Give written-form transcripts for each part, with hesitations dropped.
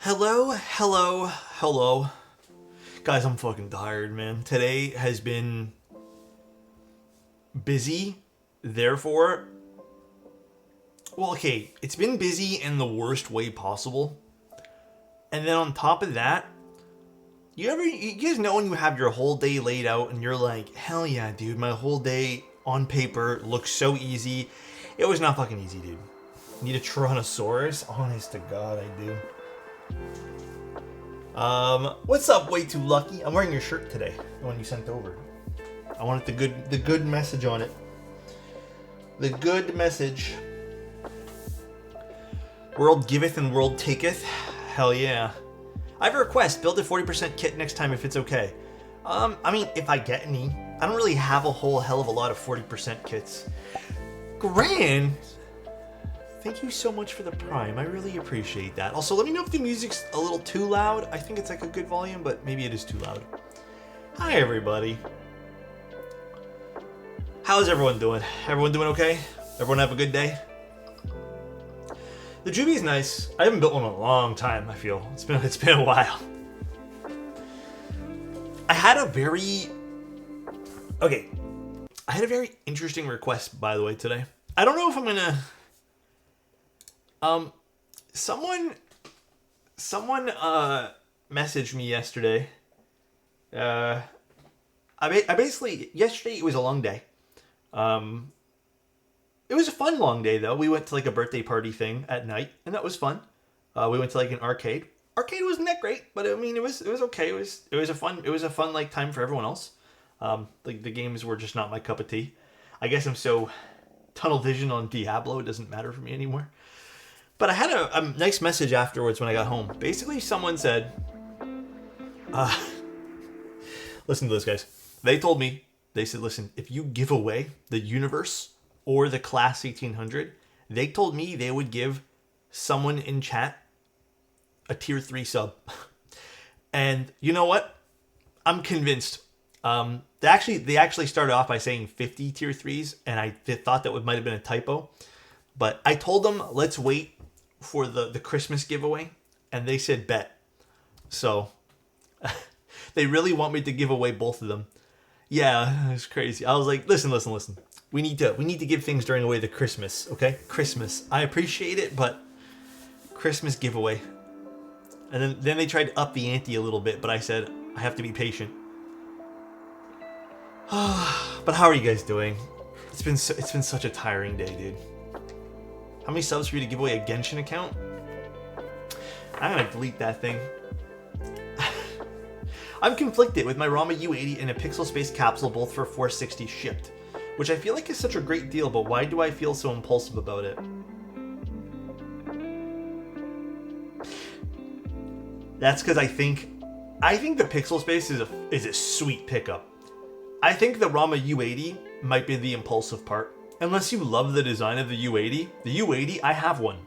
Hello, hello, hello. Guys, I'm fucking tired, man. Today has been busy, therefore... Well, okay, it's been busy in the worst way possible. And then on top of that, you guys know when you have your whole day laid out and you're like, hell yeah, dude, my whole day on paper looks so easy. It was not fucking easy, dude. Need a Tyrannosaurus? Honest to God, I do. What's up, Way Too Lucky? I'm wearing your shirt today, the one you sent over. I wanted the good message on it. The good message. World giveth and world taketh. Hell yeah. I have a request. Build a 40% kit next time if it's okay. I mean, if I get any. I don't really have a whole hell of a lot of 40% kits. Grand? Thank you so much for the Prime. I really appreciate that. Also, let me know if the music's a little too loud. I think it's like a good volume, but maybe it is too loud. Hi, everybody. How's everyone doing? Everyone doing okay? Everyone have a good day? The Jubi is nice. I haven't built one in a long time, I feel. It's been a while. I had a very interesting request, by the way, today. I don't know if I'm gonna... Someone messaged me yesterday. I basically... Yesterday, it was a long day. It was a fun long day, though. We went to like a birthday party thing at night, and that was fun. We went to like an arcade. Arcade wasn't that great, but I mean, it was okay. It was a fun like time for everyone else. Like the games were just not my cup of tea. I guess I'm so tunnel vision on Diablo, it doesn't matter for me anymore. But I had a nice message afterwards when I got home. Basically, someone said, listen to this, guys. They said, listen, if you give away the universe or the class 1800, they told me they would give someone in chat a tier 3 sub. And you know what? I'm convinced. They actually started off by saying 50 tier 3s, and I thought that might have been a typo. But I told them, let's wait for the Christmas giveaway, and they said bet. So they really want me to give away both of them. Yeah, it's crazy. I was like, listen. We need to give things during away the Christmas, okay? Christmas. I appreciate it, but Christmas giveaway. And then they tried to up the ante a little bit, but I said I have to be patient. But how are you guys doing? It's been such a tiring day, dude. How many subs for you to give away a Genshin account? I'm gonna delete that thing. I'm conflicted with my Rama U80 and a Pixel Space capsule, both for 460 shipped, which I feel like is such a great deal, but why do I feel so impulsive about it? That's because I think the Pixel Space is a sweet pickup. I think the Rama U80 might be the impulsive part. Unless you love the design of the U80. The U80, I have one.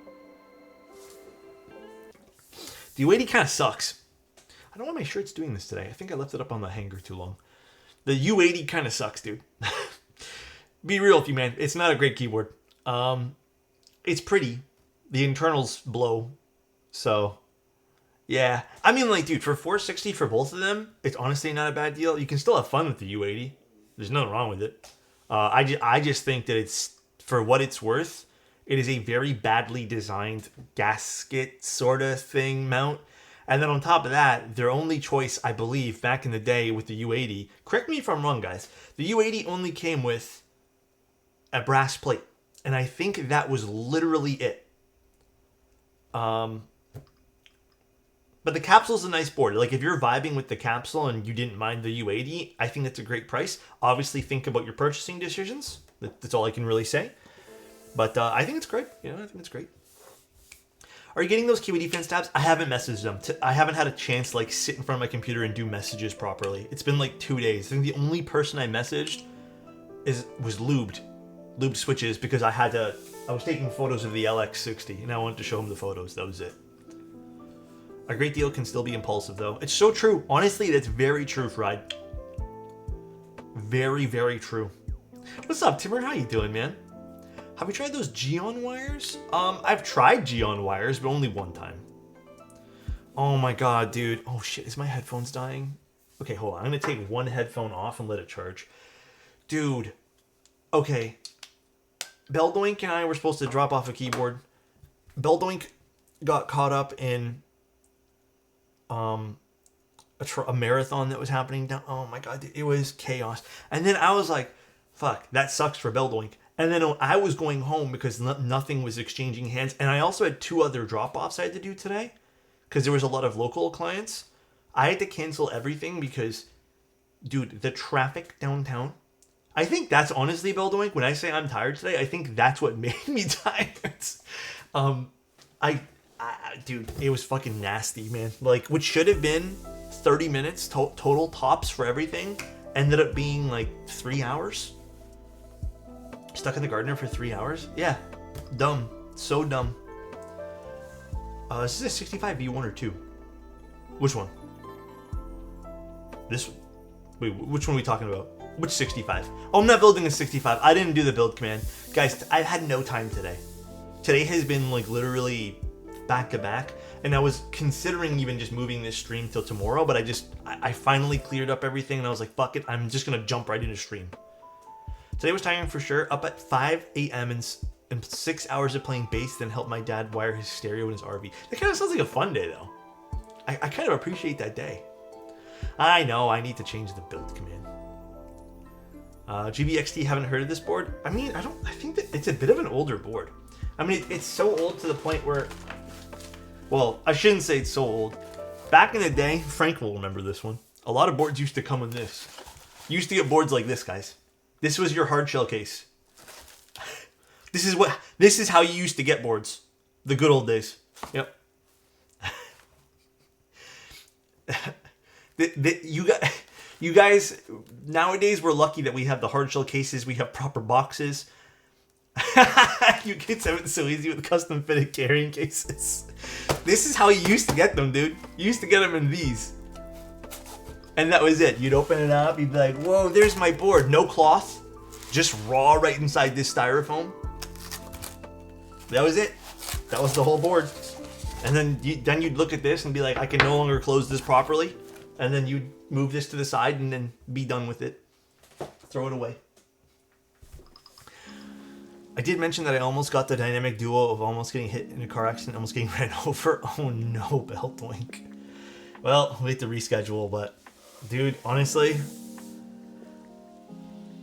The U80 kind of sucks. I don't know why my shirt's doing this today. I think I left it up on the hanger too long. The U80 kind of sucks, dude. Be real with you, man. It's not a great keyboard. It's pretty. The internals blow. So, yeah. I mean, like, dude, for 460 for both of them, it's honestly not a bad deal. You can still have fun with the U80. There's nothing wrong with it. I just think that it's, for what it's worth, it is a very badly designed gasket sort of thing mount. And then on top of that, their only choice, I believe, back in the day with the U80, correct me if I'm wrong, guys, the U80 only came with a brass plate. And I think that was literally it. But the capsule's a nice board. Like, if you're vibing with the capsule and you didn't mind the U80, I think that's a great price. Obviously, think about your purchasing decisions. That's all I can really say. But I think it's great. I think it's great. Are you getting those Kiwi defense tabs? I haven't messaged them. I haven't had a chance to, like, sit in front of my computer and do messages properly. It's been, like, 2 days. I think the only person I messaged was lubed switches, because I was taking photos of the LX60, and I wanted to show him the photos. That was it. A great deal can still be impulsive, though. It's so true. Honestly, that's very true, Fried. Very, very true. What's up, Timur? How you doing, man? Have you tried those Geon wires? I've tried Geon wires, but only one time. Oh my god, dude. Oh shit, is my headphones dying? Okay, hold on. I'm gonna take one headphone off and let it charge. Dude. Okay. Beldoink and I were supposed to drop off a keyboard. Beldoink got caught up in a marathon that was happening down. Oh my god, dude, it was chaos. And then I was like, fuck, that sucks for Beldoink. And then I was going home because nothing was exchanging hands. And I also had 2 other drop-offs I had to do today because there was a lot of local clients. I had to cancel everything because, dude, the traffic downtown. I think that's honestly, Beldoink, when I say I'm tired today, I think that's what made me tired. Dude, it was fucking nasty, man. Like, what should have been 30 minutes total tops for everything ended up being like 3 hours. Stuck in the gardener for 3 hours? Yeah. Dumb. So dumb. This is a 65 V1 or 2? Which one? This one? Wait, which one are we talking about? Which 65? Oh, I'm not building a 65. I didn't do the build command. Guys, I had no time today. Today has been like literally back to back. And I was considering even just moving this stream till tomorrow, but I finally cleared up everything and I was like, fuck it. I'm just going to jump right into stream. Today was tiring for sure. Up at 5 a.m. and 6 hours of playing bass, then helped my dad wire his stereo in his RV. That kind of sounds like a fun day, though. I kind of appreciate that day. I know, I need to change the build command. GBXT, haven't heard of this board? I mean, I think that it's a bit of an older board. I mean, it's so old to the point where... Well, I shouldn't say it's so old. Back in the day, Frank will remember this one. A lot of boards used to come in this. You used to get boards like this, guys. This was your hard shell case. This is how you used to get boards. The good old days. Yep. You guys, nowadays we're lucky that we have the hard shell cases. We have proper boxes. You kids have it so easy with custom fitted carrying cases. This is how you used to get them, dude. You used to get them in these. And that was it. You'd open it up. You'd be like, whoa, there's my board. No cloth. Just raw right inside this styrofoam. That was it. That was the whole board. And then you'd look at this and be like, I can no longer close this properly. And then you'd move this to the side and then be done with it. Throw it away. I did mention that I almost got the dynamic duo of almost getting hit in a car accident, almost getting ran over. Oh no, Beldoink. Well, we have to reschedule, but dude, honestly,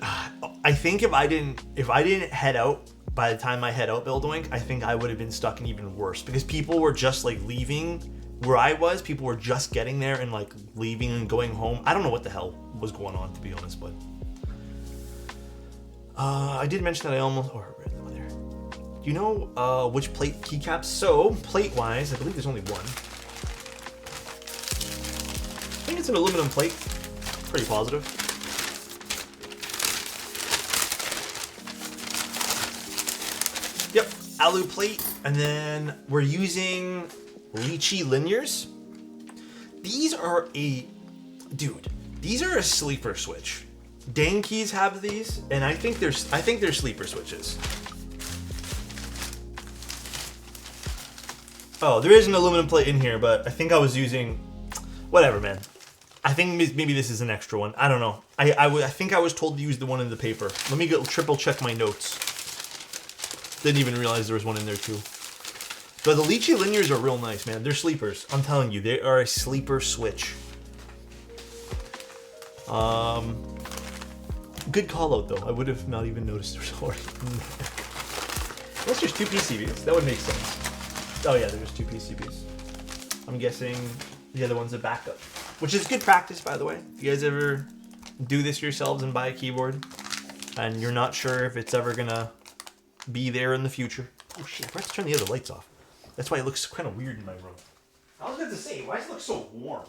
I think if I didn't head out by the time I head out, Beldoink, I think I would have been stuck in even worse because people were just like leaving where I was. People were just getting there and like leaving and going home. I don't know what the hell was going on, to be honest, but I did mention that I almost. There. Do you know which plate keycaps? So plate-wise, I believe there's only one. I think it's an aluminum plate. Pretty positive. Yep, alu plate, and then we're using lychee linears. These are these are a sleeper switch. Dane keys have these, and I think they're sleeper switches. Oh, there is an aluminum plate in here, but I think I was using whatever, man. I think maybe this is an extra one. I don't know. I think I was told to use the one in the paper. Let me go triple check my notes. Didn't even realize there was one in there too. But the lychee linears are real nice, man. They're sleepers. I'm telling you, they are a sleeper switch. Good call out though. I would have not even noticed there was already. Unless there's 2 PCBs, that would make sense. Oh yeah, there's 2 PCBs. I'm guessing the other one's a backup, which is good practice, by the way. If you guys ever do this yourselves and buy a keyboard, and you're not sure if it's ever gonna be there in the future. Oh shit! I forgot to turn the other lights off. That's why it looks kind of weird in my room. I was going to say, why does it look so warm?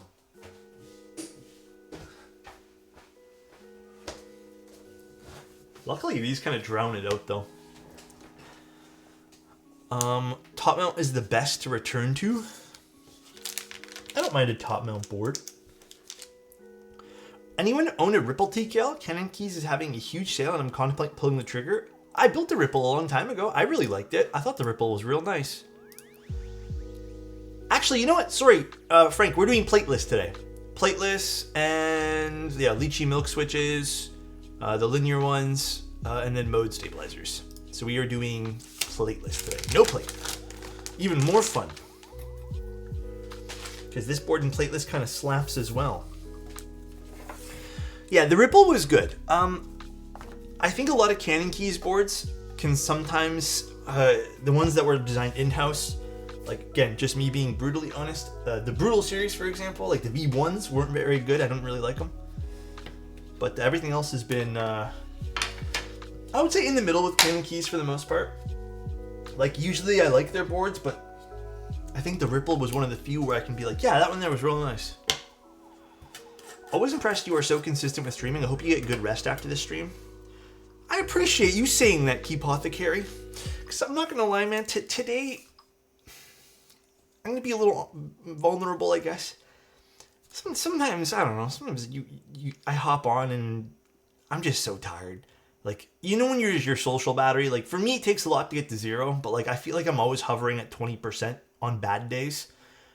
Luckily, these kind of drown it out, though. Top mount is the best to return to. I don't mind a top mount board. Anyone own a Ripple TKL? Canon Keys is having a huge sale and I'm contemplating pulling the trigger. I built a Ripple a long time ago. I really liked it. I thought the Ripple was real nice. Actually, you know what? Sorry, Frank, we're doing plateless today. Plateless and, yeah, lychee milk switches, the linear ones, and then mode stabilizers. So we are doing plateless today. No plate. Even more fun. Because this board in plateless kind of slaps as well. Yeah, the Ripple was good. I think a lot of Canon keys boards can sometimes, the ones that were designed in-house, like, again, just me being brutally honest, the Brutal series, for example, like the V1s weren't very good. I don't really like them. But everything else has been, I would say in the middle with Canon keys for the most part. Like, usually I like their boards, but I think the Ripple was one of the few where I can be like, yeah, that one there was real nice. Always impressed you are so consistent with streaming. I hope you get good rest after this stream. I appreciate you saying that, Keepothecary. Because I'm not going to lie, man, today... I'm going to be a little vulnerable, I guess. Sometimes, I don't know, sometimes I hop on and I'm just so tired. Like, you know when your social battery, like for me it takes a lot to get to 0, but like I feel like I'm always hovering at 20% on bad days.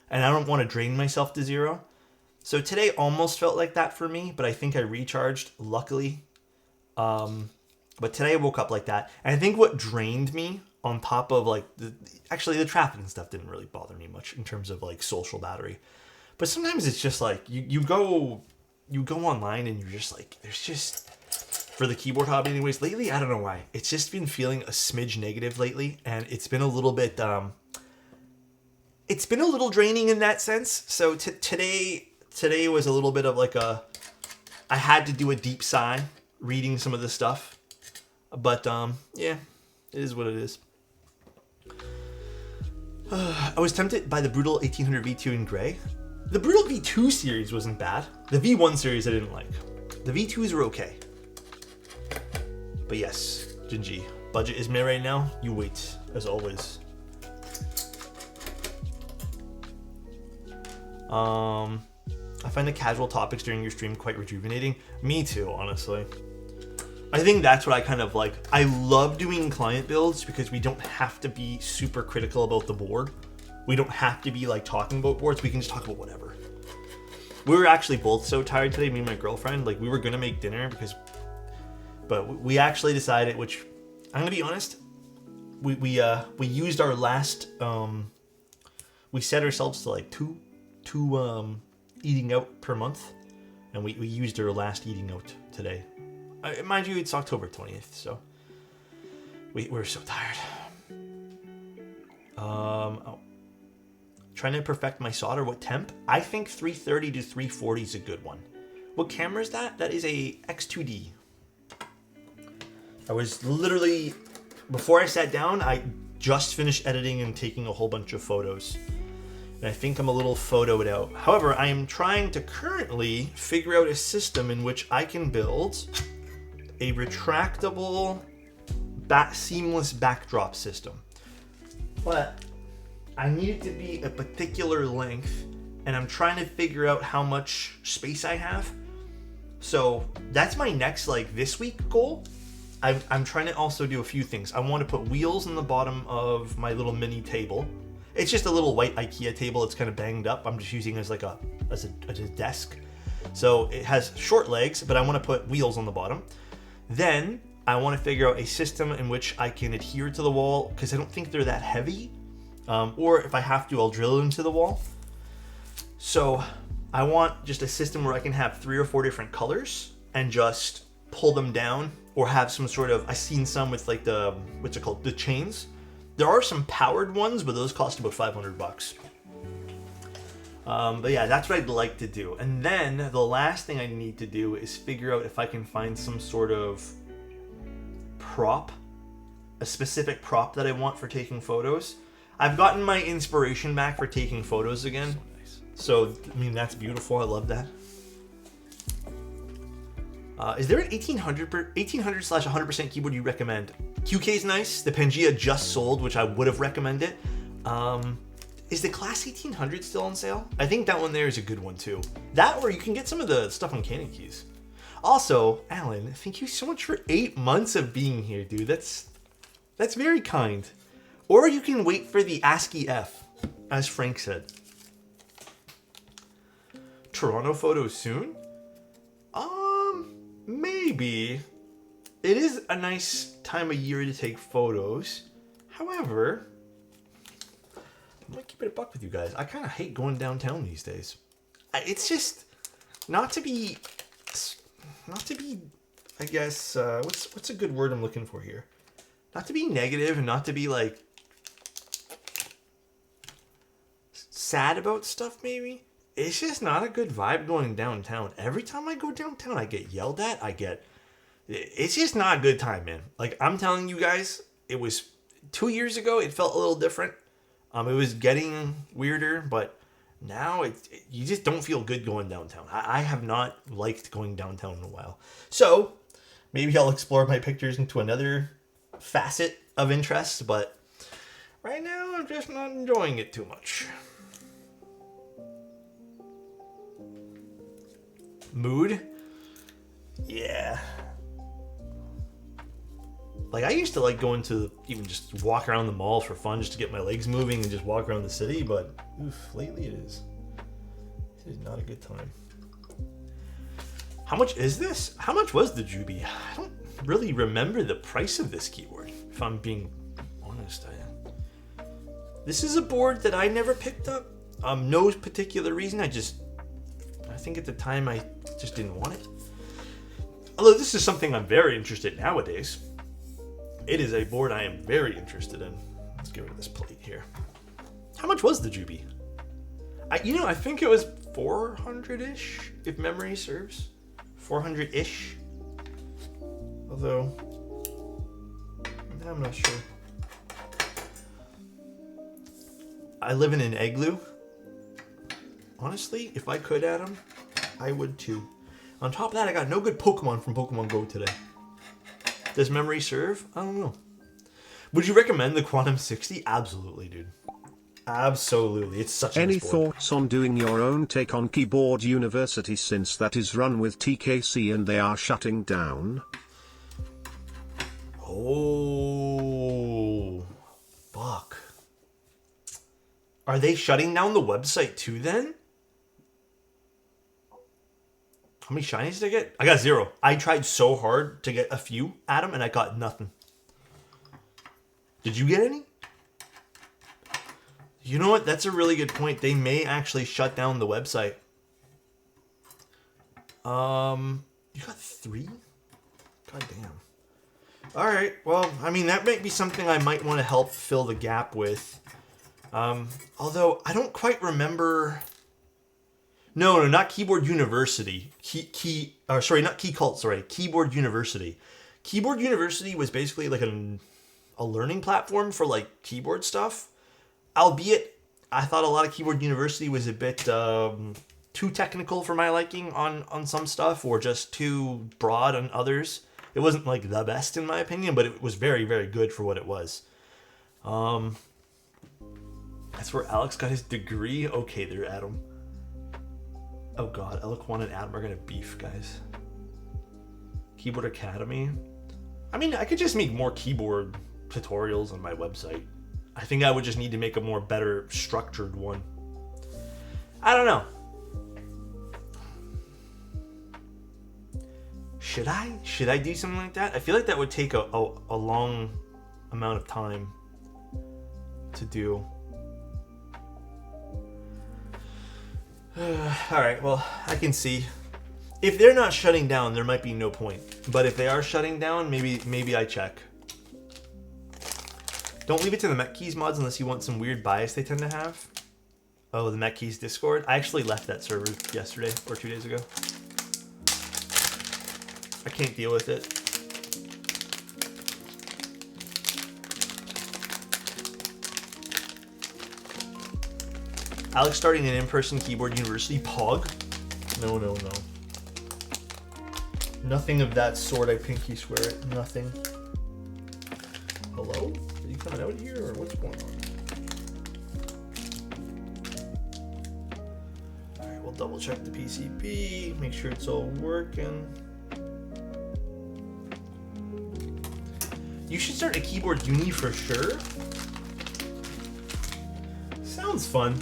And I don't want to drain myself to 0. So today almost felt like that for me, but I think I recharged, luckily. But today I woke up like that. And I think what drained me, on top of like actually the traffic and stuff didn't really bother me much in terms of like social battery, but sometimes it's just like you go online and you're just like, there's just, for the keyboard hobby anyways, lately I don't know why it's just been feeling a smidge negative lately, and it's been a little bit it's been a little draining in that sense. So today was a little bit of like I had to do a deep sigh reading some of this stuff, but yeah, it is what it is. I was tempted by the Brutal 1800 V2 in gray. The Brutal V2 series wasn't bad. The V1 series I didn't like. The V2s were okay. But yes, Jinji, budget is mid right now. You wait, as always. I find the casual topics during your stream quite rejuvenating. Me too, honestly. I think that's what I kind of like. I love doing client builds because we don't have to be super critical about the board. We don't have to be like talking about boards. We can just talk about whatever. We were actually both so tired today, me and my girlfriend. Like, we were gonna make dinner but we actually decided, which I'm gonna be honest, we used our last, we set ourselves to like two eating out per month, and we used our last eating out today. Mind you, it's October 20th, so we're so tired. Trying to perfect my solder. What temp? I think 330 to 340 is a good one. What camera is that? That is a X2D. I was literally, before I sat down, I just finished editing and taking a whole bunch of photos. And I think I'm a little photoed out. However, I am trying to currently figure out a system in which I can build a retractable seamless backdrop system. But I need it to be a particular length, and I'm trying to figure out how much space I have. So that's my next, like, this week goal. I'm trying to also do a few things. I want to put wheels in the bottom of my little mini table. It's just a little white IKEA table. It's kind of banged up. I'm just using it as like a desk. So it has short legs, but I want to put wheels on the bottom. Then I want to figure out a system in which I can adhere to the wall, because I don't think they're that heavy. Or if I have to, I'll drill it into the wall. So I want just a system where I can have 3 or 4 different colors and just pull them down, or have some sort of, I've seen some with like the, what's it called? The chains. There are some powered ones, but those cost about $500. But yeah, that's what I'd like to do. And then the last thing I need to do is figure out if I can find some sort of prop, a specific prop that I want for taking photos. I've gotten my inspiration back for taking photos again. So, I mean, that's beautiful. I love that. Is there an 1800/100% keyboard you recommend? QK is nice. The Pangea just sold, which I would have recommended. Is the Class 1800 still on sale? I think that one there is a good one too. That, or you can get some of the stuff on Canon keys. Also, Alan, thank you so much for 8 months of being here, dude. That's very kind. Or you can wait for the ASCII F, as Frank said. Toronto photos soon? Maybe. It is a nice time of year to take photos. However, I'm gonna keep it a buck with you guys. I kind of hate going downtown these days. It's just not to be. I guess what's a good word I'm looking for here? Not to be negative and not to be like sad about stuff. Maybe it's just not a good vibe going downtown. Every time I go downtown, I get yelled at. It's just not a good time, man. Like, I'm telling you guys, it was 2 years ago. It felt a little different. It was getting weirder, but now you just don't feel good going downtown. I have not liked going downtown in a while. So maybe I'll explore my pictures into another facet of interest, but right now I'm just not enjoying it too much. Mood? Yeah. Like, I used to like going to even just walk around the mall for fun, just to get my legs moving and just walk around the city, but lately it is not a good time. How much is this? How much was the Jubi? I don't really remember the price of this keyboard, if I'm being honest. This is a board that I never picked up. No particular reason. I think at the time I just didn't want it. Although this is something I'm very interested in nowadays. It is a board I am very interested in. Let's get rid of this plate here. How much was the Jubi? I think it was 400-ish, if memory serves. 400-ish. Although, I'm not sure. I live in an igloo. Honestly, if I could, Adam, I would too. On top of that, I got no good Pokemon from Pokemon Go today. Does memory serve? I don't know. Would you recommend the Quantum 60? Absolutely, dude. Absolutely. It's such a Any nice board. thoughts on doing your own take on Keyboard University, since that is run with TKC and they are shutting down? Oh, fuck. Are they shutting down the website too then? How many shinies did I get? I got 0. I tried so hard to get a few, Adam, and I got nothing. Did you get any? You know what? That's a really good point. They may actually shut down the website. You got 3? God damn. Alright, well, I mean, that might be something I might want to help fill the gap with. Although, I don't quite remember... No, not Keyboard University. Not Key Cult, sorry. Keyboard University. Keyboard University was basically like a learning platform for like keyboard stuff. Albeit, I thought a lot of Keyboard University was a bit too technical for my liking on some stuff, or just too broad on others. It wasn't like the best in my opinion, but it was very, very good for what it was. That's where Alex got his degree. Okay there, Adam. Oh god, Eloquan and Adam are gonna beef, guys. Keyboard Academy. I mean, I could just make more keyboard tutorials on my website. I think I would just need to make a more better structured one. I don't know. Should I do something like that? I feel like that would take a long amount of time to do. Alright, well, I can see. If they're not shutting down, there might be no point. But if they are shutting down, maybe I check. Don't leave it to the MetKeys mods unless you want some weird bias they tend to have. Oh, the MetKeys Discord? I actually left that server yesterday or 2 days ago. I can't deal with it. Alex starting an in-person Keyboard University. Pog? No. Nothing of that sort, I pinky swear it. Nothing. Hello? Are you coming out here, or what's going on? Alright, we'll double check the PCB, make sure it's all working. You should start a keyboard uni for sure. Sounds fun.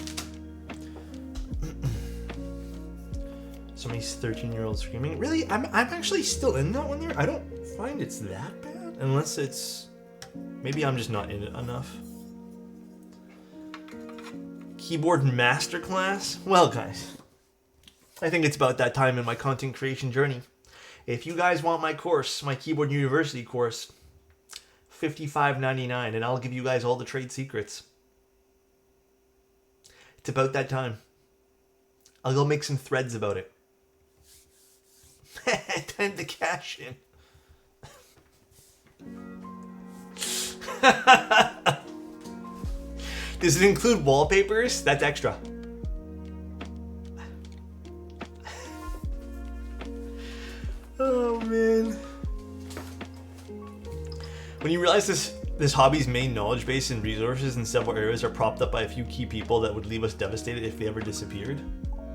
Somebody's 13-year-old screaming. Really? I'm actually still in that one there. I don't find it's that bad. Unless it's... Maybe I'm just not in it enough. Keyboard masterclass? Well, guys. I think it's about that time in my content creation journey. If you guys want my course, my Keyboard University course, $55.99, and I'll give you guys all the trade secrets. It's about that time. I'll go make some threads about it. Time to cash in. Does it include wallpapers? That's extra. Oh man. When you realize this hobby's main knowledge base and resources in several areas are propped up by a few key people that would leave us devastated if they ever disappeared.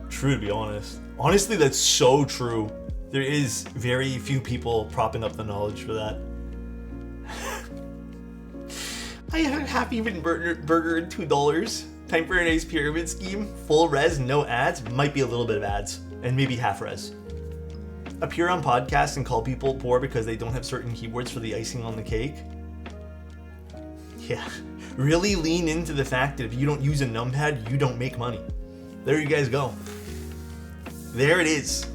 True, to be honest. Honestly, that's so true. There is very few people propping up the knowledge for that. I had a half even burger at $2. Time for a nice pyramid scheme. Full res, no ads. Might be a little bit of ads. And maybe half res. Appear on podcasts and call people poor because they don't have certain keyboards for the icing on the cake. Yeah. Really lean into the fact that if you don't use a numpad, you don't make money. There you guys go. There it is.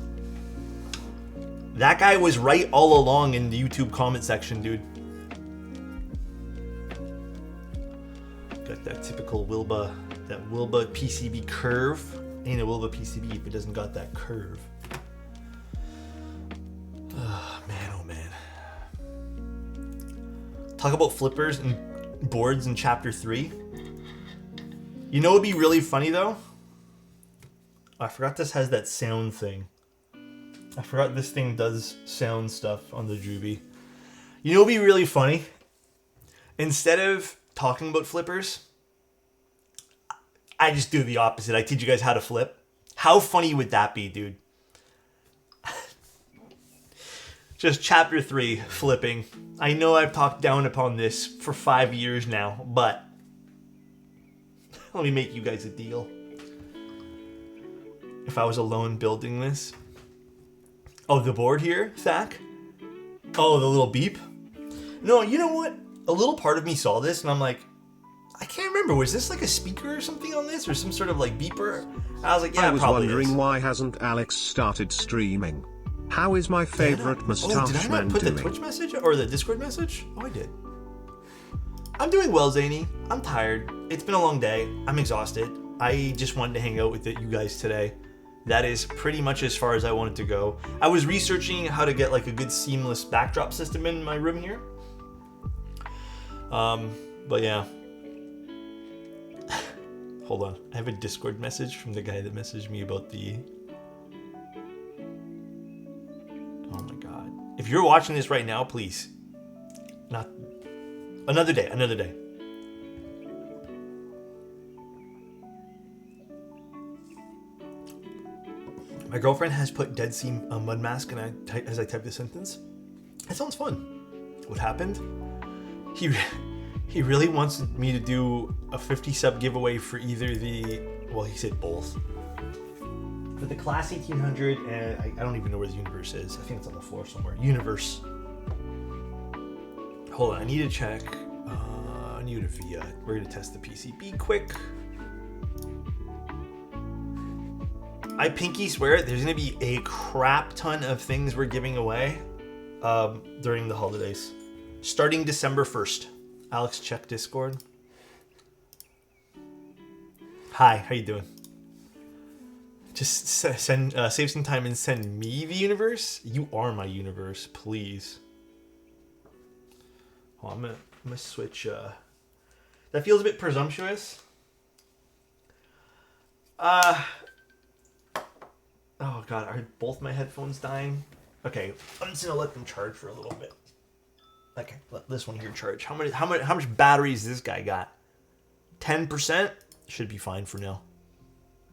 That guy was right all along in the YouTube comment section, dude. Got that typical Wilbur PCB curve. Ain't a Wilbur PCB if it doesn't got that curve. Oh man. Talk about flippers and boards in chapter 3. You know what'd be really funny though? I forgot this has that sound thing. I forgot this thing does sound stuff on the Jubi. You know what'd be really funny? Instead of talking about flippers, I just do the opposite. I teach you guys how to flip. How funny would that be, dude? Just chapter 3, flipping. I know I've talked down upon this for 5 years now, but let me make you guys a deal. If I was alone building this. Oh, the board here, Thak? Oh, the little beep? No, you know what? A little part of me saw this and I'm like, I can't remember. Was this like a speaker or something on this? Or some sort of like beeper? I was like, yeah, I was probably wondering is. why hasn't Alex started streaming? How is my favorite mustache did I man not put doing? the Twitch message or the Discord message? Oh, I did. I'm doing well, Zany. I'm tired. It's been a long day. I'm exhausted. I just wanted to hang out with you guys today. That is pretty much as far as I wanted to go. I was researching how to get like a good seamless backdrop system in my room here. But yeah. Hold on. I have a Discord message from the guy that messaged me about the... Oh my god. If you're watching this right now, please. Not... Another day. My girlfriend has put Dead Sea Mud Mask as I type the sentence. That sounds fun. What happened? He really wants me to do a 50 sub giveaway for either the... Well, he said both. For the Class 1800 and... I don't even know where the Universe is. I think it's on the floor somewhere. Universe. Hold on, I need to check. I need a VIA. We're going to test the PCB quick. I pinky swear there's going to be a crap ton of things we're giving away during the holidays. Starting December 1st. Alex, check Discord. Hi, how you doing? Just save some time and send me the universe. You are my universe, please. Oh, I'm gonna switch. That feels a bit presumptuous. Oh god, are both my headphones dying? Okay, I'm just gonna let them charge for a little bit. Okay, let this one here charge. How much batteries this guy got? 10%? Should be fine for now.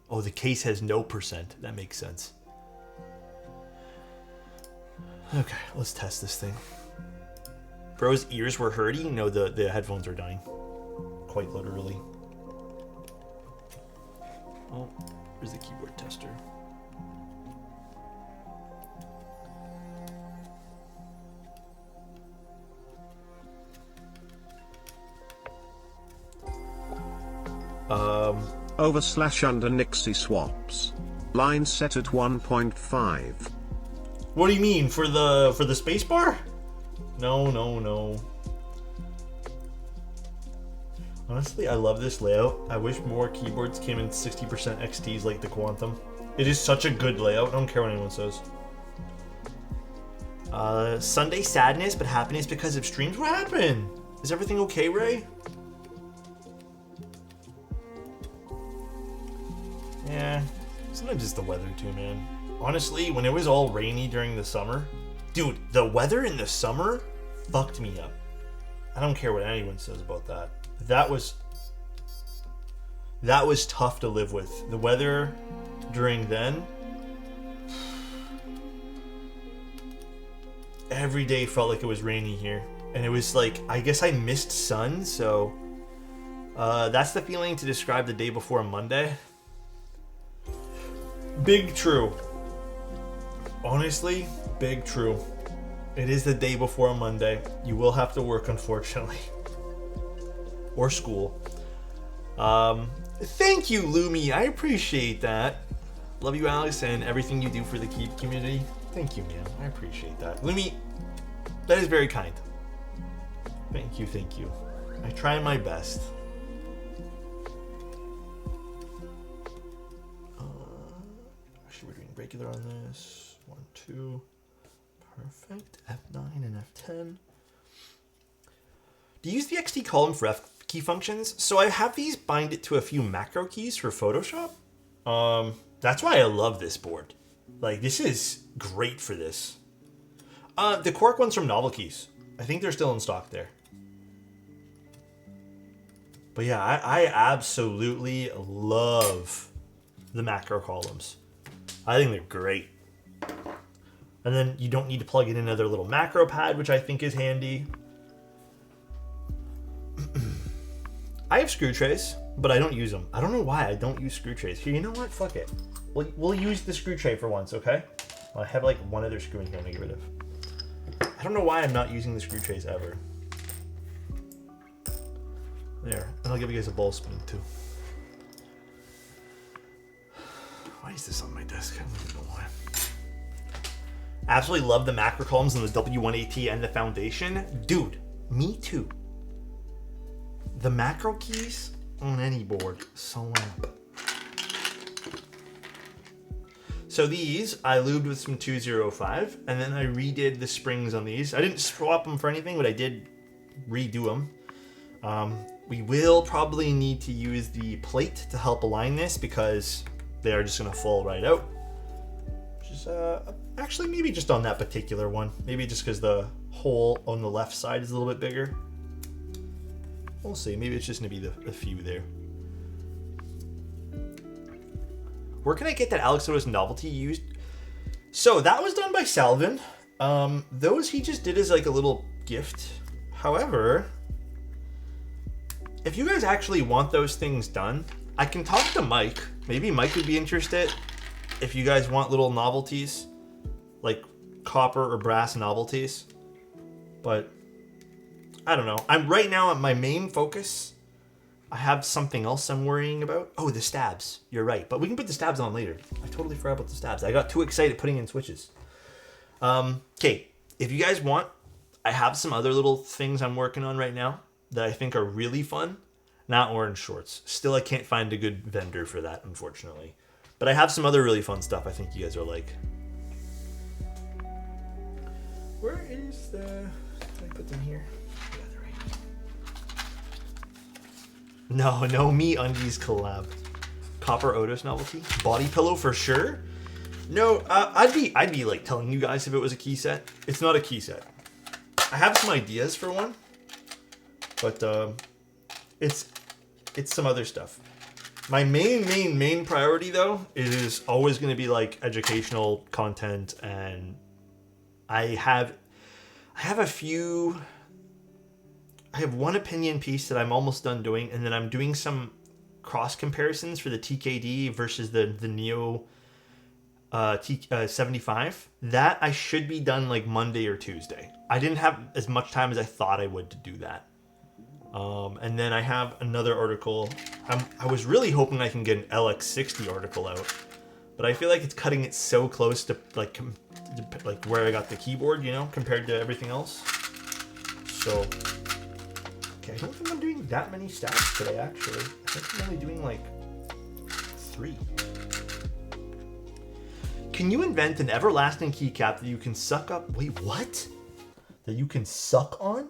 Oh, the case has no percent. That makes sense. Okay, let's test this thing. Bro's ears were hurting? No, the headphones are dying. Quite literally. Oh, where's the keyboard tester? Over/under Nixie swaps. Line set at 1.5. What do you mean, for the space bar? No. Honestly, I love this layout. I wish more keyboards came in 60% XTs like the Quantum. It is such a good layout. I don't care what anyone says. Sunday sadness, but happiness because of streams. What happened? Is everything okay, Ray? Yeah, sometimes it's the weather too, man. Honestly, when it was all rainy during the summer, dude, the weather in the summer fucked me up. I don't care what anyone says about that. That was tough to live with. The weather during then, every day felt like it was rainy here. And it was like, I guess I missed sun, so that's the feeling to describe the day before Monday. Big true. Honestly, big true. It is the day before Monday. You will have to work, unfortunately. Or school. Thank you, Lumi. I appreciate that. Love you, Alex, and everything you do for the Keep community. Thank you, man. I appreciate that. Lumi, that is very kind. Thank you. I try my best. Actually, we're doing regular on this. 1, 2. Perfect. F9 and F10. Do you use the XT column for F key functions? So I have these bind it to a few macro keys for Photoshop. That's why I love this board. Like, this is great for this. The Quark one's from Novel Keys. I think they're still in stock there. But yeah, I absolutely love the macro columns. I think they're great. And then you don't need to plug in another little macro pad, which I think is handy. I have screw trays, but I don't use them. I don't know why I don't use screw trays. Here, you know what? Fuck it. We'll use the screw tray for once, okay? I have like one other screw in here I'm gonna get rid of. I don't know why I'm not using the screw trays ever. There, and I'll give you guys a ball spoon too. Why is this on my desk? I don't even know why. Absolutely love the macro columns in the W1AT and the Foundation. Dude, me too. The macro keys on any board, slap. So these, I lubed with some 205, and then I redid the springs on these. I didn't swap them for anything, but I did redo them. We will probably need to use the plate to help align this because they are just gonna fall right out. Which is, actually maybe just on that particular one. Maybe just because the hole on the left side is a little bit bigger. We'll see, maybe it's just gonna be the few there. Where can I get that Alexotos novelty used? So that was done by Salvin. Those he just did as like a little gift. However, if you guys actually want those things done, I can talk to Mike. Maybe Mike would be interested if you guys want little novelties, like copper or brass novelties. But I don't know. I'm right now at my main focus. I have something else I'm worrying about. Oh, the stabs. You're right. But we can put the stabs on later. I totally forgot about the stabs. I got too excited putting in switches. Okay, if you guys want, I have some other little things I'm working on right now that I think are really fun. Not orange shorts. Still, I can't find a good vendor for that, unfortunately. But I have some other really fun stuff I think you guys are like. Where is the... Did I put them here? Yeah, they're right here. No Me Undies collab. Copper Otis novelty. Body pillow for sure. No, I'd be like telling you guys if it was a key set. It's not a key set. I have some ideas for one, but it's some other stuff. My main priority though is always going to be like educational content, and I have one opinion piece that I'm almost done doing, and then I'm doing some cross comparisons for the TKD versus the Neo 75. That I should be done like Monday or Tuesday. I didn't have as much time as I thought I would to do that. And then I have another article. I was really hoping I can get an LX60 article out, but I feel like it's cutting it so close to like where I got the keyboard, you know, compared to everything else. So, okay, I don't think I'm doing that many stats today, actually. I think I'm only doing like 3. Can you invent an everlasting keycap that you can suck up? Wait, what? That you can suck on?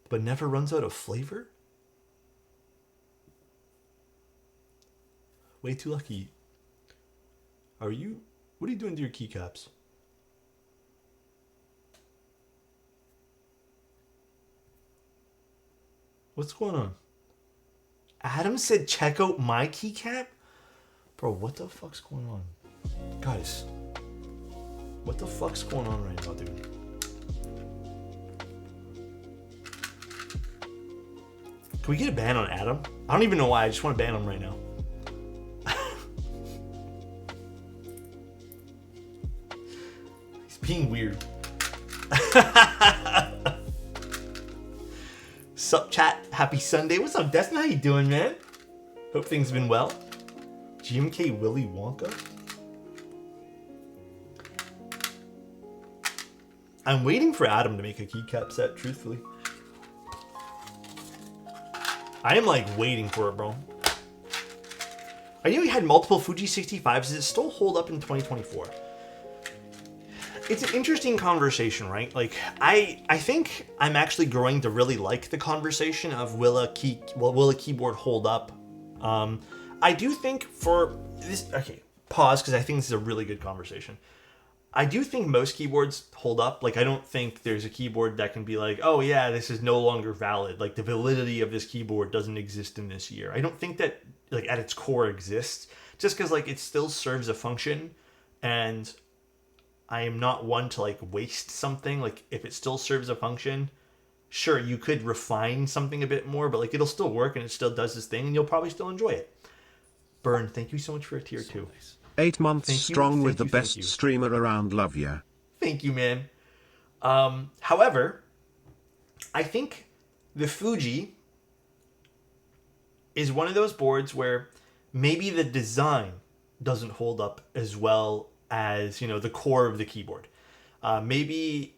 But never runs out of flavor? Way too lucky. What are you doing to your keycaps? What's going on? Adam said check out my keycap? Bro, what the fuck's going on? Guys, what the fuck's going on right now, dude? Can we get a ban on Adam? I don't even know why, I just want to ban him right now. He's being weird. Sup chat, happy Sunday. What's up, Destin? How you doing, man? Hope things have been well. GMK Willy Wonka? I'm waiting for Adam to make a keycap set, truthfully. I am like waiting for it, bro. I knew he had multiple Fuji 65s. Does it still hold up in 2024? It's an interesting conversation, right? Like, I think I'm actually growing to really like the conversation of will a keyboard hold up? I do think for this, okay, pause, because I think this is a really good conversation. I do think most keyboards hold up. Like, I don't think there's a keyboard that can be like, oh yeah, this is no longer valid. Like, the validity of this keyboard doesn't exist in this year. I don't think that, like, at its core exists. Just because, like, it still serves a function, and I am not one to, like, waste something. Like, if it still serves a function, sure, you could refine something a bit more, but, like, it'll still work, and it still does this thing, and you'll probably still enjoy it. Burn, thank you so much for a tier 2. Nice. 8 months strong with the best streamer around. Love ya. Thank you, man. However, I think the Fuji is one of those boards where maybe the design doesn't hold up as well as, you know, the core of the keyboard. Maybe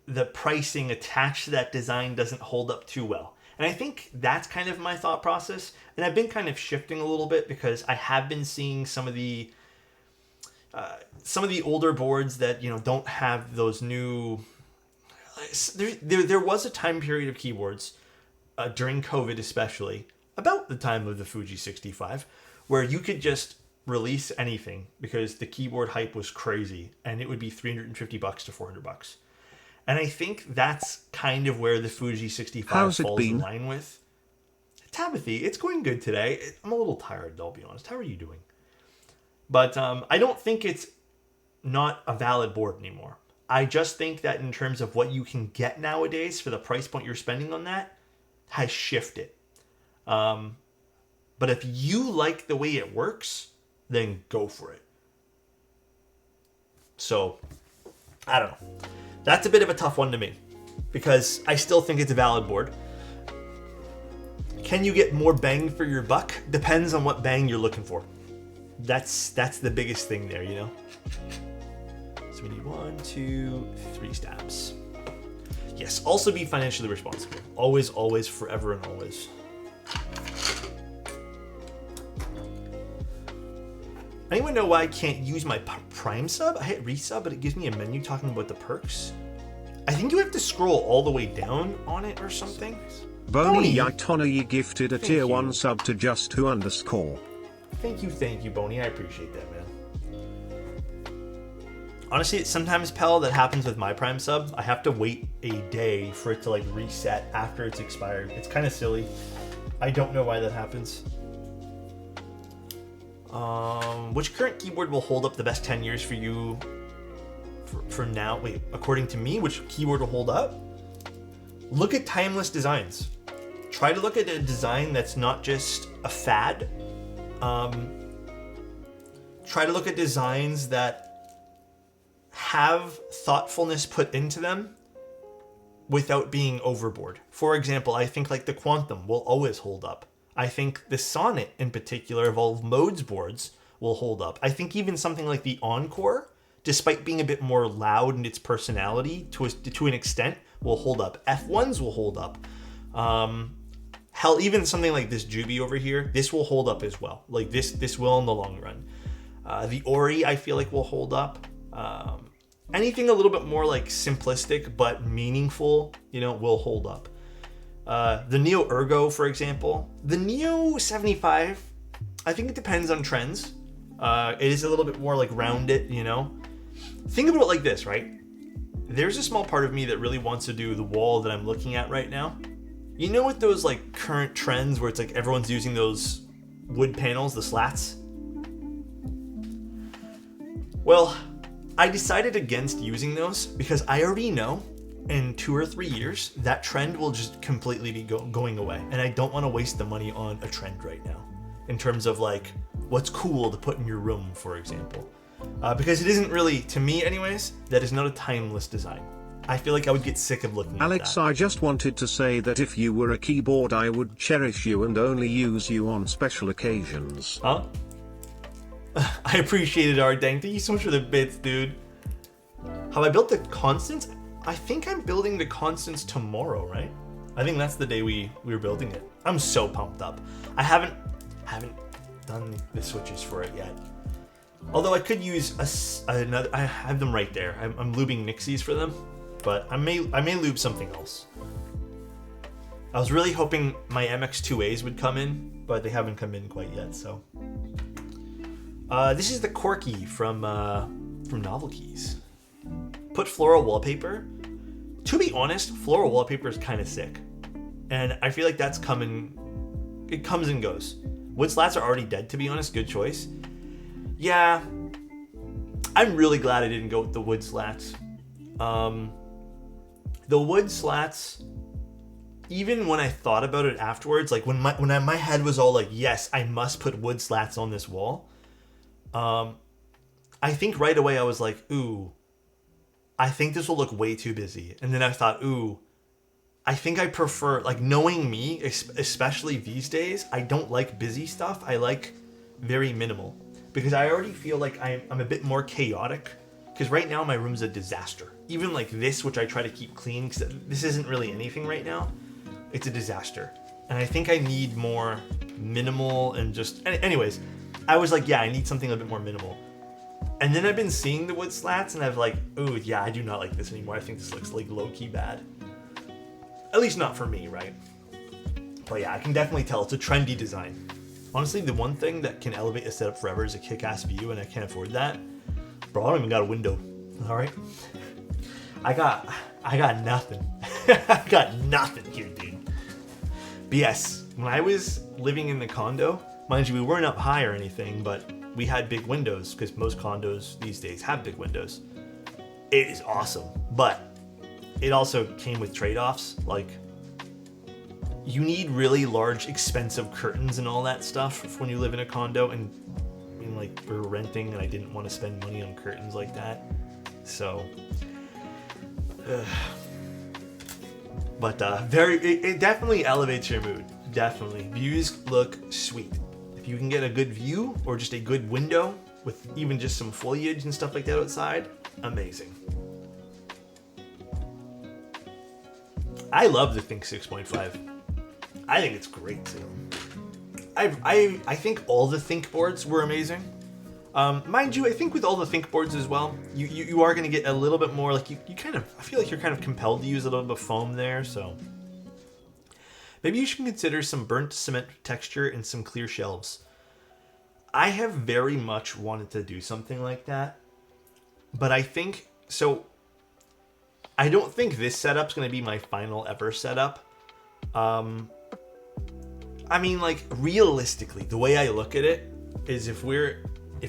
the pricing attached to that design doesn't hold up too well. And I think that's kind of my thought process. And I've been kind of shifting a little bit because I have been seeing some of the older boards that, you know, don't have those new. There was a time period of keyboards during COVID, especially about the time of the Fuji 65, where you could just release anything because the keyboard hype was crazy, and it would be $350 to $400. And I think that's kind of where the Fuji 65 falls in line with. Tabithy, it's going good today. I'm a little tired, though, I'll be honest. How are you doing? But I don't think it's not a valid board anymore. I just think that in terms of what you can get nowadays for the price point you're spending on that has shifted. But if you like the way it works, then go for it. So, I don't know. That's a bit of a tough one to me because I still think it's a valid board. Can you get more bang for your buck? Depends on what bang you're looking for. That's the biggest thing there, you know? So we need 1, 2, 3 stabs. Yes, also be financially responsible. Always, always, forever and always. Anyone know why I can't use my Prime sub? I hit resub, but it gives me a menu talking about the perks. I think you have to scroll all the way down on it or something. Boney Yaitonayi gifted a tier 1 sub to just who _. Thank you, Boney. I appreciate that, man. Honestly, sometimes, Pell, that happens with my Prime sub. I have to wait a day for it to, like, reset after it's expired. It's kind of silly. I don't know why that happens. Which current keyboard will hold up the best 10 years for you for now? Wait, according to me, which keyboard will hold up? Look at timeless designs. Try to look at a design that's not just a fad. Try to look at designs that have thoughtfulness put into them without being overboard. For example, I think like the Quantum will always hold up. I think the Sonnet in particular, Evolve Modes boards, will hold up. I think even something like the Encore, despite being a bit more loud in its personality to an extent, will hold up. F1s will hold up. Hell, even something like this Jubi over here, this will hold up as well. Like this will in the long run. The Ori, I feel like will hold up. Anything a little bit more like simplistic but meaningful, will hold up. The Neo Ergo, for example. The Neo 75, I think it depends on trends. It is a little bit more like rounded, Think about it like this, right? There's a small part of me that really wants to do the wall that I'm looking at right now. With those like current trends where it's like everyone's using those wood panels, the slats? Well, I decided against using those because I already know in 2 or 3 years that trend will just completely be going away. And I don't want to waste the money on a trend right now in terms of like what's cool to put in your room, for example. Because it isn't really, to me anyways, that is not a timeless design. I feel like I would get sick of looking Alex, at that. I just wanted to say that if you were a keyboard, I would cherish you and only use you on special occasions. Huh? I appreciate it, Ardang. Thank you so much for the bits, dude. Have I built the constants? I think I'm building the constants tomorrow, right? I think that's the day we were building it. I'm so pumped up. I haven't done the switches for it yet. Although I could use another. I have them right there. I'm lubing Nixies for them, but I may lube something else. I was really hoping my MX2As would come in, but they haven't come in quite yet. So this is the Corky from Novel Keys. Put floral wallpaper. To be honest, floral wallpaper is kind of sick, and I feel like that's coming. It comes and goes. Wood slats are already dead, to be honest. Good choice. Yeah, I'm really glad I didn't go with the wood slats. The wood slats, even when I thought about it afterwards, like when my head was all like, yes, I must put wood slats on this wall. I think right away I was like, ooh, I think this will look way too busy. And then I thought, ooh, I think I prefer, like, knowing me, especially these days, I don't like busy stuff. I like very minimal. Because I already feel like I'm a bit more chaotic. Because right now my room's a disaster. Even like this, which I try to keep clean, because this isn't really anything right now. It's a disaster. And I think I need more minimal and just... Anyways, I was like, yeah, I need something a bit more minimal. And then I've been seeing the wood slats and I've like, ooh, yeah, I do not like this anymore. I think this looks like low-key bad. At least not for me, right? But yeah, I can definitely tell it's a trendy design. Honestly, the one thing that can elevate a setup forever is a kick-ass view, and I can't afford that. Bro, I don't even got a window. All right, I got nothing. I got nothing here, dude. But yes, when I was living in the condo, mind you, we weren't up high or anything, but we had big windows because most condos these days have big windows. It is awesome, but it also came with trade-offs. Like, you need really large, expensive curtains and all that stuff when you live in a condo. And I mean, like, we're renting, and I didn't want to spend money on curtains like that. So, but it definitely elevates your mood. Definitely, views look sweet. If you can get a good view or just a good window with even just some foliage and stuff like that outside, amazing. I love the Think 6.5. I think it's great too. I think all the Think boards were amazing. Mind you, I think with all the Think boards as well, you are going to get a little bit more, like, you kind of, I feel like you're kind of compelled to use a little bit of foam there, so maybe you should consider some burnt cement texture and some clear shelves. I have very much wanted to do something like that, but I think, so I don't think this setup's going to be my final ever setup. I mean, like, realistically, the way I look at it is if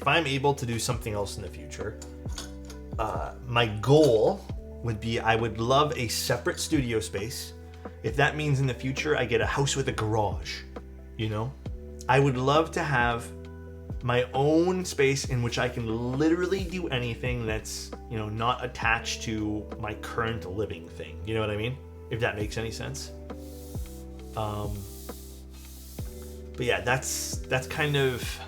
I'm able to do something else in the future, my goal would be, I would love a separate studio space. If that means in the future I get a house with a garage, I would love to have my own space in which I can literally do anything that's, you know, not attached to my current living thing. You know what I mean? If that makes any sense. But yeah, that's kind of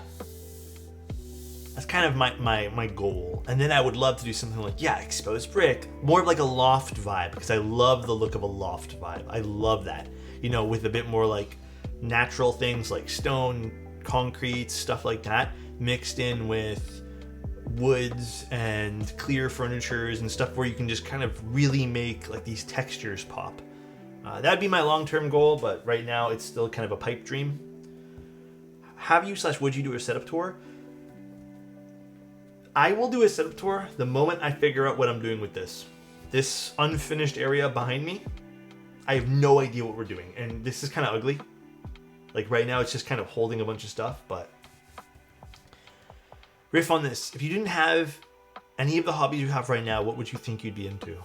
my goal. And then I would love to do something like, yeah, exposed brick, more of like a loft vibe, because I love the look of a loft vibe. I love that, you know, with a bit more like natural things like stone, concrete, stuff like that, mixed in with woods and clear furnitures and stuff where you can just kind of really make like these textures pop. That'd be my long-term goal, but right now it's still kind of a pipe dream. Have you / would you do a setup tour? I will do a setup tour the moment I figure out what I'm doing with this. This unfinished area behind me, I have no idea what we're doing, and this is kind of ugly. Like right now it's just kind of holding a bunch of stuff, but riff on this. If you didn't have any of the hobbies you have right now, what would you think you'd be into?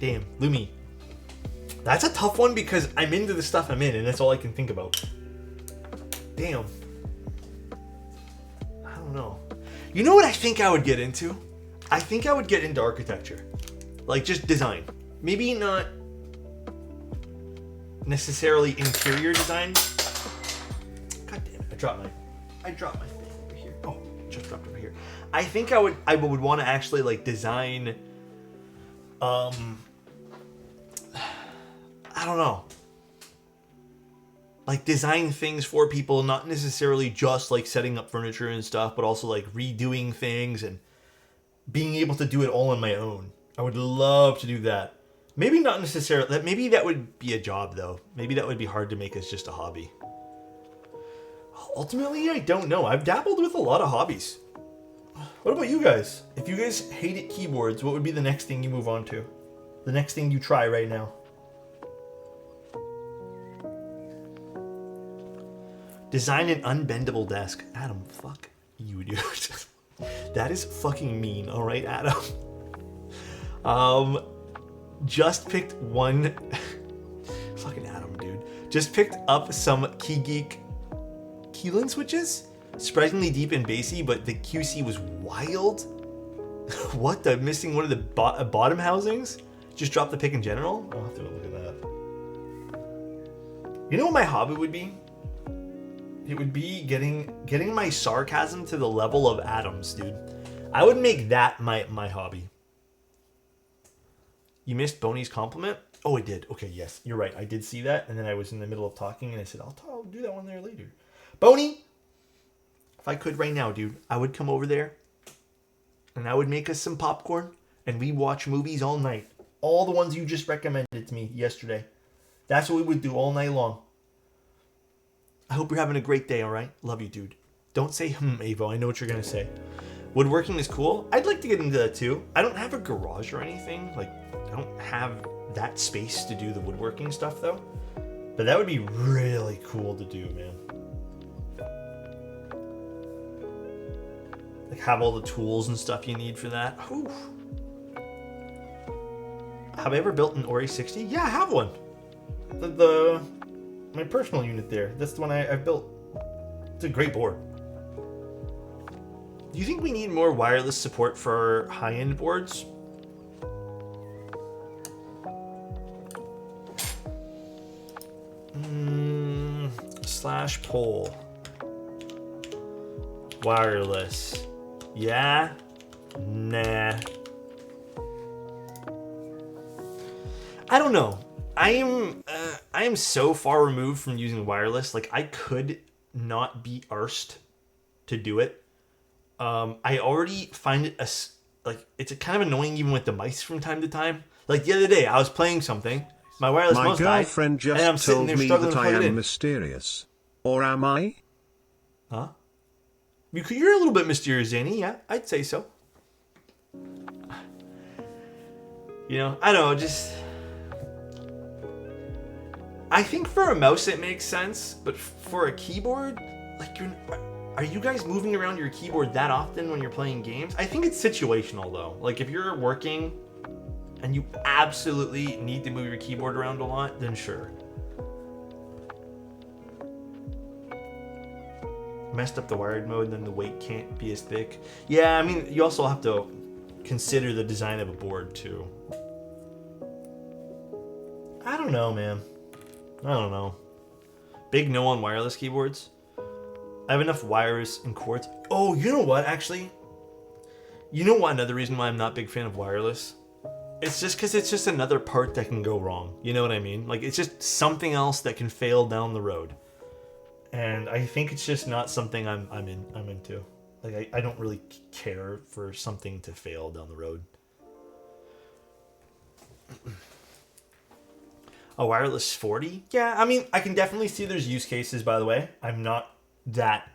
Damn, Lumi. That's a tough one because I'm into the stuff I'm in and that's all I can think about. Damn. I don't know. You know what I think I would get into? I think I would get into architecture. Like just design. Maybe not necessarily interior design. God damn it, I dropped my thing over here. Oh, just dropped over here. I think I would want to actually like design I don't know. Like design things for people, not necessarily just like setting up furniture and stuff, but also like redoing things and being able to do it all on my own. I would love to do that. Maybe not necessarily, maybe that would be a job though. Maybe that would be hard to make as just a hobby. Ultimately, I don't know. I've dabbled with a lot of hobbies. What about you guys? If you guys hated keyboards, what would be the next thing you move on to? The next thing you try right now? Design an unbendable desk. Adam, fuck you, dude. That is fucking mean, alright, Adam? Just picked one... Fucking Adam, dude. Just picked up some KeyGeek Keylin switches. Surprisingly deep and bassy, but the QC was wild. What? I'm missing one of the bottom housings? Just drop the pick in general? I'll have to look at that. You know what my hobby would be? It would be getting my sarcasm to the level of Adam's, dude. I would make that my hobby. You missed Boney's compliment? Oh, I did. Okay, yes, you're right. I did see that, and then I was in the middle of talking, and I said, I'll do that one there later. Boney, if I could right now, dude, I would come over there, and I would make us some popcorn, and we watch movies all night. All the ones you just recommended to me yesterday. That's what we would do all night long. I hope you're having a great day, all right? Love you, dude. Don't say, Avo. I know what you're going to say. Woodworking is cool. I'd like to get into that, too. I don't have a garage or anything. Like, I don't have that space to do the woodworking stuff, though. But that would be really cool to do, man. Like, have all the tools and stuff you need for that. Oof. Have I ever built an Ori 60? Yeah, I have one. My personal unit there. That's the one I've built. It's a great board. Do you think we need more wireless support for high-end boards? Slash poll. Wireless. Yeah? Nah. I don't know. I am so far removed from using wireless. Like, I could not be arsed to do it. I already find it it's kind of annoying even with the mice from time to time. Like the other day, I was playing something. My wireless mouse died. My girlfriend just told me that I am mysterious. Or am I? Huh? You're a little bit mysterious, Zanny. Yeah, I'd say so. You know, I don't know, just... I think for a mouse it makes sense, but for a keyboard, like are you guys moving around your keyboard that often when you're playing games? I think it's situational though. Like if you're working and you absolutely need to move your keyboard around a lot, then sure. messed up the wired mode, then the weight can't be as thick. Yeah, I mean, you also have to consider the design of a board too. I don't know, man. I don't know. Big no on wireless keyboards. I have enough wires and cords. Oh, you know what, actually? You know what, another reason why I'm not a big fan of wireless? It's just because it's just another part that can go wrong. You know what I mean? Like, it's just something else that can fail down the road. And I think it's just not something I'm into. Like, I don't really care for something to fail down the road. A wireless 40? Yeah, I mean, I can definitely see there's use cases, by the way. I'm not that,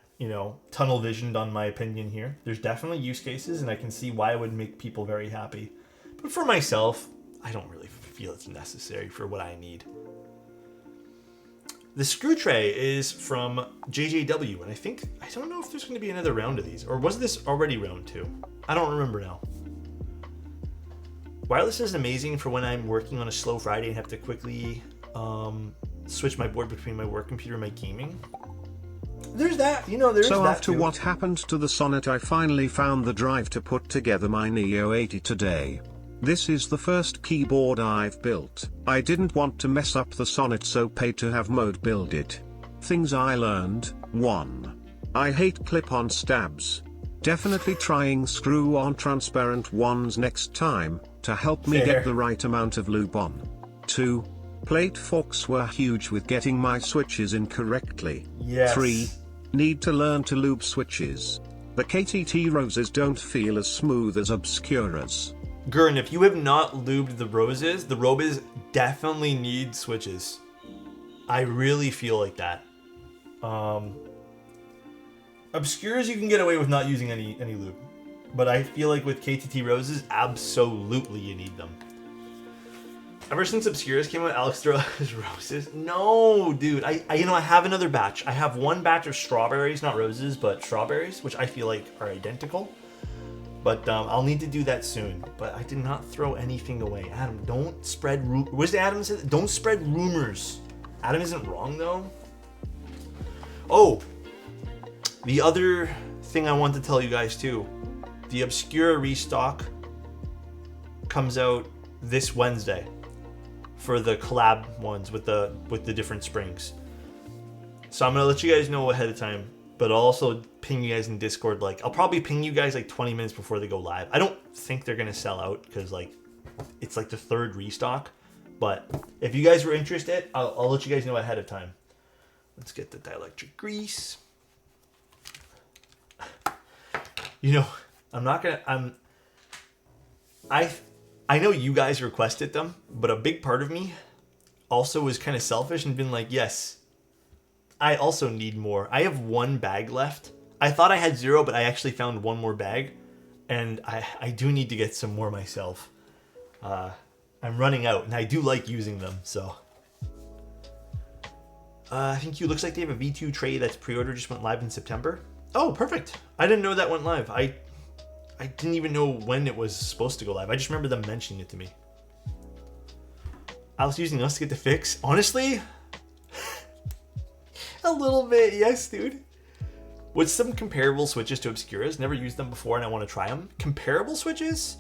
tunnel visioned on my opinion here. There's definitely use cases, and I can see why it would make people very happy. But for myself, I don't really feel it's necessary for what I need. The screw tray is from JJW, and I don't know if there's going to be another round of these, or was this already round 2? I don't remember now. Wireless is amazing for when I'm working on a slow Friday and have to quickly switch my board between my work computer and my gaming. There's that, there's so that after too. What happened to the Sonnet, I finally found the drive to put together my Neo 80 today. This is the first keyboard I've built. I didn't want to mess up the Sonnet, so paid to have Mode build it. Things I learned: 1. I hate clip-on stabs. Definitely trying screw-on transparent ones next time, to help me get the right amount of lube on. 2. Plate forks were huge with getting my switches in correctly. Yes. 3. Need to learn to lube switches. The KTT roses don't feel as smooth as Obscuras. Gurn, if you have not lubed the roses definitely need switches. I really feel like that. Obscuras you can get away with not using any lube. But I feel like with KTT roses, absolutely you need them. Ever since Obscuras came out, Alex throws roses. No, dude. I have another batch. I have one batch of strawberries, not roses, but strawberries, which I feel like are identical. But I'll need to do that soon. But I did not throw anything away. Adam, don't spread rumors. What's Adam said? Don't spread rumors. Adam isn't wrong, though. Oh, the other thing I want to tell you guys, too. The Obscura restock comes out this Wednesday for the collab ones with the different springs. So I'm going to let you guys know ahead of time. But I'll also ping you guys in Discord. I'll probably ping you guys 20 minutes before they go live. I don't think they're gonna sell out because it's the third restock. But if you guys were interested, I'll let you guys know ahead of time. Let's get the dielectric grease. I'm not gonna. I know you guys requested them, but a big part of me also was kind of selfish and been like, yes. I also need more. I have one bag left. I thought I had 0, but I actually found one more bag. And I do need to get some more myself. I'm running out, and I do like using them, so. I think you looks like they have a V2 tray that's pre-order, just went live in September. Oh, perfect. I didn't know that went live. I didn't even know when it was supposed to go live. I just remember them mentioning it to me. I was using us to get the fix. Honestly... A little bit, yes, dude. With some comparable switches to Obscuras, never used them before and I want to try them. Comparable switches?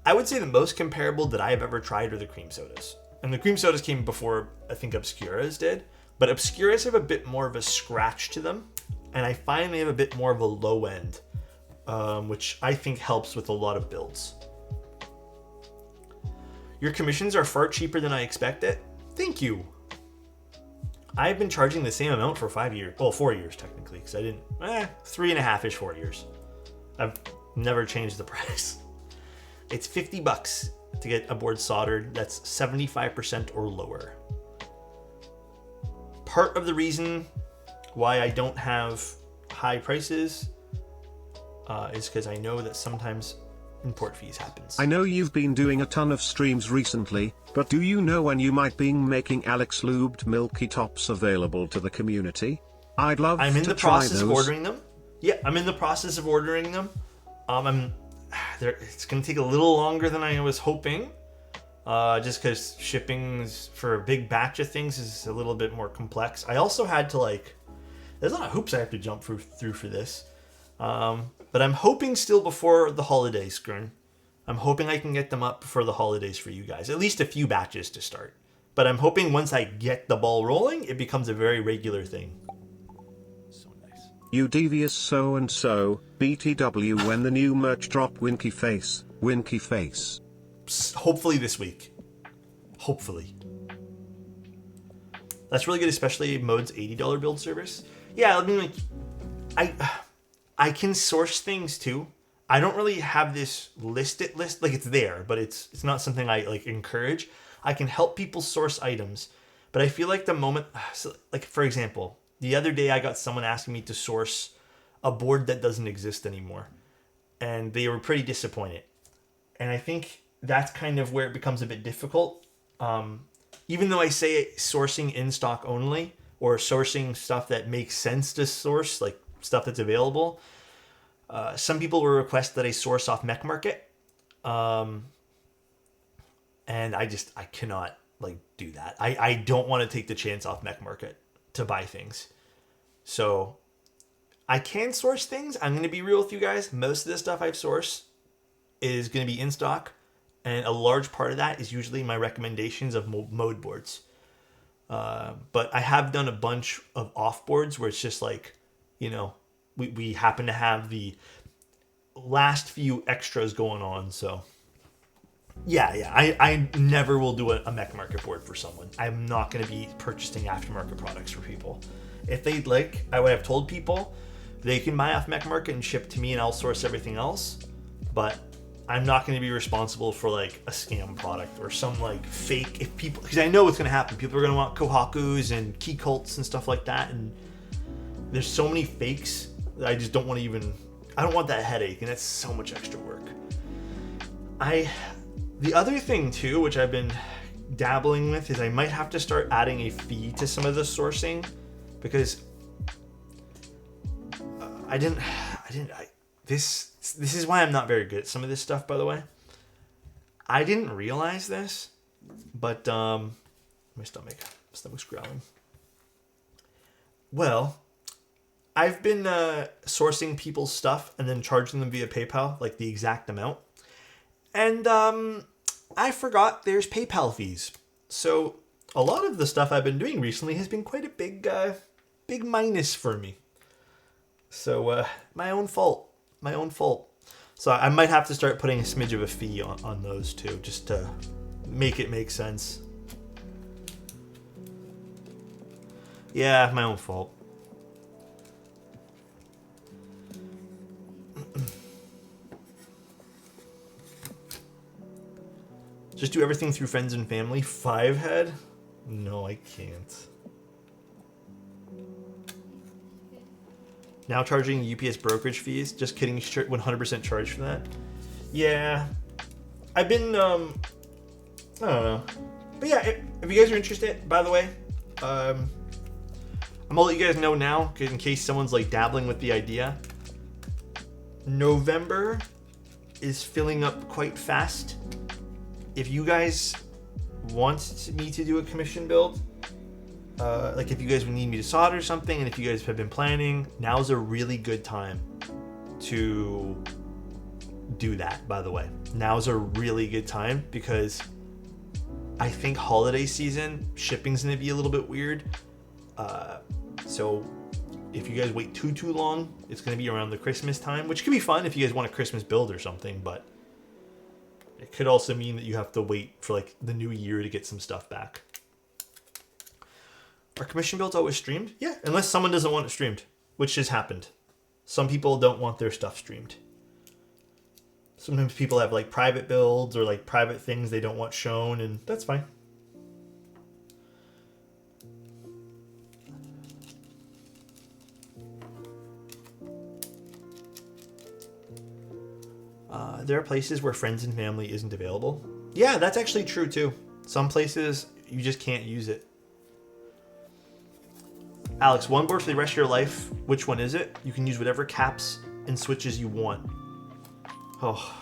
I would say the most comparable that I have ever tried are the cream sodas. And the cream sodas came before, I think, Obscuras did. But Obscuras have a bit more of a scratch to them. And I find they have a bit more of a low end, which I think helps with a lot of builds. Your commissions are far cheaper than I expected. Thank you. I've been charging the same amount for 5 years. Well, 4 years technically, because I didn't. 3.5-ish, 4 years. I've never changed the price. It's $50 to get a board soldered. That's 75% or lower. Part of the reason why I don't have high prices is because I know that sometimes import fees happens. I know you've been doing a ton of streams recently, but do you know when you might be making Alex lubed Milky Tops available to the community? I'd love to try those. I'm in the process of ordering them. Yeah, I'm in the process of ordering them. It's going to take a little longer than I was hoping. Just because shipping for a big batch of things is a little bit more complex. I also had to There's a lot of hoops I have to jump through for this. But I'm hoping still before the holidays, Skern. I'm hoping I can get them up before the holidays for you guys. At least a few batches to start. But I'm hoping once I get the ball rolling, it becomes a very regular thing. So nice. You devious so-and-so, BTW when the new merch drop, winky face, winky face. Hopefully this week. Hopefully. That's really good, especially Mode's $80 build service. Yeah, I mean, like, I can source things too. I don't really have this list, like it's there, but it's not something I like encourage. I can help people source items, but I feel like the moment, so, like for example, the other day I got someone asking me to source a board that doesn't exist anymore, and they were pretty disappointed. And I think that's kind of where it becomes a bit difficult. Even though I say sourcing in stock only, or sourcing stuff that makes sense to source, like stuff that's available. Some people will request that I source off Mech Market. And I cannot like do that. I don't want to take the chance off Mech Market to buy things. So I can source things. I'm going to be real with you guys. Most of the stuff I've sourced is going to be in stock. And a large part of that is usually my recommendations of mode boards. But I have done a bunch of off boards where it's just like, you know, we happen to have the last few extras going on. So yeah, I never will do a Mech Market board for someone. I'm not going to be purchasing aftermarket products for people. If they'd like, I would have told people they can buy off Mech Market and ship to me and I'll source everything else. But I'm not going to be responsible for like a scam product or some like fake, if people, because I know what's going to happen. People are going to want Kohakus and key cults and stuff like that. And there's so many fakes that I just don't want to even, I don't want that headache, and it's so much extra work. The other thing too, which I've been dabbling with, is I might have to start adding a fee to some of the sourcing, because this is why I'm not very good at some of this stuff, by the way. I didn't realize this, but my stomach's growling. Well, I've been sourcing people's stuff and then charging them via PayPal, like the exact amount. And I forgot there's PayPal fees. So a lot of the stuff I've been doing recently has been quite a big minus for me. So my own fault. So I might have to start putting a smidge of a fee on those too, just to make it make sense. Yeah, my own fault. Just do everything through friends and family. 5 head? No, I can't. Now charging UPS brokerage fees. Just kidding. 100% charge for that. Yeah. I've been, I don't know. But yeah, if you guys are interested, by the way, I'm gonna let you guys know now, in case someone's like dabbling with the idea. November is filling up quite fast. If you guys want me to do a commission build, like if you guys would need me to solder something, and if you guys have been planning, now's a really good time to do that, by the way. Now's a really good time, because I think holiday season, shipping's going to be a little bit weird. So if you guys wait too long, it's going to be around the Christmas time, which could be fun if you guys want a Christmas build or something, but it could also mean that you have to wait for like the new year to get some stuff back. Are commission builds always streamed? Yeah, unless someone doesn't want it streamed, which has happened. Some people don't want their stuff streamed. Sometimes people have like private builds or like private things they don't want shown, and that's fine. There are places where friends and family isn't available. Yeah, that's actually true too. Some places you just can't use it. Alex, one board for the rest of your life. Which one is it? You can use whatever caps and switches you want. Oh.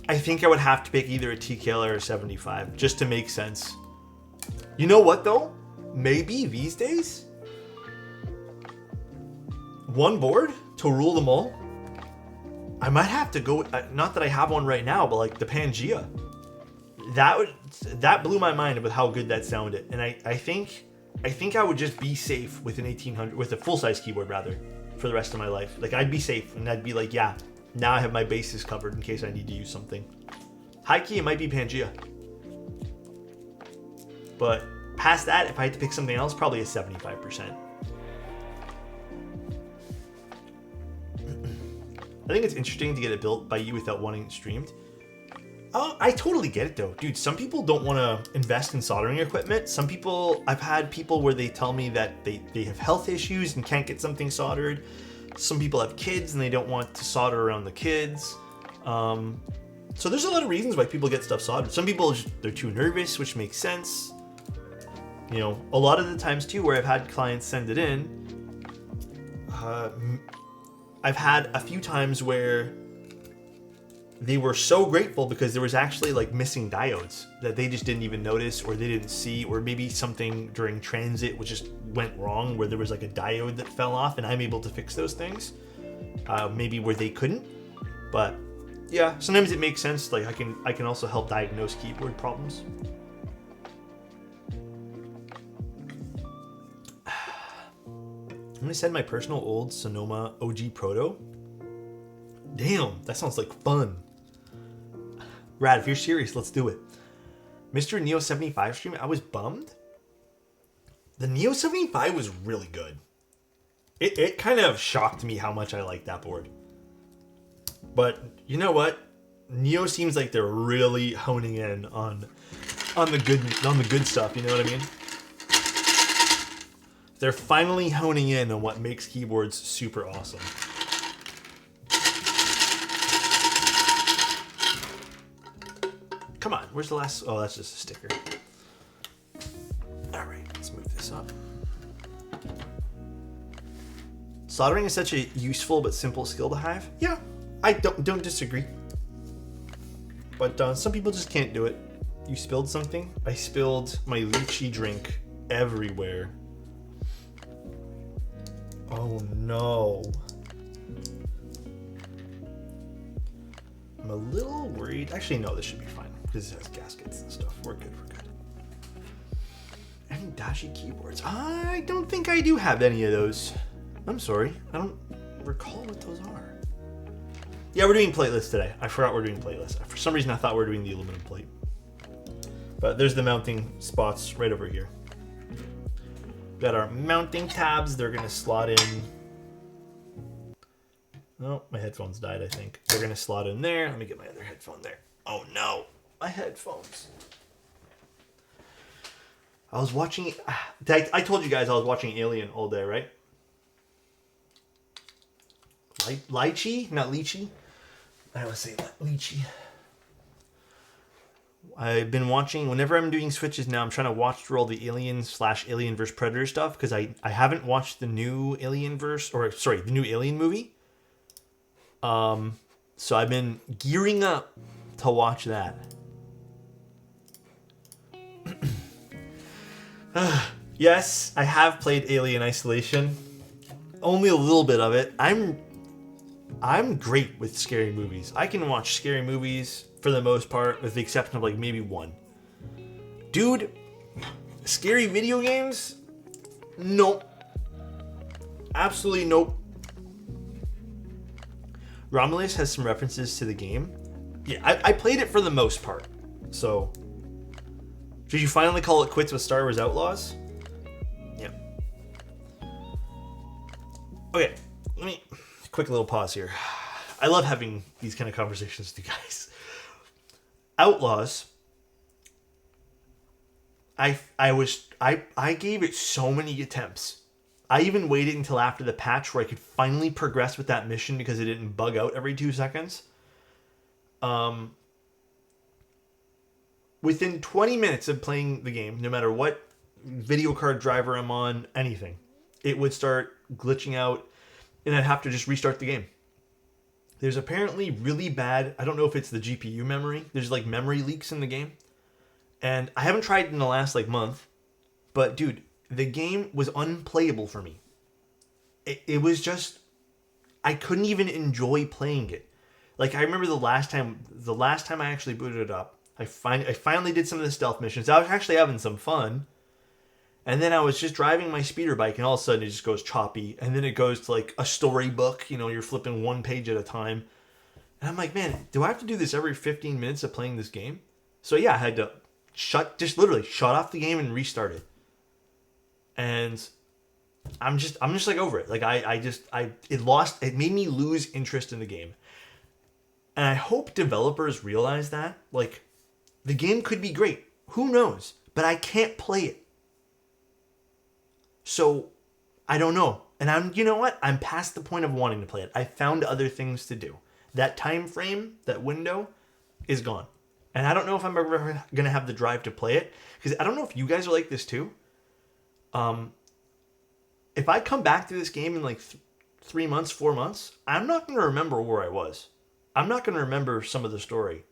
I think I would have to pick either a TKL or a 75 just to make sense. You know what though? Maybe these days one board to rule them all, I might have to go, not that I have one right now, but like the Pangea. That blew my mind with how good that sounded. And I think I would just be safe with an 1800, with a full-size keyboard rather, for the rest of my life. Like, I'd be safe, and I'd be like, yeah, now I have my bases covered in case I need to use something. High key, it might be Pangea. But past that, if I had to pick something else, probably a 75%. I think it's interesting to get it built by you without wanting it streamed. Oh, I totally get it though. Dude, some people don't want to invest in soldering equipment. Some people, I've had people where they tell me that they have health issues and can't get something soldered. Some people have kids and they don't want to solder around the kids. So there's a lot of reasons why people get stuff soldered. Some people, they're too nervous, which makes sense. You know, a lot of the times too, where I've had clients send it in, I've had a few times where they were so grateful because there was actually like missing diodes that they just didn't even notice, or they didn't see, or maybe something during transit which just went wrong where there was like a diode that fell off, and I'm able to fix those things. Maybe where they couldn't, but yeah, sometimes it makes sense. Like I can also help diagnose keyboard problems. I'm gonna send my personal old Sonoma OG Proto. Damn, that sounds like fun. Rad, if you're serious, let's do it. Mr. Neo 75 stream, I was bummed. The Neo 75 was really good. It kind of shocked me how much I liked that board. But you know what? Neo seems like they're really honing in on the good stuff, you know what I mean? They're finally honing in on what makes keyboards super awesome. Come on, where's the last? Oh, that's just a sticker. All right, let's move this up. Soldering is such a useful but simple skill to have. Yeah, I don't disagree. But some people just can't do it. You spilled something? I spilled my lychee drink everywhere. Oh no. I'm a little worried. Actually, no, this should be fine because it has gaskets and stuff. We're good, we're good. Any Dashi keyboards? I don't think I do have any of those. I'm sorry. I don't recall what those are. Yeah, we're doing plateless today. I forgot we're doing plateless. For some reason, I thought we were doing the aluminum plate. But there's the mounting spots right over here. Got our mounting tabs. They're going to slot in. Oh, my headphones died, I think. They're going to slot in there. Let me get my other headphone there. Oh, no. My headphones. I was watching... I told you guys I was watching Alien all day, right? Lychee? Not lychee? I always say lychee. I've been watching... Whenever I'm doing switches now, I'm trying to watch through all the Alien/Alien vs. Predator stuff, because I haven't watched the new Alien the new Alien movie. So I've been gearing up to watch that. Yes, I have played Alien Isolation. Only a little bit of it. I'm great with scary movies. I can watch scary movies for the most part, with the exception of like maybe one. Dude, scary video games? Nope. Absolutely nope. Romulus has some references to the game. Yeah, I played it for the most part. So, did you finally call it quits with Star Wars Outlaws? Yeah. Okay, let me quick little pause here. I love having these kind of conversations with you guys. Outlaws. I gave it so many attempts. I even waited until after the patch where I could finally progress with that mission because it didn't bug out every 2 seconds. Within 20 minutes of playing the game, no matter what video card driver I'm on, anything, it would start glitching out and I'd have to just restart the game. There's apparently really bad, I don't know if it's the GPU memory, there's like memory leaks in the game. And I haven't tried it in the last like month, but dude, the game was unplayable for me. It was just I couldn't even enjoy playing it. Like, I remember the last time I actually booted it up, I finally did some of the stealth missions. I was actually having some fun. And then I was just driving my speeder bike, and all of a sudden it just goes choppy. And then it goes to like a storybook, you know, you're flipping one page at a time. And I'm like, man, do I have to do this every 15 minutes of playing this game? So yeah, I had to literally shut off the game and restart it. And I'm just like over it. Like it made me lose interest in the game. And I hope developers realize that. Like, the game could be great. Who knows? But I can't play it. So, I don't know. And you know what? I'm past the point of wanting to play it. I found other things to do. That time frame, that window, is gone. And I don't know if I'm ever going to have the drive to play it. Because I don't know if you guys are like this too. If I come back to this game in like 3 months, 4 months, I'm not going to remember where I was. I'm not going to remember some of the story.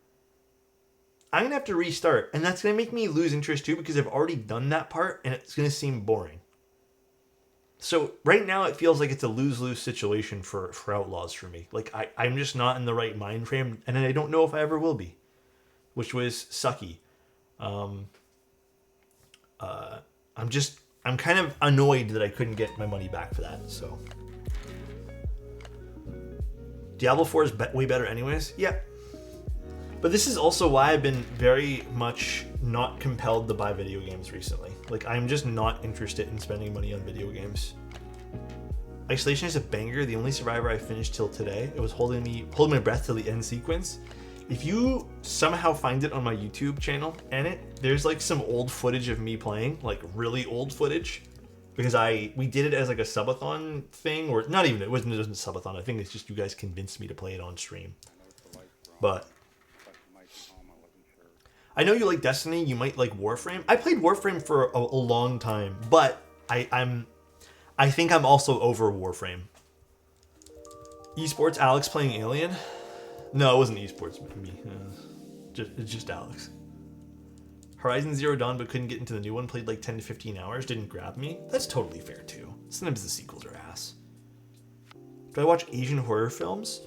I'm going to have to restart. And that's going to make me lose interest too, because I've already done that part and it's going to seem boring. So right now it feels like it's a lose-lose situation for Outlaws for me. Like, I'm just not in the right mind frame, and I don't know if I ever will be, which was sucky. I'm kind of annoyed that I couldn't get my money back for that. So Diablo 4 is way better anyways. Yeah. But this is also why I've been very much not compelled to buy video games recently. Like, I'm just not interested in spending money on video games. Isolation is a banger. The only Survivor I finished till today. It was holding my breath till the end sequence. If you somehow find it on my YouTube channel, there's like some old footage of me playing, like really old footage, because we did it as like a subathon thing, or not even, it wasn't a subathon. I think it's just you guys convinced me to play it on stream. But I know you like Destiny, you might like Warframe. I played Warframe for a long time, but I think I'm also over Warframe. Esports, Alex playing Alien? No, it wasn't esports, me. It's just Alex. Horizon Zero Dawn, but couldn't get into the new one. Played like 10 to 15 hours. Didn't grab me. That's totally fair too. Sometimes the sequels are ass. Do I watch Asian horror films?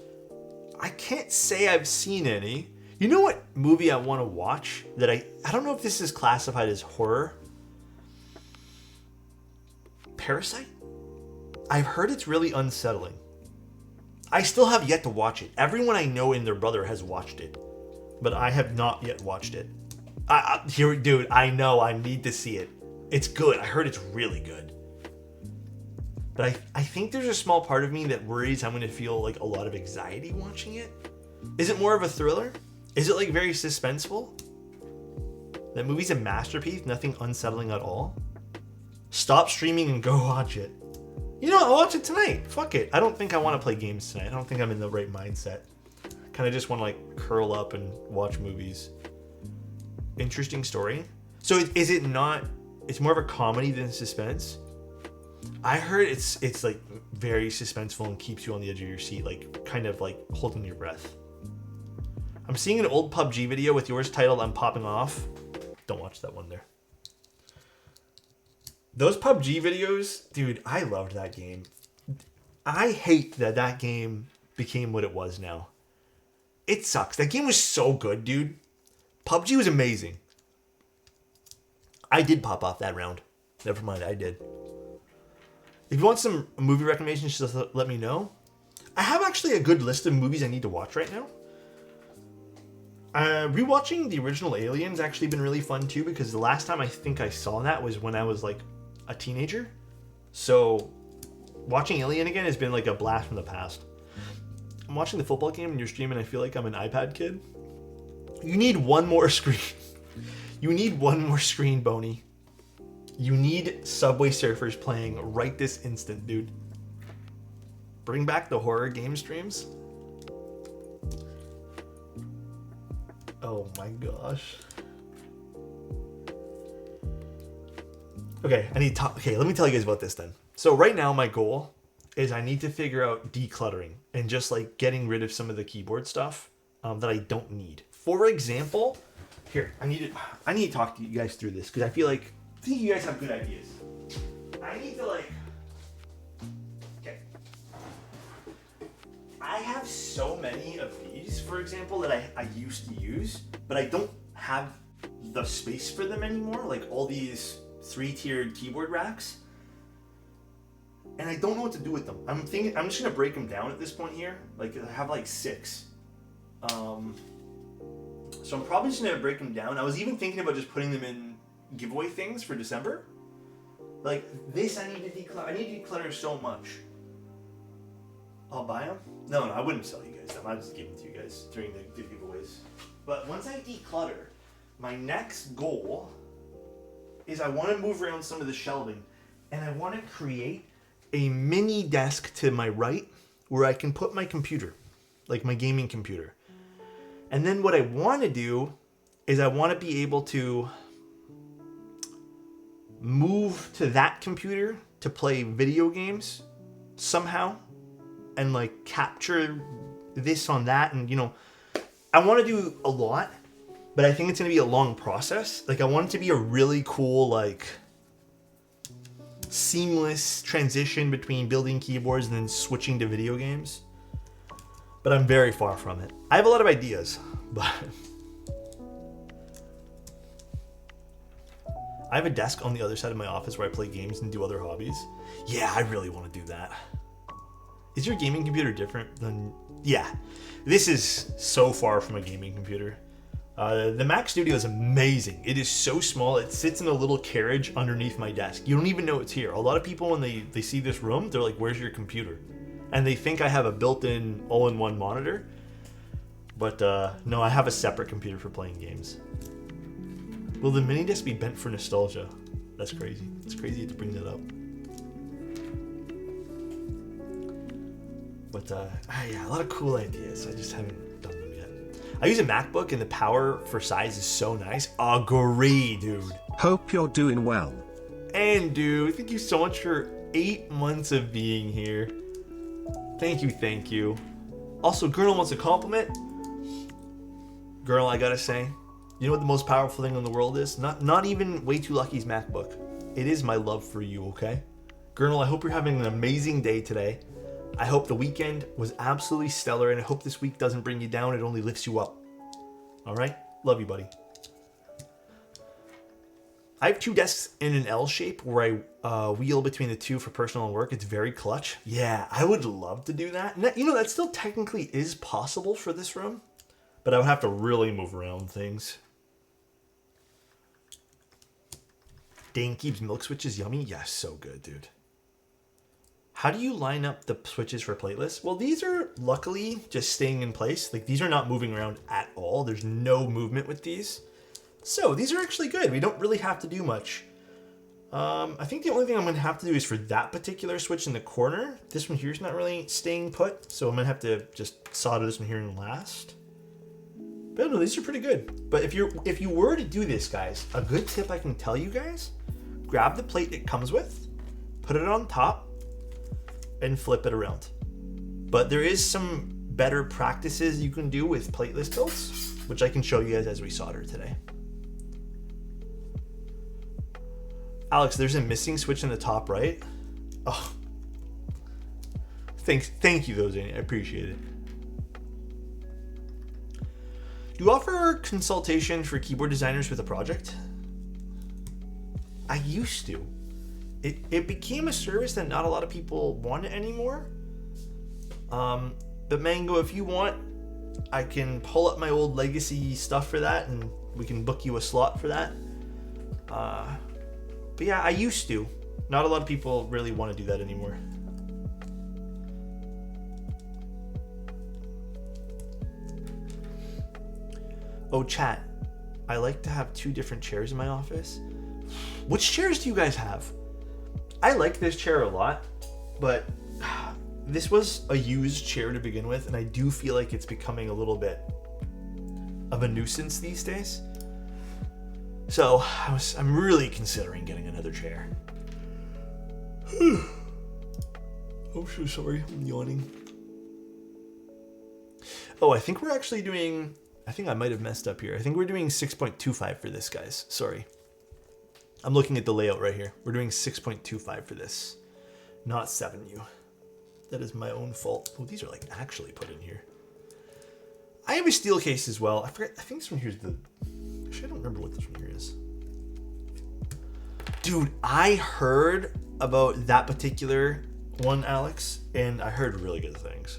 I can't say I've seen any. You know what movie I want to watch that I don't know if this is classified as horror? Parasite? I've heard it's really unsettling. I still have yet to watch it. Everyone I know and their brother has watched it, but I have not yet watched it. Dude, I know I need to see it. It's good. I heard it's really good. But I think there's a small part of me that worries I'm going to feel like a lot of anxiety watching it. Is it more of a thriller? Is it like very suspenseful? That movie's a masterpiece, nothing unsettling at all. Stop streaming and go watch it. You know, I'll watch it tonight. Fuck it. I don't think I want to play games tonight. I don't think I'm in the right mindset. Kind of just want to like curl up and watch movies. Interesting story. So is it not, it's more of a comedy than suspense? I heard it's like very suspenseful and keeps you on the edge of your seat, like kind of like holding your breath. I'm seeing an old PUBG video with yours titled I'm Popping Off. Don't watch that one there. Those PUBG videos, dude, I loved that game. I hate that game became what it was now. It sucks. That game was so good, dude. PUBG was amazing. I did pop off that round. Never mind, I did. If you want some movie recommendations, just let me know. I have actually a good list of movies I need to watch right now. Rewatching the original Alien's actually been really fun too, because the last time I think I saw that was when I was like a teenager. So watching Alien again has been like a blast from the past. I'm watching the football game and you're streaming, I feel like I'm an iPad kid. You need one more screen. You need one more screen, Boney. You need Subway Surfers playing right this instant, dude. Bring back the horror game streams. Oh my gosh. Okay, let me tell you guys about this then. So right now my goal is I need to figure out decluttering and just like getting rid of some of the keyboard stuff that I don't need. For example, here, I need to talk to you guys through this because I think you guys have good ideas. I need to like, okay. I have so many of these, for example, that I used to use, but I don't have the space for them anymore. Like all these 3-tiered keyboard racks. And I don't know what to do with them. I'm thinking I'm just gonna break them down at this point here. Like I have like 6. So I'm probably just gonna break them down. I was even thinking about just putting them in giveaway things for December. Like this, I need to declutter. I need to declutter so much. I'll buy them. No, I wouldn't sell you guys them. I just give them to you guys during the giveaways. But once I declutter, my next goal is I want to move around some of the shelving, and I want to create a mini desk to my right where I can put my computer, like my gaming computer. And then what I want to do is I want to be able to move to that computer to play video games somehow and like capture this on that. And, you know, I want to do a lot, but I think it's going to be a long process. Like I want it to be a really cool, like seamless transition between building keyboards and then switching to video games. But I'm very far from it. I have a lot of ideas, but I have a desk on the other side of my office where I play games and do other hobbies. Yeah, I really want to do that. Is your gaming computer different than... Yeah, this is so far from a gaming computer. The Mac Studio is amazing. It is so small. It sits in a little carriage underneath my desk. You don't even know it's here. A lot of people, when they see this room, they're like, where's your computer? And they think I have a built-in all-in-one monitor. But no, I have a separate computer for playing games. Will the mini disc be bent for nostalgia? That's crazy. It's crazy to bring that up. But yeah, a lot of cool ideas. I just haven't done them yet. I use a MacBook and the power for size is so nice. Agree, dude. Hope you're doing well. And dude, thank you so much for 8 months of being here. Thank you. Also, Gurnal wants a compliment. Gurnal, I gotta say, you know what the most powerful thing in the world is? Not even Way Too Lucky's MacBook. It is my love for you, okay? Gurnal, I hope you're having an amazing day today. I hope the weekend was absolutely stellar, and I hope this week doesn't bring you down. It only lifts you up. All right? Love you, buddy. I have 2 desks in an L shape where I wheel between the 2 for personal and work. It's very clutch. Yeah, I would love to do that. And that, you know, that still technically is possible for this room, but I would have to really move around things. Dane Keeb's milk switch is yummy. Yeah, so good, dude. How do you line up the switches for playlists? Well, these are luckily just staying in place. Like these are not moving around at all. There's no movement with these. So these are actually good. We don't really have to do much. I think the only thing I'm going to have to do is for that particular switch in the corner. This one here is not really staying put. So I'm going to have to just solder this one here in last. But no, these are pretty good. But if you were to do this, guys, a good tip I can tell you guys, grab the plate it comes with, put it on top, and flip it around. But there is some better practices you can do with plateless builds, which I can show you guys as we solder today. Alex, there's a missing switch in the top right. Oh, thank you though, Zane. I appreciate it. Do you offer consultation for keyboard designers with a project? I used to. It became a service that not a lot of people want anymore. But Mango, if you want, I can pull up my old legacy stuff for that and we can book you a slot for that. But yeah, I used to. Not a lot of people really want to do that anymore. Oh, chat. I like to have 2 different chairs in my office. Which chairs do you guys have? I like this chair a lot, but this was a used chair to begin with, and I do feel like it's becoming a little bit of a nuisance these days. So I'm really considering getting another chair. I'm so sorry, I'm yawning. Oh, I think we're actually doing, I think I might have messed up here. I think we're doing 6.25 for this, guys. Sorry. I'm looking at the layout right here. We're doing 6.25 for this, not 7U. That is my own fault. Oh, these are like actually put in here. I have a steel case as well. I forget. I think this one here is the. Actually, I don't remember what this one here is. Dude, I heard about that particular one, Alex, and I heard really good things.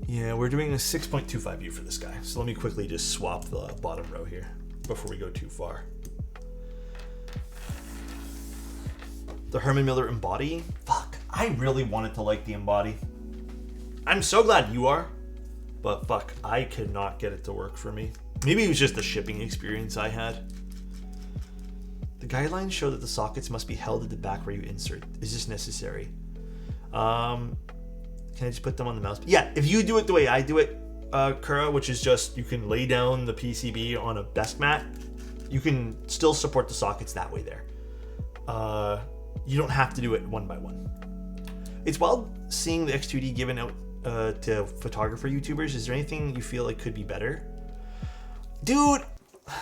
Yeah, we're doing a 6.25 view for this guy. So let me quickly just swap the bottom row here before we go too far. The Herman Miller Embody. Fuck, I really wanted to like the Embody. I'm so glad you are, but fuck, I could not get it to work for me. Maybe it was just the shipping experience I had. The guidelines show that the sockets must be held at the back where you insert. Is this necessary? Can I just put them on the mouse? Yeah, if you do it the way I do it, Kura, which is just you can lay down the PCB on a desk mat, you can still support the sockets that way there. You don't have to do it one by one. It's wild seeing the X2D given out to photographer YouTubers. Is there anything you feel like could be better? Dude,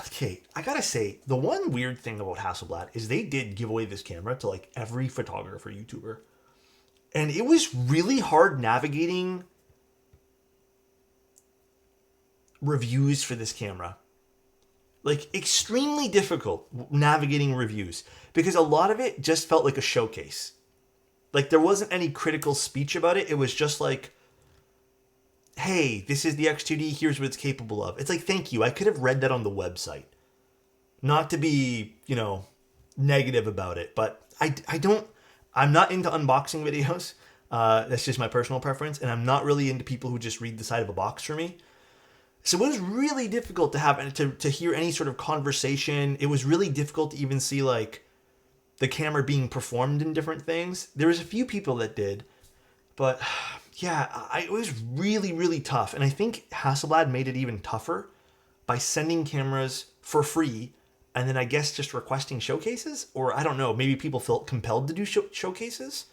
okay, I gotta say, the one weird thing about Hasselblad is they did give away this camera to like every photographer YouTuber. And it was really hard navigating reviews for this camera. Like, extremely difficult navigating reviews because a lot of it just felt like a showcase. Like, there wasn't any critical speech about it. It was just like, hey, this is the X2D, here's what it's capable of. It's like, thank you. I could have read that on the website. Not to be, you know, negative about it, but I'm not into unboxing videos. That's just my personal preference. And I'm not really into people who just read the side of a box for me. So it was really difficult to have, to hear any sort of conversation. It was really difficult to even see like the camera being performed in different things. There was a few people that did, but yeah, it was really, really tough. And I think Hasselblad made it even tougher by sending cameras for free and then I guess just requesting showcases, or I don't know, maybe people felt compelled to do showcases.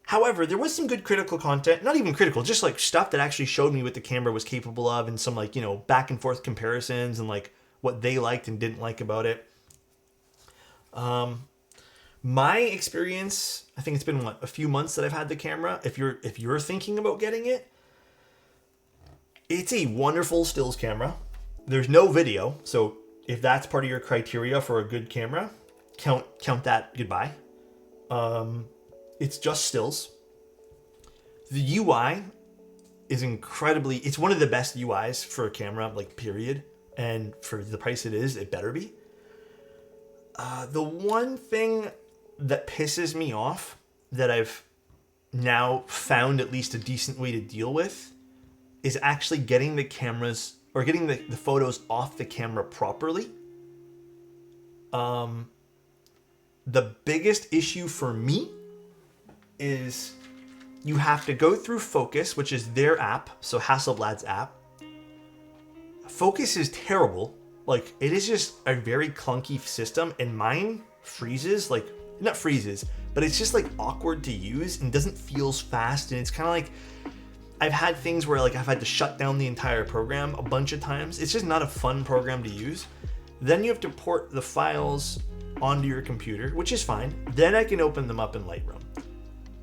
However, there was some good critical content, not even critical, just like stuff that actually showed me what the camera was capable of and some like, you know, back and forth comparisons and like what they liked and didn't like about it. My experience, I think it's been a few months that I've had the camera. If you're thinking about getting it, it's a wonderful stills camera. There's no video, so if that's part of your criteria for a good camera, count that goodbye. It's just stills. The UI is incredibly, it's one of the best UIs for a camera, like period. And for the price it is, it better be. The one thing that pisses me off that I've now found at least a decent way to deal with is actually getting the cameras or getting the photos off the camera properly. The biggest issue for me is you have to go through Focus, which is their app, so Hasselblad's app. Focus is terrible. Like, it is just a very clunky system, and mine freezes, like, not freezes, but it's just like awkward to use and doesn't feel fast, and it's kind of like, I've had things where like I've had to shut down the entire program a bunch of times. It's just not a fun program to use. Then you have to port the files onto your computer, which is fine. Then I can open them up in Lightroom.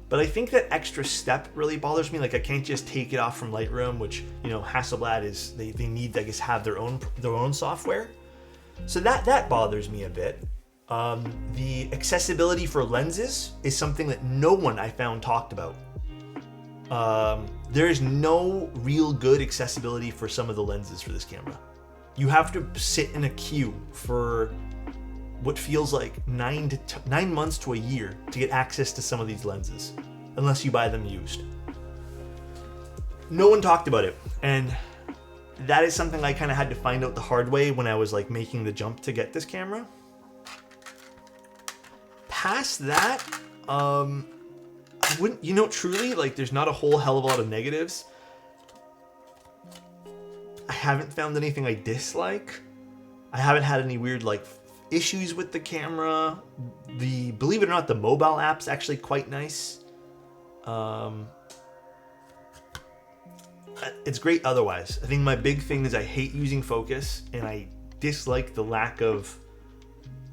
But I think that extra step really bothers me. Like, I can't just take it off from Lightroom, which, you know, Hasselblad is, they need, I guess, have their own software. So that bothers me a bit. The accessibility for lenses is something that no one I found talked about. There is no real good accessibility for some of the lenses for this camera. You have to sit in a queue for what feels like 9 months to a year to get access to some of these lenses, unless you buy them used. No one talked about it, and that is something I kind of had to find out the hard way when I was like making the jump to get this camera. Past that, I wouldn't, you know, truly, like, there's not a whole hell of a lot of negatives. I haven't found anything I dislike. I haven't had any weird, like, issues with the camera. Believe it or not, the mobile app's actually quite nice. It's great otherwise. I think my big thing is I hate using focus, and I dislike the lack of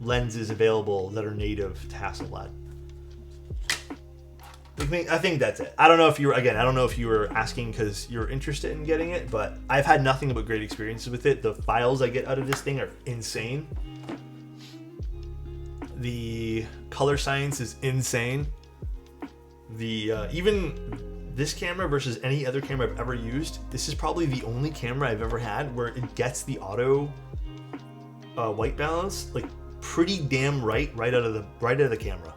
lenses available that are native to Hasselblad. I think that's it. I don't know if you were asking because you're interested in getting it, but I've had nothing but great experiences with it. The files I get out of this thing are insane. The color science is insane. The even this camera versus any other camera I've ever used, this is probably the only camera I've ever had where it gets the auto white balance like pretty damn right out of the camera.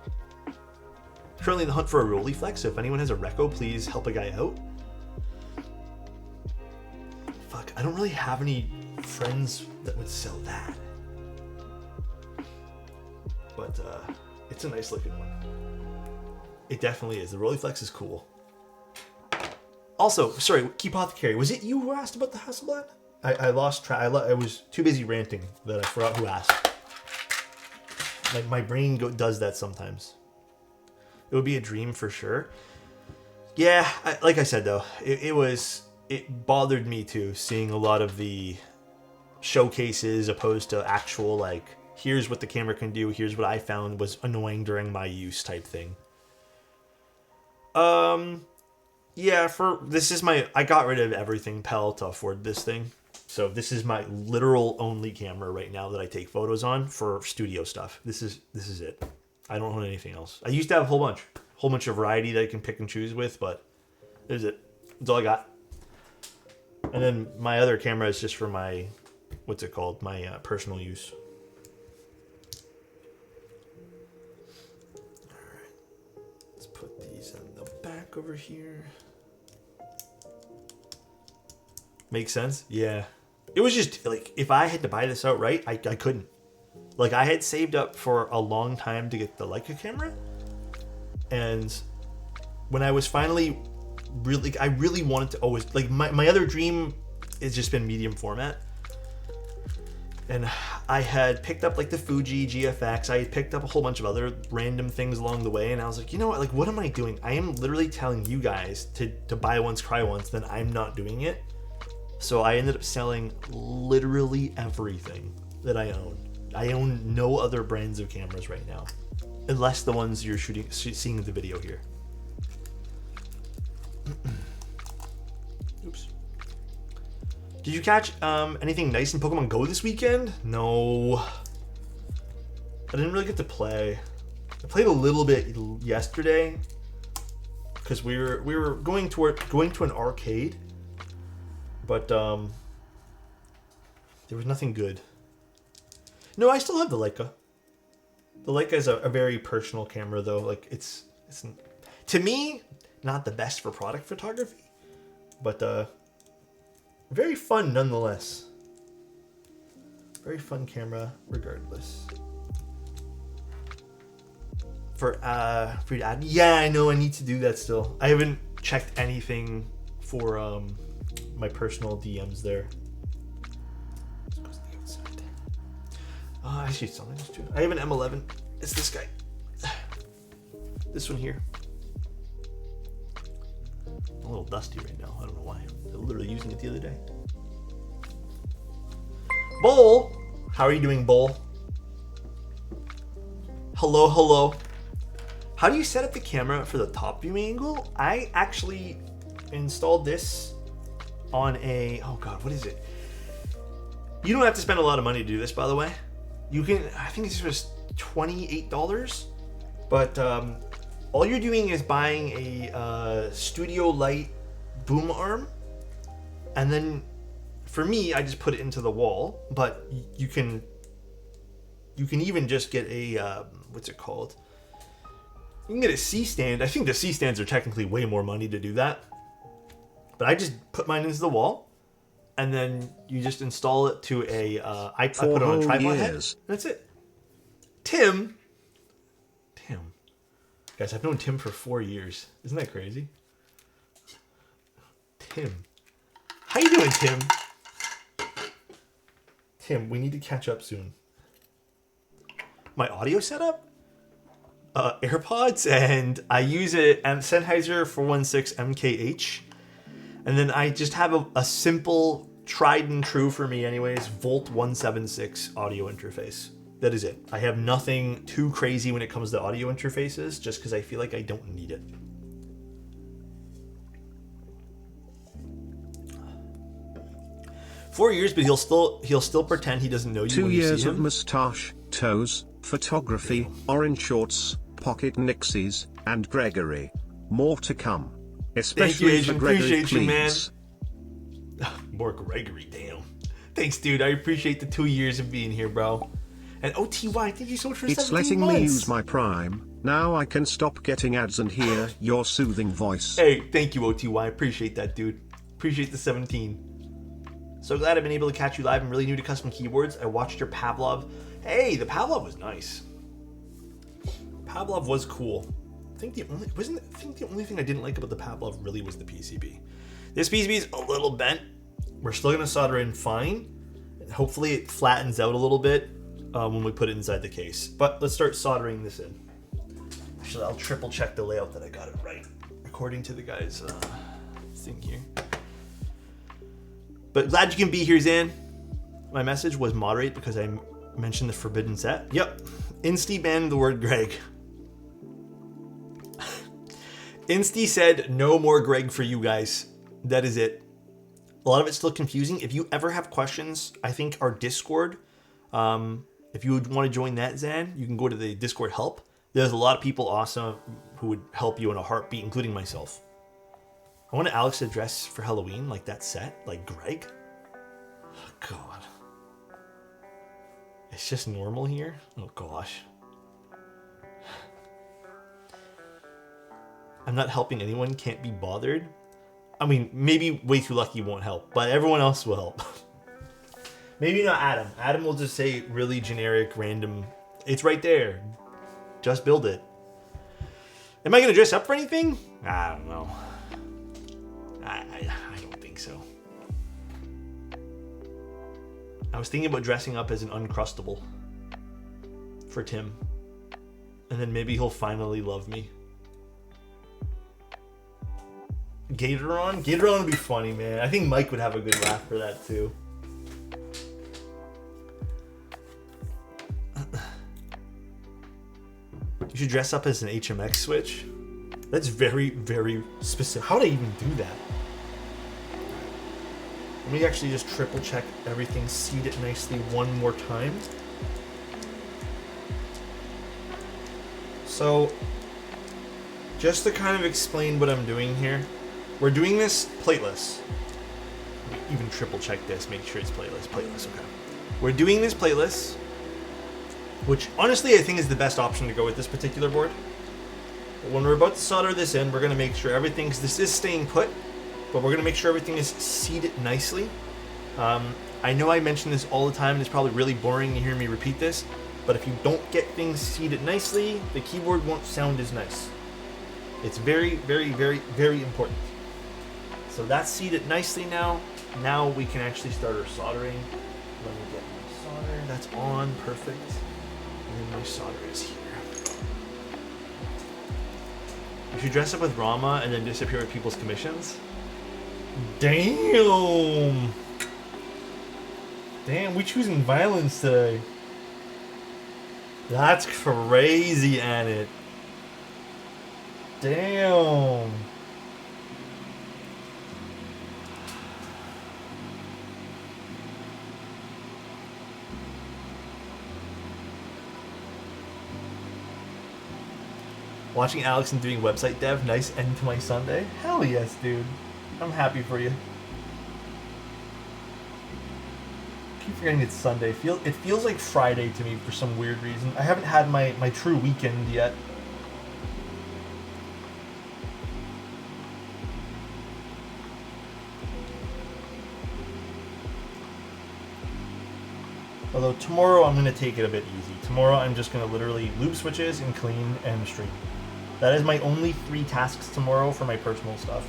Currently in the hunt for a Rolleiflex, so if anyone has a Reco, please help a guy out. Fuck, I don't really have any friends that would sell that. But it's a nice looking one. It definitely is. The Rolleiflex is cool. Also, sorry, Keepothecary, was it you who asked about the Hasselblad? I lost track. I was too busy ranting that I forgot who asked. Like, my brain does that sometimes. It would be a dream for sure. Yeah, like I said though, it bothered me too, seeing a lot of the showcases opposed to actual like, here's what the camera can do, here's what I found was annoying during my use type thing. Yeah, I got rid of everything Pel to afford this thing. So this is my literal only camera right now that I take photos on for studio stuff. This is it. I don't own anything else. I used to have a whole bunch of variety that I can pick and choose with, but there's it. That's all I got. And then my other camera is just for my, what's it called? My personal use. All right. Let's put these in the back over here. Makes sense? Yeah. It was just like, if I had to buy this outright, I couldn't. Like, I had saved up for a long time to get the Leica camera, and when I was finally I really wanted to always, like, my other dream has just been medium format, and I had picked up, like, the Fuji GFX, I had picked up a whole bunch of other random things along the way, and I was like, you know what, like, what am I doing? I am literally telling you guys to buy once, cry once, then I'm not doing it. So I ended up selling literally everything that I own. I own no other brands of cameras right now, unless the ones you're seeing in the video here. Oops. Did you catch anything nice in Pokemon Go this weekend? No. I didn't really get to play. I played a little bit yesterday because we were going to an arcade, but there was nothing good. No, I still have the Leica. The Leica is a very personal camera, though. Like, it's to me not the best for product photography, but very fun nonetheless. Very fun camera, regardless. For you to add, yeah, I know I need to do that still. I haven't checked anything for my personal DMs there. I see something else too. I have an M11. It's this guy. This one here. I'm a little dusty right now. I don't know why. I'm literally using it the other day. Bull! How are you doing, Bull? Hello, hello. How do you set up the camera for the top view angle? I actually installed this on a... Oh god, what is it? You don't have to spend a lot of money to do this, by the way. You can, I think this was $28, but all you're doing is buying a Studio Light boom arm, and then for me, I just put it into the wall. But you can even just get a what's it called? You can get a C stand. I think the C stands are technically way more money to do that, but I just put mine into the wall. And then you just install it to a, I put it on a tripod head. That's it. Tim. Guys, I've known Tim for 4 years. Isn't that crazy? Tim. How you doing, Tim? Tim, we need to catch up soon. My audio setup? AirPods, and I use a Sennheiser 416 MKH. And then I just have a simple, tried and true for me anyways, Volt 176 audio interface. That is it. I have nothing too crazy when it comes to audio interfaces, just because I feel like I don't need it. "4 years, but he'll still pretend he doesn't know you 2 when you years see of him." moustache, toes, photography, orange shorts, pocket nixies, and Gregory. More to come. Especially Adrian. for Gregory, Appreciate you, man. please. More Gregory, damn. Thanks, dude. I appreciate the 2 years of being here, bro. And OTY, thank you so much for 17 It's letting months. me use my Prime. Now I can stop getting ads and hear your soothing voice. Hey, thank you, OTY. Appreciate that, dude. Appreciate the 17. So glad I've been able to catch you live. I'm really new to custom keyboards. I watched your Pavlov. Hey, the Pavlov was nice. Pavlov was cool. I think the only thing I didn't like about the Pavlov really was the PCB. This PCB is a little bent. We're still gonna solder in fine. Hopefully it flattens out a little bit when we put it inside the case. But let's start soldering this in. Actually, I'll triple check the layout that I got it right according to the guy's thing here. But glad you can be here, Zan. My message was moderate because I mentioned the forbidden set. Yep. Insty banned the word Greg. Insty said no more Greg for you guys. That is it. A lot of it's still confusing. If you ever have questions, I think our Discord, if you would want to join that, Zan, you can go to the Discord help. There's a lot of people awesome who would help you in a heartbeat, including myself. I want Alex to dress for Halloween like that set, like Greg. Oh, God. It's just normal here? Oh, gosh. I'm not helping anyone, can't be bothered. I mean, maybe Way Too Lucky won't help, but everyone else will help. Maybe not Adam. Adam will just say really generic, random. It's right there. Just build it. Am I going to dress up for anything? I don't know. I don't think so. I was thinking about dressing up as an Uncrustable for Tim. And then maybe he'll finally love me. Gatoron? Gatoron would be funny, man. I think Mike would have a good laugh for that, too. You should dress up as an HMX switch. That's very, very specific. How would I even do that? Let me actually just triple check everything, seat it nicely one more time. So, just to kind of explain what I'm doing here, we're doing this plateless. Let me even triple check this, make sure it's plateless. Plateless, okay. We're doing this plateless, which honestly I think is the best option to go with this particular board. But when we're about to solder this in, we're going to make sure everything's, this is staying put, but we're going to make sure everything is seated nicely. I know I mention this all the time, and it's probably really boring to hear me repeat this, but if you don't get things seated nicely, the keyboard won't sound as nice. It's very, very, very, very important. So that's seated nicely now. Now we can actually start our soldering. Let me get my solder. That's on. Perfect. And then my solder is here. You should dress up with Rama and then disappear with people's commissions. Damn! Damn, we choosing violence today. That's crazy, Annette. Damn. Watching Alex and doing website dev, nice end to my Sunday. Hell yes, dude. I'm happy for you. Keep forgetting it's Sunday. It feels like Friday to me for some weird reason. I haven't had my true weekend yet. Although tomorrow I'm going to take it a bit easy. Tomorrow I'm just going to literally loop switches and clean and stream. That is my only 3 tasks tomorrow for my personal stuff.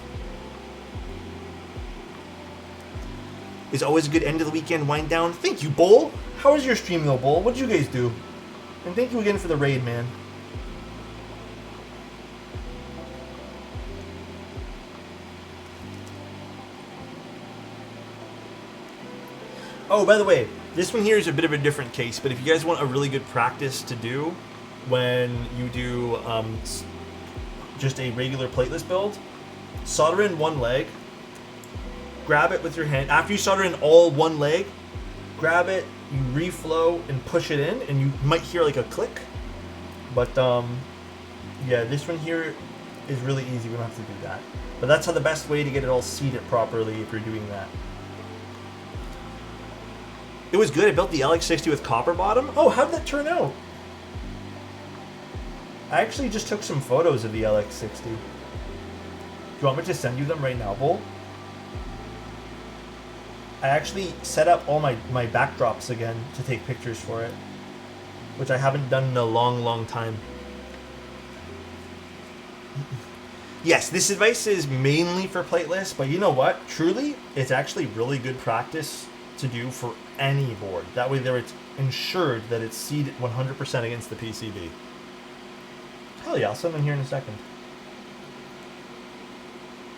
It's always a good end of the weekend wind down. Thank you, Bull. How was your stream though, Bull? What did you guys do? And thank you again for the raid, man. Oh, by the way, This one here is a bit of a different case, but if you guys want a really good practice to do when you do just a regular plateless build, solder in one leg, grab it with your hand. After you solder in all one leg, grab it, you reflow and push it in, and you might hear like a click. But yeah, this one here is really easy. We don't have to do that. But that's how the best way to get it all seated properly if you're doing that. It was good. I built the LX60 with copper bottom. Oh, how did that turn out? I actually just took some photos of the LX60. Do you want me to send you them right now, Bull? I actually set up all my backdrops again to take pictures for it, which I haven't done in a long, long time. Yes, this advice is mainly for plateless, but you know what? Truly, it's actually really good practice to do for any board. That way there it's ensured that it's seated 100% against the PCB. Hell yeah, I'll send them here in a second.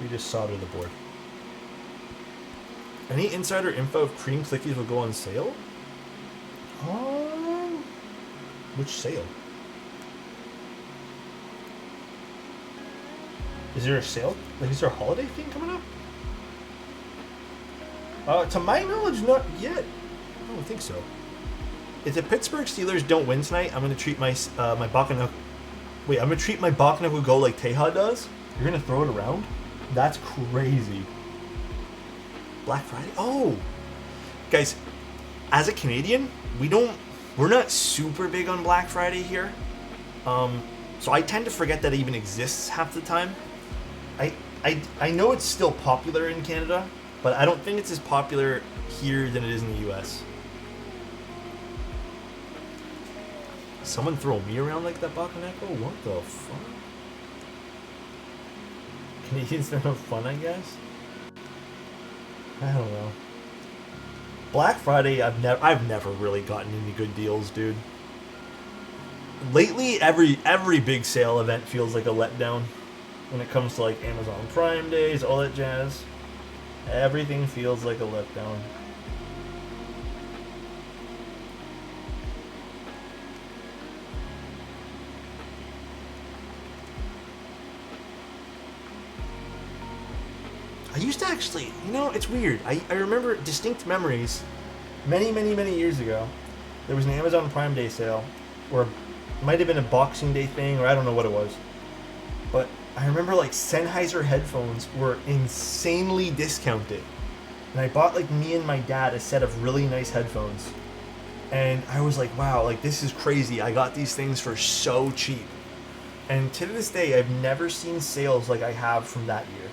We just solder the board. Any insider info if cream clickies will go on sale? Which sale? Is there a sale? Like, is there a holiday thing coming up? To my knowledge, not yet. I don't think so. If the Pittsburgh Steelers don't win tonight, I'm gonna treat my my Bakana. Wait, I'm gonna treat my Bakana go like Teja does. You're gonna throw it around? That's crazy. Black Friday? Oh, guys, as a Canadian, we're not super big on Black Friday here. So I tend to forget that it even exists half the time. I know it's still popular in Canada, but I don't think it's as popular here than it is in the US. Someone throw me around like that, Bakaneko? What the fuck? Canadians don't have fun, I guess? I don't know. Black Friday, I've never really gotten any good deals, dude. Lately, every big sale event feels like a letdown. When it comes to like Amazon Prime Days, all that jazz. Everything feels like a letdown. I used to actually, it's weird. I remember distinct memories many years ago. There was an Amazon Prime Day sale, or it might have been a Boxing Day thing, or I don't know what it was. But I remember like Sennheiser headphones were insanely discounted. And I bought like me and my dad a set of really nice headphones. And I was like, wow, like this is crazy. I got these things for so cheap. And to this day, I've never seen sales like I have from that year.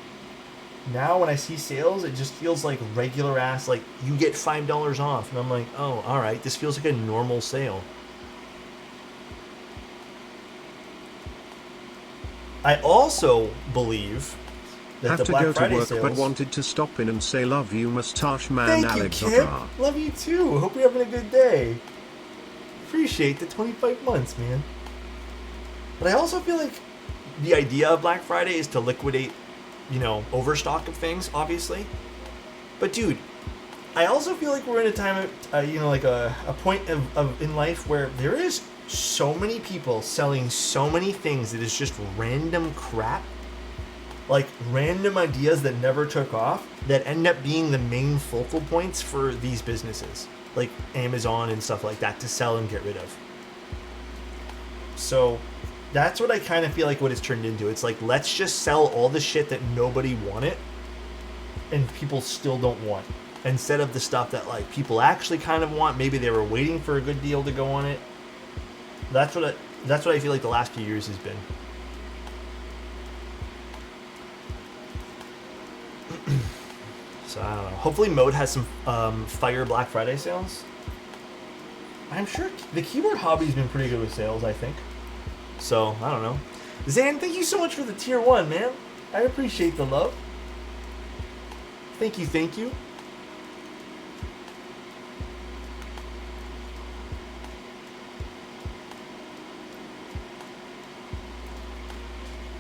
Now when I see sales, it just feels like regular ass, like you get $5 off. And I'm like, oh, all right, this feels like a normal sale. I also believe that the Black Friday sales... Have to go to work, but wanted to stop in and say love you, mustache man. Thank you, Kip. Love you too. Hope you're having a good day. Appreciate the 25 months, man. But I also feel like the idea of Black Friday is to liquidate, overstock of things, obviously. But dude, I also feel like we're in a time of, like a point of in life where there is so many people selling so many things that is just random crap, like random ideas that never took off, that end up being the main focal points for these businesses like Amazon and stuff like that to sell and get rid of. So that's what I kind of feel like what it's turned into. It's like, let's just sell all the shit that nobody wanted and people still don't want, instead of the stuff that like people actually kind of want. Maybe they were waiting for a good deal to go on it. That's what I feel like the last few years has been. So I don't know. Hopefully Mode has some fire Black Friday sales. I'm sure the Keyboard Hobby's been pretty good with sales, I think. So I don't know. Zan, thank you so much for the tier 1, man. I appreciate the love. Thank you.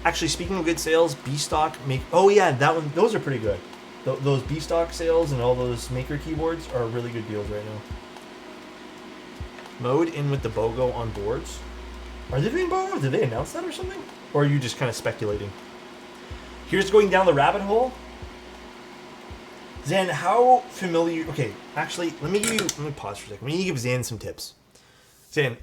Actually, speaking of good sales, B-Stock make... Oh yeah, that one. Those are pretty good. Those B-Stock sales and all those Maker keyboards are really good deals right now. Mode in with the BOGO on boards. Are they doing BOGO? Did they announce that or something? Or are you just kind of speculating? Here's going down the rabbit hole. Zan, how familiar... Okay, actually, let me pause for a second. Let me give Zan some tips. Zan,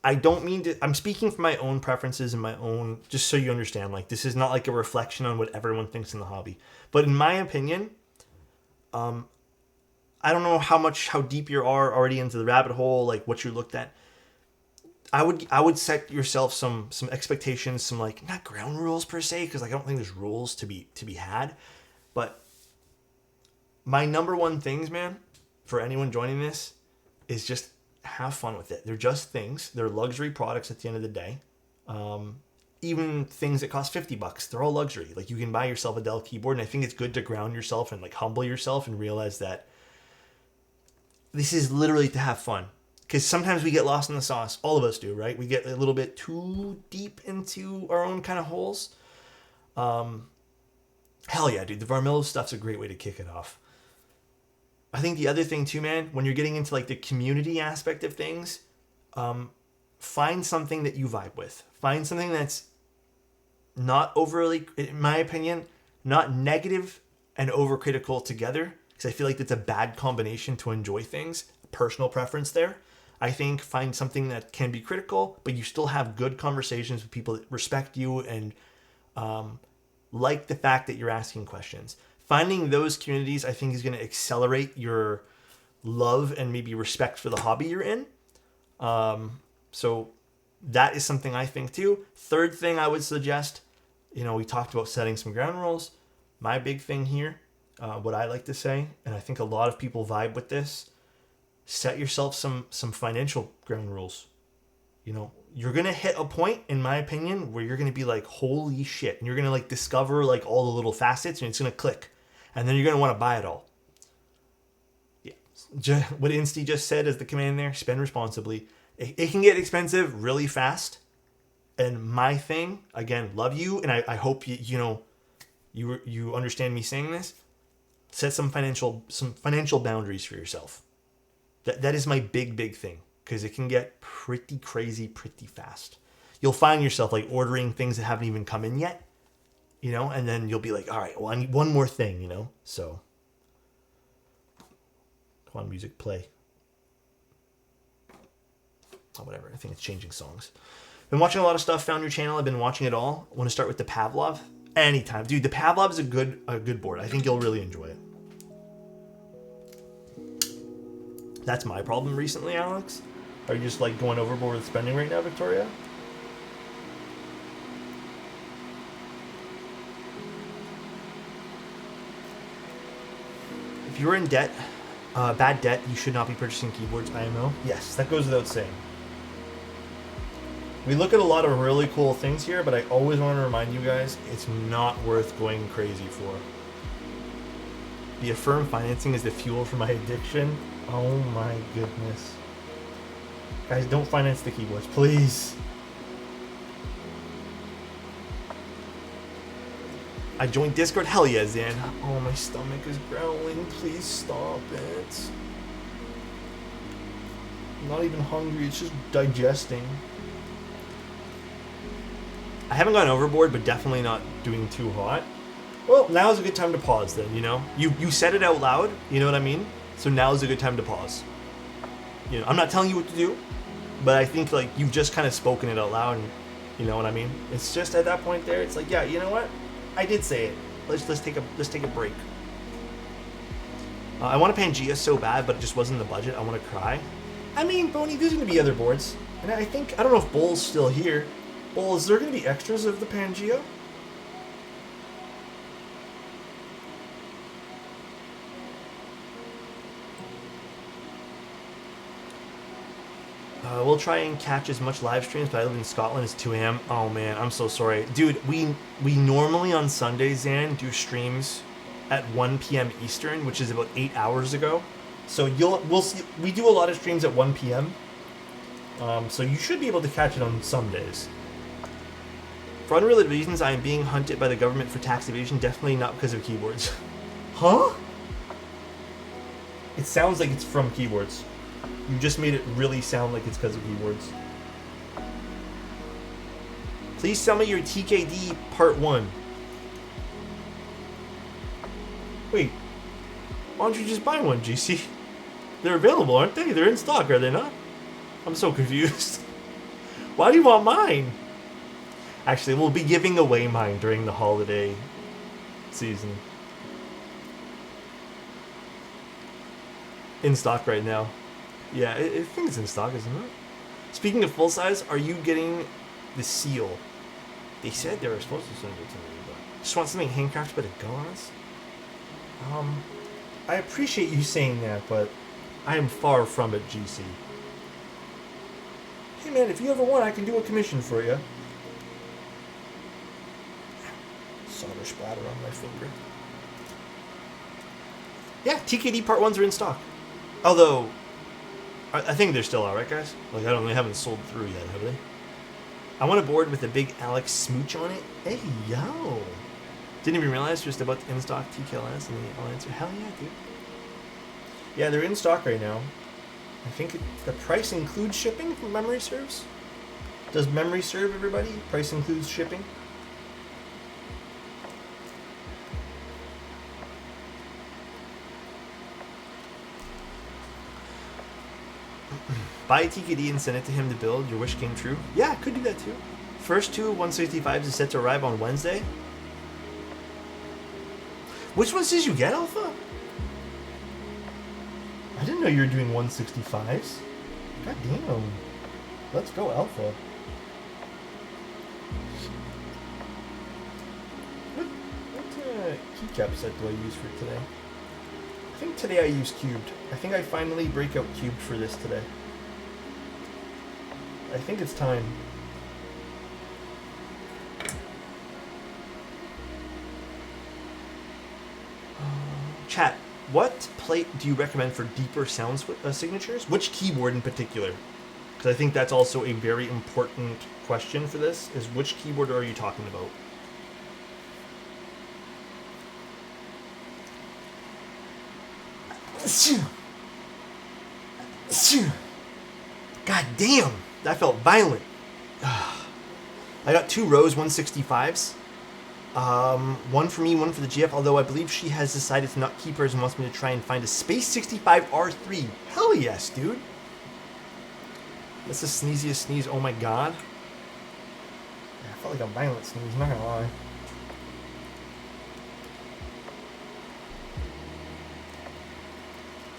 I don't mean to... I'm speaking from my own preferences and my own... Just so you understand, like, this is not like a reflection on what everyone thinks in the hobby. But in my opinion, I don't know how deep you are already into the rabbit hole, like what you looked at. I would set yourself some expectations, some, like, not ground rules per se, because like, I don't think there's rules to be had. But my number one things, man, for anyone joining this is just have fun with it. They're just things. They're luxury products at the end of the day. Even things that cost $50, they're all luxury. Like, you can buy yourself a Dell keyboard, and I think it's good to ground yourself and like humble yourself and realize that this is literally to have fun. Because sometimes we get lost in the sauce. All of us do, right? We get a little bit too deep into our own kind of holes. Hell yeah, dude. The Varmillo stuff's a great way to kick it off. I think the other thing too, man, when you're getting into like the community aspect of things, find something that you vibe with. Find something that's not overly, in my opinion, not negative and overcritical together. Because I feel like that's a bad combination to enjoy things. Personal preference there. I think find something that can be critical, but you still have good conversations with people that respect you and like the fact that you're asking questions. Finding those communities, I think, is going to accelerate your love and maybe respect for the hobby you're in. So that is something I think too. Third thing I would suggest, we talked about setting some ground rules. My big thing here, what I like to say, and I think a lot of people vibe with this, set yourself some financial ground rules. You're going to hit a point, in my opinion, where you're going to be like, holy shit. And you're going to like discover like all the little facets, and it's going to click. And then you're going to want to buy it all. Yeah. What Insty just said is the command there, spend responsibly. It can get expensive really fast. And my thing, again, love you. And I hope you understand me saying this. Set some financial boundaries for yourself. That is my big thing, because it can get pretty crazy pretty fast. You'll find yourself like ordering things that haven't even come in yet, and then you'll be like, all right, well, I need one more thing, so come on, music, play. Oh, whatever, I think it's changing songs. Been watching a lot of stuff, found your channel, I've been watching it all. Want to start with the Pavlov? Anytime. Dude, the Pavlov is a good board. I think you'll really enjoy it. That's my problem recently, Alex. Are you just like going overboard with spending right now, Victoria? If you're in debt, bad debt, you should not be purchasing keyboards, IMO. Yes, that goes without saying. We look at a lot of really cool things here, but I always want to remind you guys, it's not worth going crazy for. The Affirm financing is the fuel for my addiction. Oh my goodness. Guys, don't finance the keyboards, please. I joined Discord. Hell yeah, Zan. Oh, my stomach is growling. Please stop it. I'm not even hungry. It's just digesting. I haven't gone overboard, but definitely not doing too hot. Well, now is a good time to pause then, You said it out loud, you know what I mean? So now is a good time to pause. I'm not telling you what to do, but I think like you've just kind of spoken it out loud, and you know what I mean? It's just at that point there, it's like, yeah, you know what? I did say it. Let's take a break. I want a Pangea so bad, but it just wasn't in the budget. I want to cry. I mean, Boney, there's going to be other boards. And I don't know if Bull's still here. Bull, is there going to be extras of the Pangea? We'll try and catch as much live streams, but I live in Scotland. It's 2 a.m. Oh man, I'm so sorry. Dude, we normally on Sundays, Zan, do streams at 1 p.m. Eastern, which is about 8 hours ago. So we'll see. We do a lot of streams at 1 p.m. So you should be able to catch it on some days. For unrelated reasons, I am being hunted by the government for tax evasion. Definitely not because of keyboards. Huh? It sounds like it's from keyboards. You just made it really sound like it's because of keyboards. Please sell me your TKD Part 1. Wait, why don't you just buy one, GC? They're available, aren't they? They're in stock, are they not? I'm so confused. Why do you want mine? Actually, we'll be giving away mine during the holiday season. In stock right now. Yeah, I think it's in stock, isn't it? Speaking of full size, are you getting the seal? They said they were supposed to send it to me, but just want something handcrafted but a gauze? I appreciate you saying that, but I am far from it, GC. Hey man, if you ever want, I can do a commission for you. Solder splatter on my finger. Yeah, TKD Part 1s are in stock. Although, I think they're still out, right guys? Like, they haven't sold through yet, have they? I want a board with a big Alex smooch on it. Hey, yo! Didn't even realize just about the in-stock TKLS, and I'll answer, hell yeah, dude. Yeah, they're in stock right now. I think the price includes shipping, if memory serves. Does memory serve, everybody? Price includes shipping? Buy a TKD and send it to him to build. Your wish came true. Yeah, I could do that too. First two 165s is set to arrive on Wednesday. Which ones did you get, Alpha? I didn't know you were doing 165s. God damn. Let's go, Alpha. What keycap set do I use for today? I think today I use cubed. I think I finally break out cubed for this today. I think it's time. Chat, what plate do you recommend for deeper sound signatures? Which keyboard in particular? Because I think that's also a very important question for this, is which keyboard are you talking about? God damn, that felt violent. I got 2 rows 165s. One for me, one for the GF, although I believe she has decided to not keep hers and wants me to try and find a Space 65 R3. Hell yes, dude. That's the sneeziest sneeze, oh my god. Yeah, I felt like a violent sneeze, I'm not gonna lie.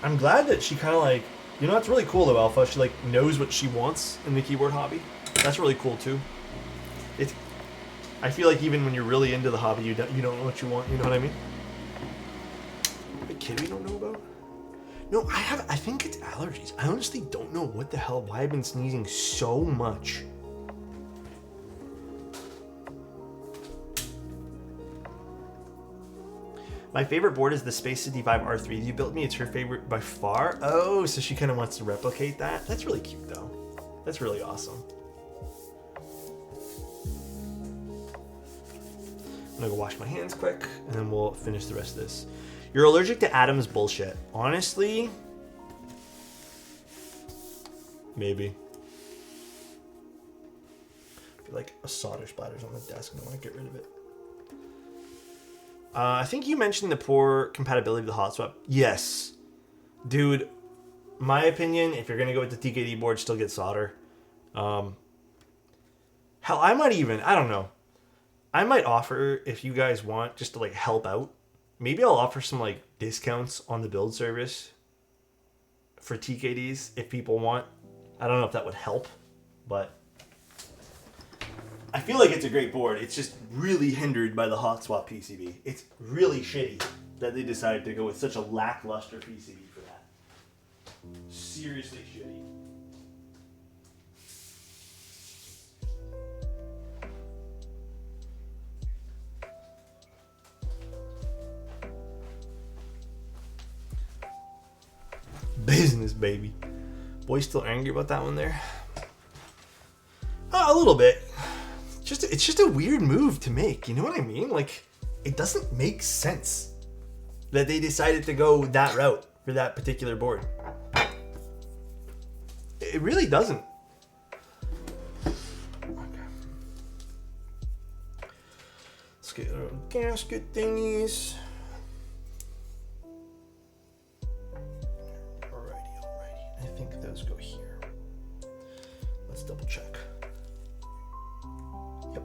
I'm glad that she kind of like, you know, that's really cool though, Alpha. She like knows what she wants in the keyboard hobby. That's really cool too. I feel like even when you're really into the hobby, you don't know what you want. You know what I mean? A kid we don't know about? No, I think it's allergies. I honestly don't know what the hell, why I've been sneezing so much. My favorite board is the Space 65 R3 you built me. It's her favorite by far. Oh, so she kind of wants to replicate that. That's really cute though. That's really awesome. I'm gonna go wash my hands quick, and then we'll finish the rest of this. You're allergic to Adam's bullshit. Honestly, maybe. I feel like a solder splatter's on the desk, and I want to get rid of it. I think you mentioned the poor compatibility of the hot swap. Yes. Dude, my opinion, if you're gonna go with the TKD board, still get solder. Hell, I might even, I don't know. I might offer, if you guys want, just to like help out, maybe I'll offer some like discounts on the build service for TKDs if people want. I don't know if that would help, but I feel like it's a great board. It's just really hindered by the hot swap PCB. It's really shitty that they decided to go with such a lackluster PCB for that. Seriously shitty. Business, baby. Boy, still angry about that one there? A little bit. It's just a weird move to make. You know what I mean? Like, it doesn't make sense that they decided to go that route for that particular board. It really doesn't. Let's get our gasket thingies. Alrighty. I think those go here. Let's double check. Yep.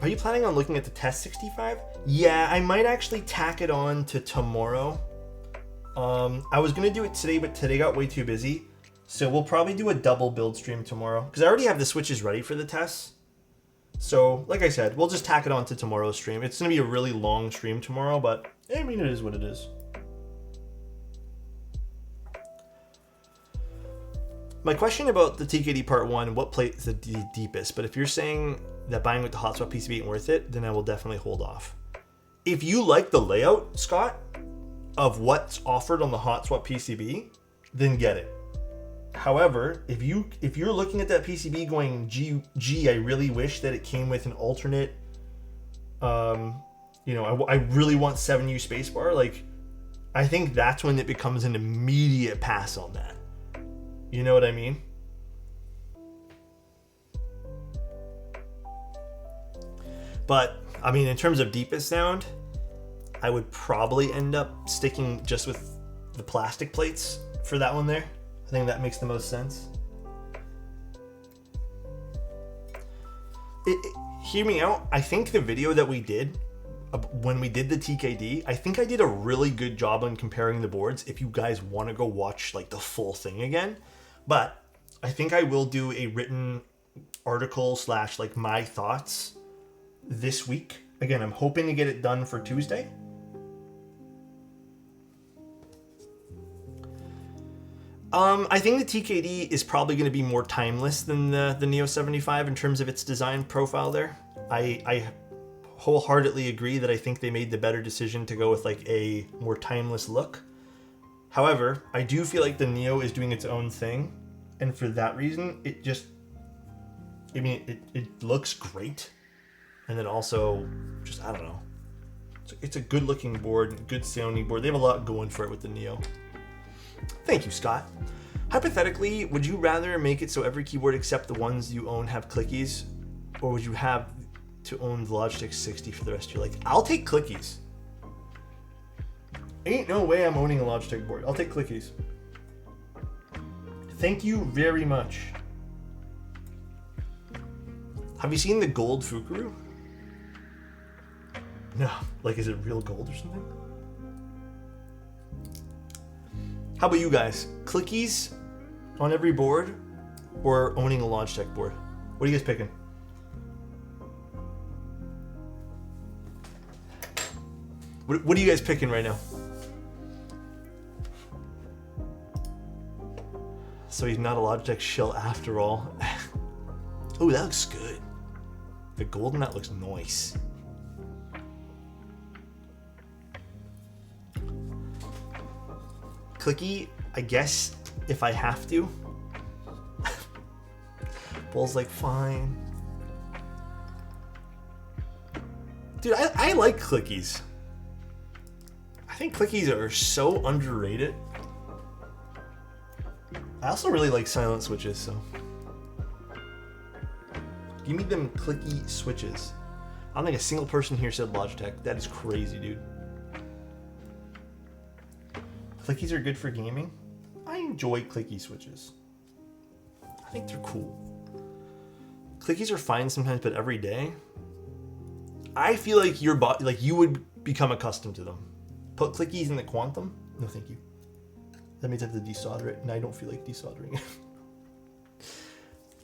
Are you planning on looking at the test 65? Yeah, I might actually tack it on to tomorrow. I was gonna do it today, but today got way too busy. So we'll probably do a double build stream tomorrow because I already have the switches ready for the tests. So, like I said, we'll just tack it on to tomorrow's stream. It's gonna be a really long stream tomorrow, but I mean, it is what it is. My question about the TKD Part 1, what plate is the deepest? But if you're saying that buying with the hotspot PCB ain't worth it, then I will definitely hold off. If you like the layout, Scott, of what's offered on the hotspot PCB, then get it. However, if you're looking at that PCB going, gee, I really wish that it came with an alternate, you know, I really want 7U spacebar, like, I think that's when it becomes an immediate pass on that. You know what I mean? But, I mean, in terms of deepest sound, I would probably end up sticking just with the plastic plates for that one there. I think that makes the most sense. Hear me out. I think the video that we did when we did the TKD, I think I did a really good job on comparing the boards if you guys want to go watch like the full thing again. But I think I will do a written article / like my thoughts this week. Again, I'm hoping to get it done for Tuesday. I think the TKD is probably going to be more timeless than the Neo 75 in terms of its design profile there. I wholeheartedly agree that I think they made the better decision to go with like a more timeless look. However, I do feel like the Neo is doing its own thing, and for that reason, it just, I mean, it looks great, and then also, just, I don't know, it's a good looking board, good sounding board. They have a lot going for it with the Neo. Thank you, Scott. Hypothetically, would you rather make it so every keyboard except the ones you own have clickies, or would you have to own the Logitech 60 for the rest of your life? I'll take clickies. Ain't no way I'm owning a Logitech board. I'll take clickies. Thank you very much. Have you seen the gold Fukuru? No, like, is it real gold or something? How about you guys? Clickies on every board or owning a Logitech board? What are you guys picking? What are you guys picking right now? So he's not a Logitech shill after all. Oh, that looks good. The gold in that looks nice. Clicky, I guess, if I have to. Bull's like, fine. Dude, I like clickies. I think clickies are so underrated. I also really like silent switches, so. Give me them clicky switches. I don't think a single person here said Logitech. That is crazy, dude. Clickies are good for gaming. I enjoy clicky switches. I think they're cool. Clickies are fine sometimes, but every day, I feel like your body, like you would become accustomed to them. Put clickies in the Quantum? No, thank you. That means I have to desolder it, and I don't feel like desoldering it.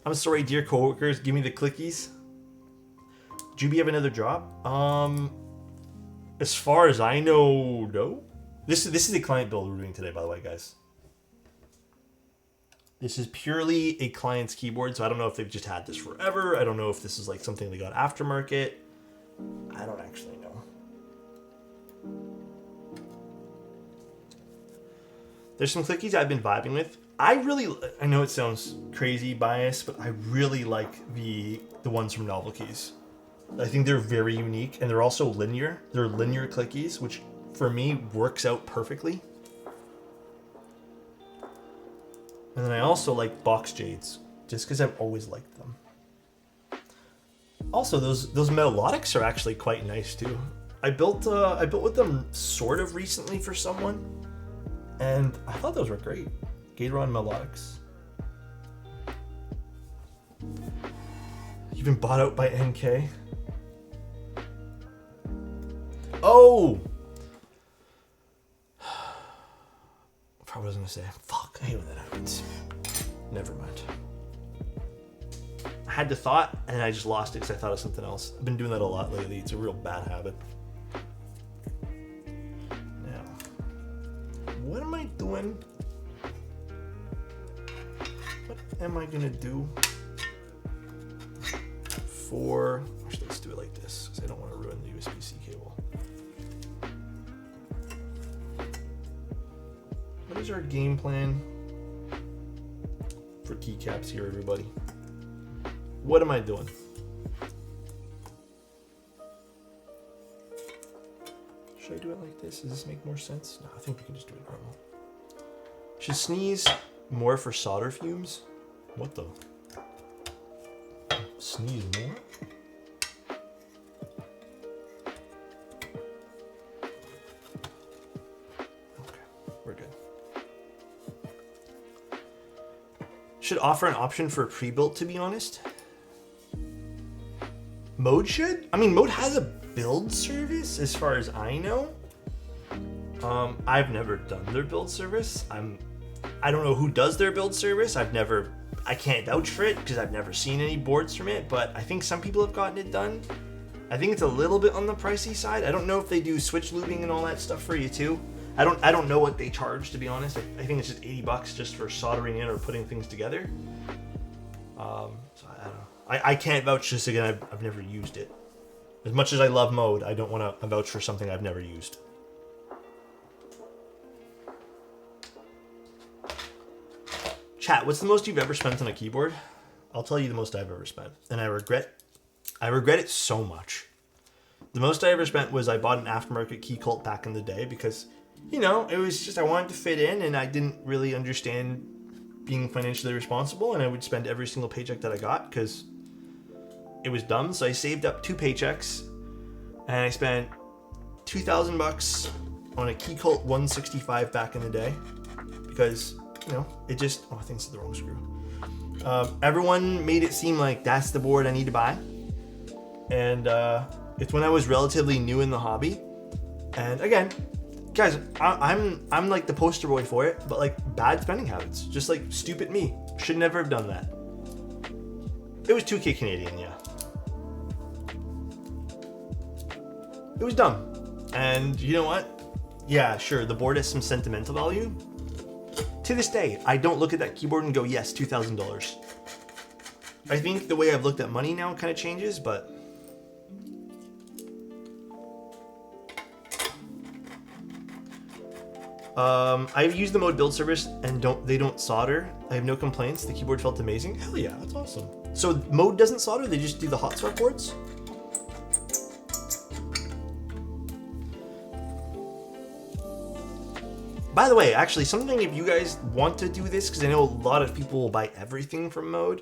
I'm sorry, dear coworkers. Give me the clickies. Jubi have another job? As far as I know, no. This is a client build we're doing today, by the way, guys. This is purely a client's keyboard, so I don't know if they've just had this forever. I don't know if this is like something they got aftermarket. I don't actually know. There's some clickies I've been vibing with. I know it sounds crazy biased, but I really like the ones from Novel Keys. I think they're very unique, and they're also linear. They're linear clickies, which for me works out perfectly. And then I also like box jades, just because I've always liked them. Also, those melodics are actually quite nice too. I built with them sort of recently for someone, and I thought those were great. Gatoron melodics. You've been bought out by NK. Oh! I was gonna say, fuck, I hate when that happens. Never mind. I had the thought and I just lost it because I thought of something else. I've been doing that a lot lately. It's a real bad habit. Now, what am I doing? What am I gonna do for... Actually, let's do it like this because I don't want to ruin the USB-C cable. What is our game plan for keycaps here, everybody? What am I doing? Should I do it like this? Does this make more sense? No, I think we can just do it normal. Should sneeze more for solder fumes? What the? Sneeze more? Should offer an option for pre-built, to be honest. Mode should? I mean, Mode has a build service as far as I know. I've never done their build service. I don't know who does their build service. I can't vouch for it because I've never seen any boards from it, but I think some people have gotten it done. I think it's a little bit on the pricey side. I don't know if they do switch lubing and all that stuff for you too. I don't know what they charge, to be honest. I think it's just $80 just for soldering in or putting things together. So I don't know. I can't vouch just again. I've never used it. As much as I love Mode, I don't want to vouch for something I've never used. Chat, what's the most you've ever spent on a keyboard? I'll tell you the most I've ever spent, and I regret it so much. The most I ever spent was I bought an aftermarket key cult back in the day because, you know, it was just I wanted to fit in and I didn't really understand being financially responsible, and I would spend every single paycheck that I got because it was dumb. So I saved up 2 paychecks and I spent $2,000 on a key cult 165 back in the day because, you know, it just, oh, I think it's the wrong screw. Everyone made it seem like that's the board I need to buy. And it's when I was relatively new in the hobby. And again, guys, I'm like the poster boy for it, but like bad spending habits. Just like stupid me. Should never have done that. It was 2K Canadian, yeah. It was dumb. And you know what? Yeah, sure, the board has some sentimental value. To this day, I don't look at that keyboard and go, yes, $2,000. I think the way I've looked at money now kind of changes, but I've used the Mode build service and they don't solder. I have no complaints. The keyboard felt amazing. Hell yeah, that's awesome. So Mode doesn't solder, they just do the hot swap boards? By the way, actually, something if you guys want to do this, because I know a lot of people will buy everything from Mode.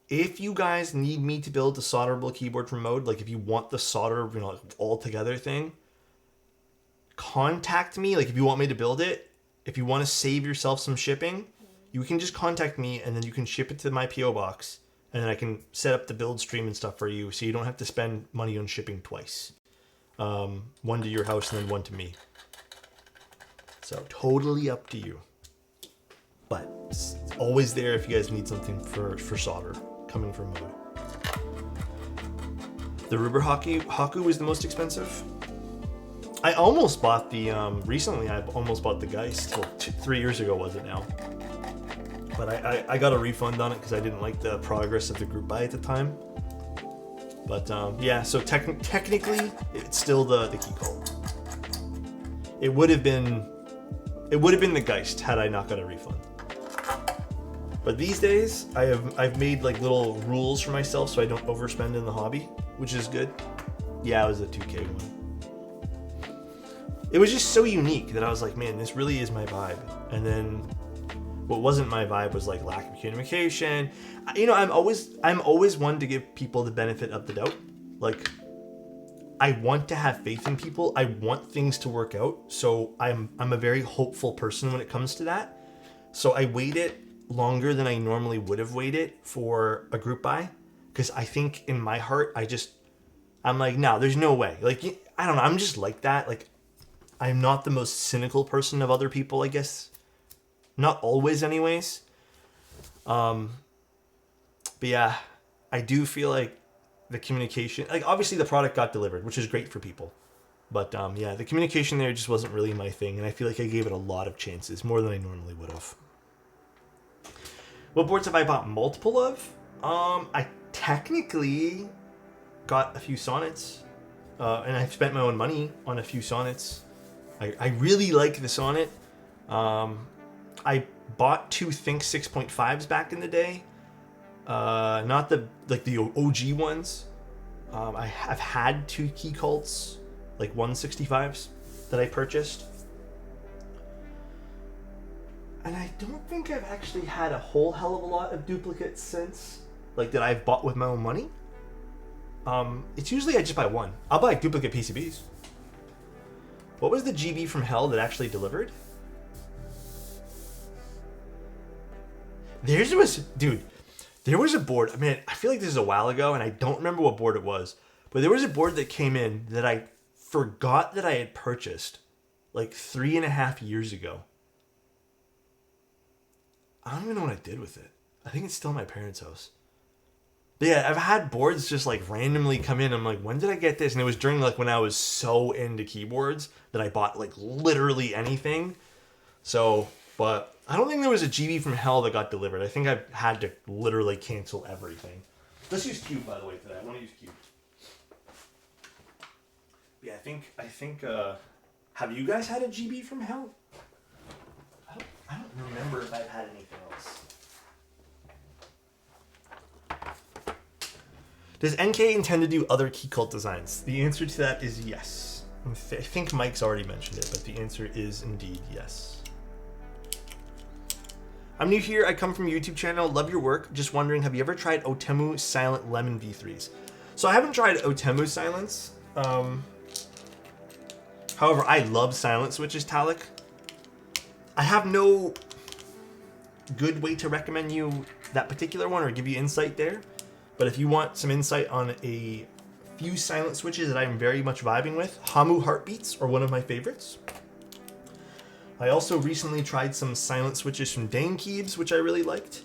If you guys need me to build a solderable keyboard from Mode, like if you want the solder, you know, like all together thing, contact me. Like if you want me to build it, if you want to save yourself some shipping, you can just contact me and then you can ship it to my PO box, and then I can set up the build stream and stuff for you, so you don't have to spend money on shipping twice. One to your house and then one to me. So totally up to you. But it's always there if you guys need something for solder coming from Mode. The Ruber Haku was the most expensive. I almost bought the, recently I almost bought the Geist, well, 3 years ago was it now. But I got a refund on it because I didn't like the progress of the group buy at the time. But yeah, so technically it's still the key cult. It would have been the Geist had I not got a refund. But these days, I've made like little rules for myself so I don't overspend in the hobby, which is good. Yeah, it was a 2K one. It was just so unique that I was like, man, this really is my vibe. And then What wasn't my vibe was like lack of communication. You know, I'm always one to give people the benefit of the doubt. Like, I want to have faith in people. I want things to work out. So I'm a very hopeful person when it comes to that. So I waited longer than I normally would have waited for a group buy, because I think in my heart I'm like, no, there's no way. Like, I don't know. I'm just like that. Like, I'm not the most cynical person of other people, I guess. Not always, anyways. But yeah, I do feel like the communication, like obviously the product got delivered, which is great for people. But yeah, the communication there just wasn't really my thing. And I feel like I gave it a lot of chances, more than I normally would have. What boards have I bought multiple of? I technically got a few Sonnets. And I've spent my own money on a few Sonnets. I really like the Sonnet. I bought 2 Think 6.5s back in the day. Not the OG ones. I've had 2 Key Cults, like 165s that I purchased. And I don't think I've actually had a whole hell of a lot of duplicates since, like, that I've bought with my own money. It's usually I just buy one. I'll buy duplicate PCBs. What was the GB from hell that actually delivered? There was a board. I mean, I feel like this is a while ago, and I don't remember what board it was. But there was a board that came in that I forgot that I had purchased like 3.5 years ago. I don't even know what I did with it. I think it's still in my parents' house. But yeah, I've had boards just like randomly come in. I'm like, when did I get this? And it was during like when I was so into keyboards that I bought like literally anything. So, but I don't think there was a GB from hell that got delivered. I think I had to literally cancel everything. Let's use Cube, by the way, today. I want to use Cube. Yeah, I think. Have you guys had a GB from hell? I don't remember if I've had anything else. Does NK intend to do other key cult designs? The answer to that is yes. I think Mike's already mentioned it, but the answer is indeed yes. I'm new here. I come from a YouTube channel. Love your work. Just wondering, have you ever tried Otemu Silent Lemon V3s? So I haven't tried Otemu Silence. However, I love silent switches, Talik. I have no good way to recommend you that particular one or give you insight there. But if you want some insight on a few silent switches that I'm very much vibing with, Hamu Heartbeats are one of my favorites. I also recently tried some silent switches from Danekeebs, which I really liked.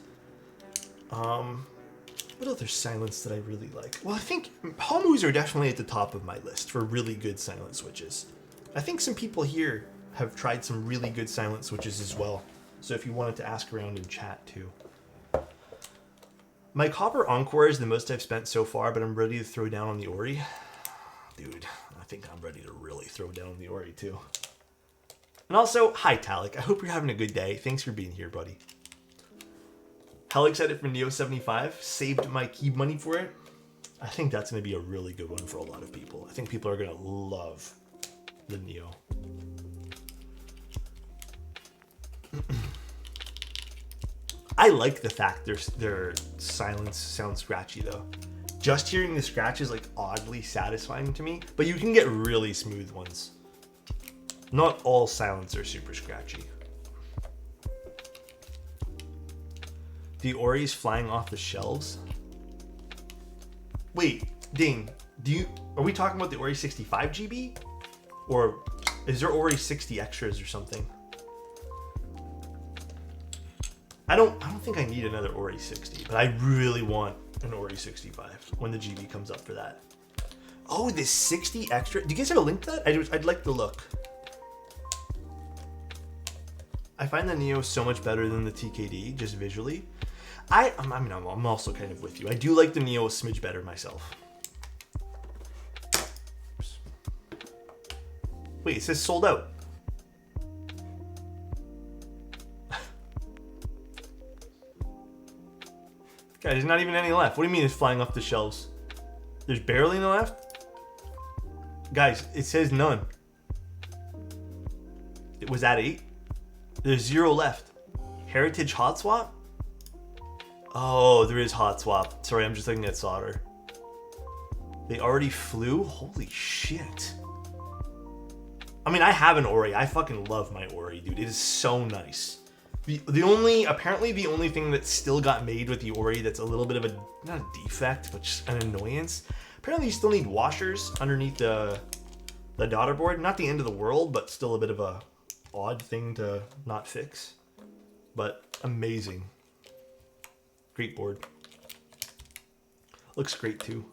What other silents that I really like? Well, I think Hamus are definitely at the top of my list for really good silent switches. I think some people here have tried some really good silent switches as well. So if you wanted to ask around in chat too. My Copper Encore is the most I've spent so far, but I'm ready to throw down on the Ori. Dude, I think I'm ready to really throw down on the Ori too. And also, hi Talik, I hope you're having a good day. Thanks for being here, buddy. Hell excited for Neo 75. Saved my key money for it. I think that's going to be a really good one for a lot of people. I think people are going to love the Neo. I like the fact their silence sounds scratchy though. Just hearing the scratch is like oddly satisfying to me, but you can get really smooth ones. Not all silents are super scratchy. The Ori's flying off the shelves. Wait, Dane, are we talking about the Ori 65 GB? Or is there Ori 60 extras or something? I don't think I need another Ori 60, but I really want an Ori 65 when the GB comes up for that. Oh, this 60 extra. Do you guys have a link to that? I'd like to look. I find the Neo so much better than the TKD, just visually. I'm also kind of with you. I do like the Neo a smidge better myself. Oops. Wait, it says sold out. Guys, there's not even any left. What do you mean it's flying off the shelves? There's barely any left? Guys, it says none. It was at 8. There's 0 left. Heritage hot swap? Oh, there is hot swap. Sorry, I'm just looking at solder. They already flew? Holy shit. I mean, I have an Ori. I fucking love my Ori, dude. It is so nice. Apparently the only thing that still got made with the Ori that's a little bit of a, not a defect, but just an annoyance. Apparently you still need washers underneath the daughter board. Not the end of the world, but still a bit of a odd thing to not fix. But amazing. Great board. Looks great too.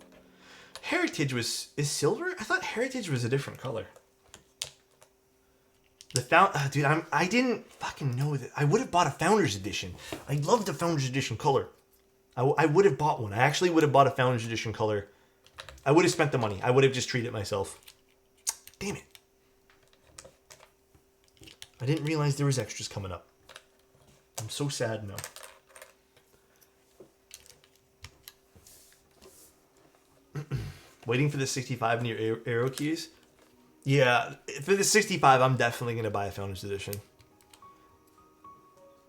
Heritage is silver? I thought Heritage was a different color. Dude, I didn't fucking know that. I would have bought a Founders Edition. I love the Founders Edition color. I would have bought one. I actually would have bought a Founders Edition color. I would have spent the money. I would have just treated it myself. Damn it. I didn't realize there was extras coming up. I'm so sad now. Waiting for the 65 and your arrow keys. Yeah, for the 65, I'm definitely going to buy a Founders Edition.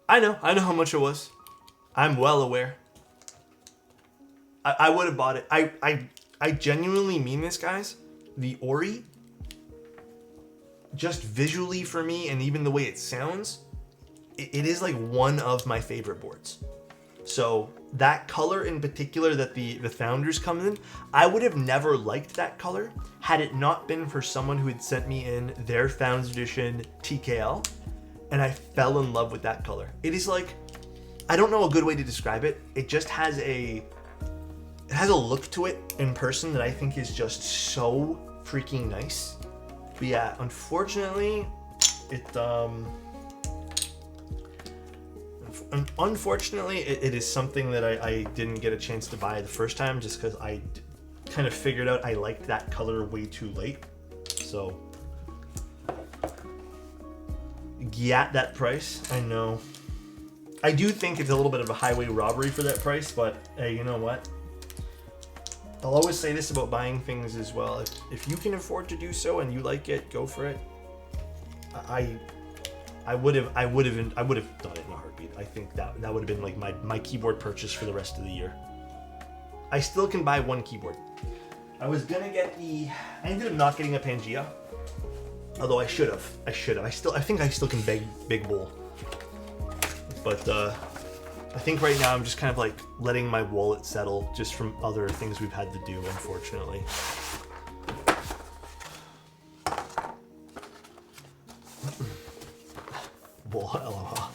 I know how much it was. I'm well aware. I would have bought it. I genuinely mean this, guys. The Ori, just visually for me, and even the way it sounds, it is like one of my favorite boards. So that color in particular that the Founders come in, I would have never liked that color had it not been for someone who had sent me in their Founders Edition TKL, and I fell in love with that color. It is like, I don't know a good way to describe it. It just has a look to it in person that I think is just so freaking nice. But yeah, unfortunately, Unfortunately, it is something that I didn't get a chance to buy the first time just because I kind of figured out I liked that color way too late. So, yeah, that price, I know. I do think it's a little bit of a highway robbery for that price, but hey, you know what? I'll always say this about buying things as well. If you can afford to do so and you like it, go for it. I would have done it in a heartbeat. I think that would have been like my keyboard purchase for the rest of the year. I still can buy one keyboard. I was gonna get I ended up not getting a Pangea. Although I should have. I think I still can big bowl. But I think right now I'm just kind of like letting my wallet settle just from other things we've had to do, unfortunately. Bowl, LOL.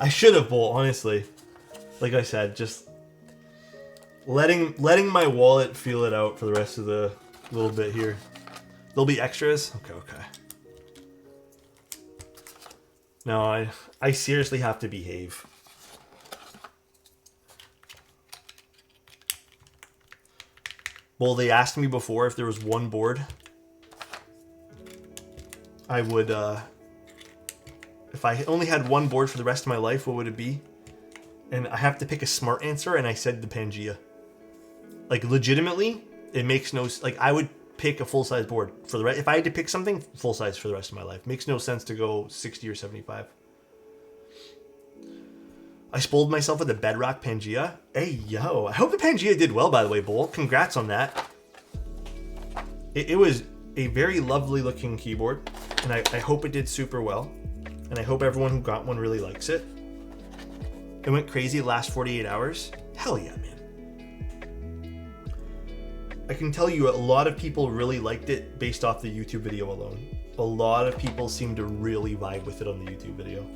I should have bowl, honestly. Like I said, just letting my wallet feel it out for the rest of the little bit here. There'll be extras? Okay. No, I seriously have to behave. Well, they asked me before if there was one board I would, if I only had one board for the rest of my life, what would it be? And I have to pick a smart answer, and I said the Pangea. Like, legitimately, it makes no... Like, I would pick a full-size board for the rest... If I had to pick something, full-size for the rest of my life. Makes no sense to go 60 or 75. I spoiled myself with a Bedrock Pangea. Hey, yo. I hope the Pangea did well, by the way, Bull. Congrats on that. It was a very lovely-looking keyboard, and I hope it did super well. And I hope everyone who got one really likes it. It went crazy the last 48 hours. Hell yeah, man. I can tell you a lot of people really liked it based off the YouTube video alone. A lot of people seem to really vibe with it on the YouTube video.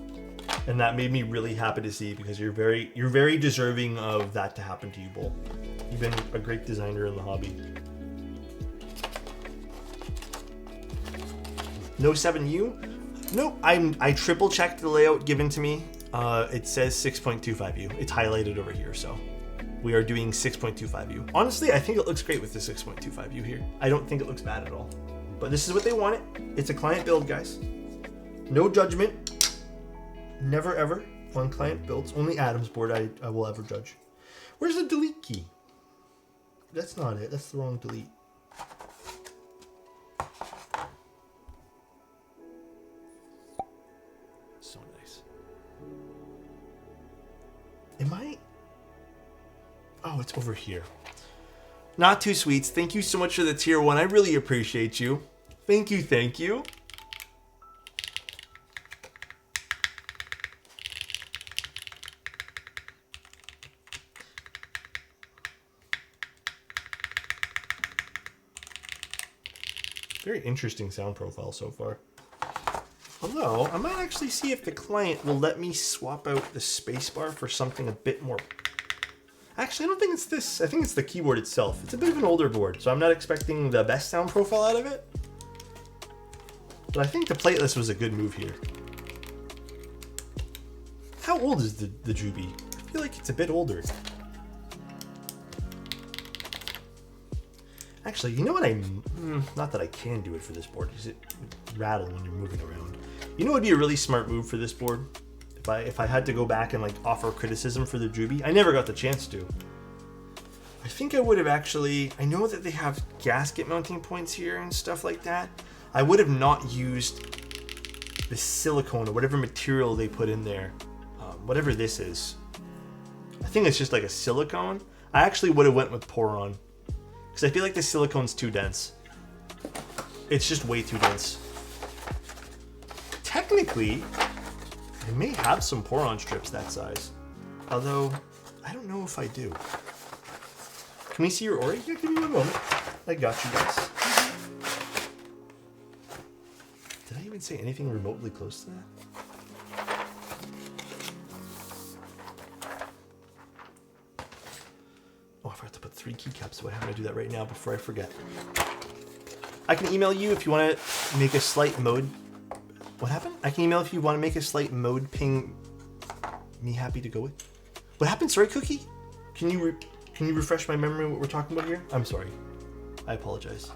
And that made me really happy to see because you're very deserving of that to happen to you, Bull. You've been a great designer in the hobby. No 7U? Nope, I triple checked the layout given to me. It says 6.25U. It's highlighted over here, so we are doing 6.25U. Honestly, I think it looks great with the 6.25U here. I don't think it looks bad at all. But this is what they wanted. It's a client build, guys. No judgment. Never ever on client builds. Only Adam's board I will ever judge. Where's the delete key? That's not it. That's the wrong delete. So nice. Oh, it's over here. Not Too Sweets, thank you so much for the tier 1. I really appreciate you. Thank you, thank you. Very interesting sound profile so far. Although, I might actually see if the client will let me swap out the spacebar for something a bit more... Actually, I don't think it's this. I think it's the keyboard itself. It's a bit of an older board, so I'm not expecting the best sound profile out of it. But I think the plateless was a good move here. How old is the Jubi? I feel like it's a bit older. Actually, you know what not that I can do it for this board, because it would rattle when you're moving around. You know what would be a really smart move for this board? If I had to go back and like offer criticism for the Jubi, I never got the chance to. I think I would have actually, I know that they have gasket mounting points here and stuff like that. I would have not used the silicone or whatever material they put in there. Whatever this is. I think it's just like a silicone. I actually would have went with Poron. Because I feel like the silicone's too dense. It's just way too dense. Technically, I may have some Poron strips that size. Although, I don't know if I do. Can we see your Ori? Yeah, give me one moment. I got you guys. Did I even say anything remotely close to that? Oh, I forgot to put 3 keycaps, so I have to do that right now before I forget. I can email you if you want to make a slight mode. What happened? I can email if you want to make a slight mode ping. Me happy to go with. What happened? Sorry, Cookie. Can you refresh my memory what we're talking about here? I'm sorry. I apologize.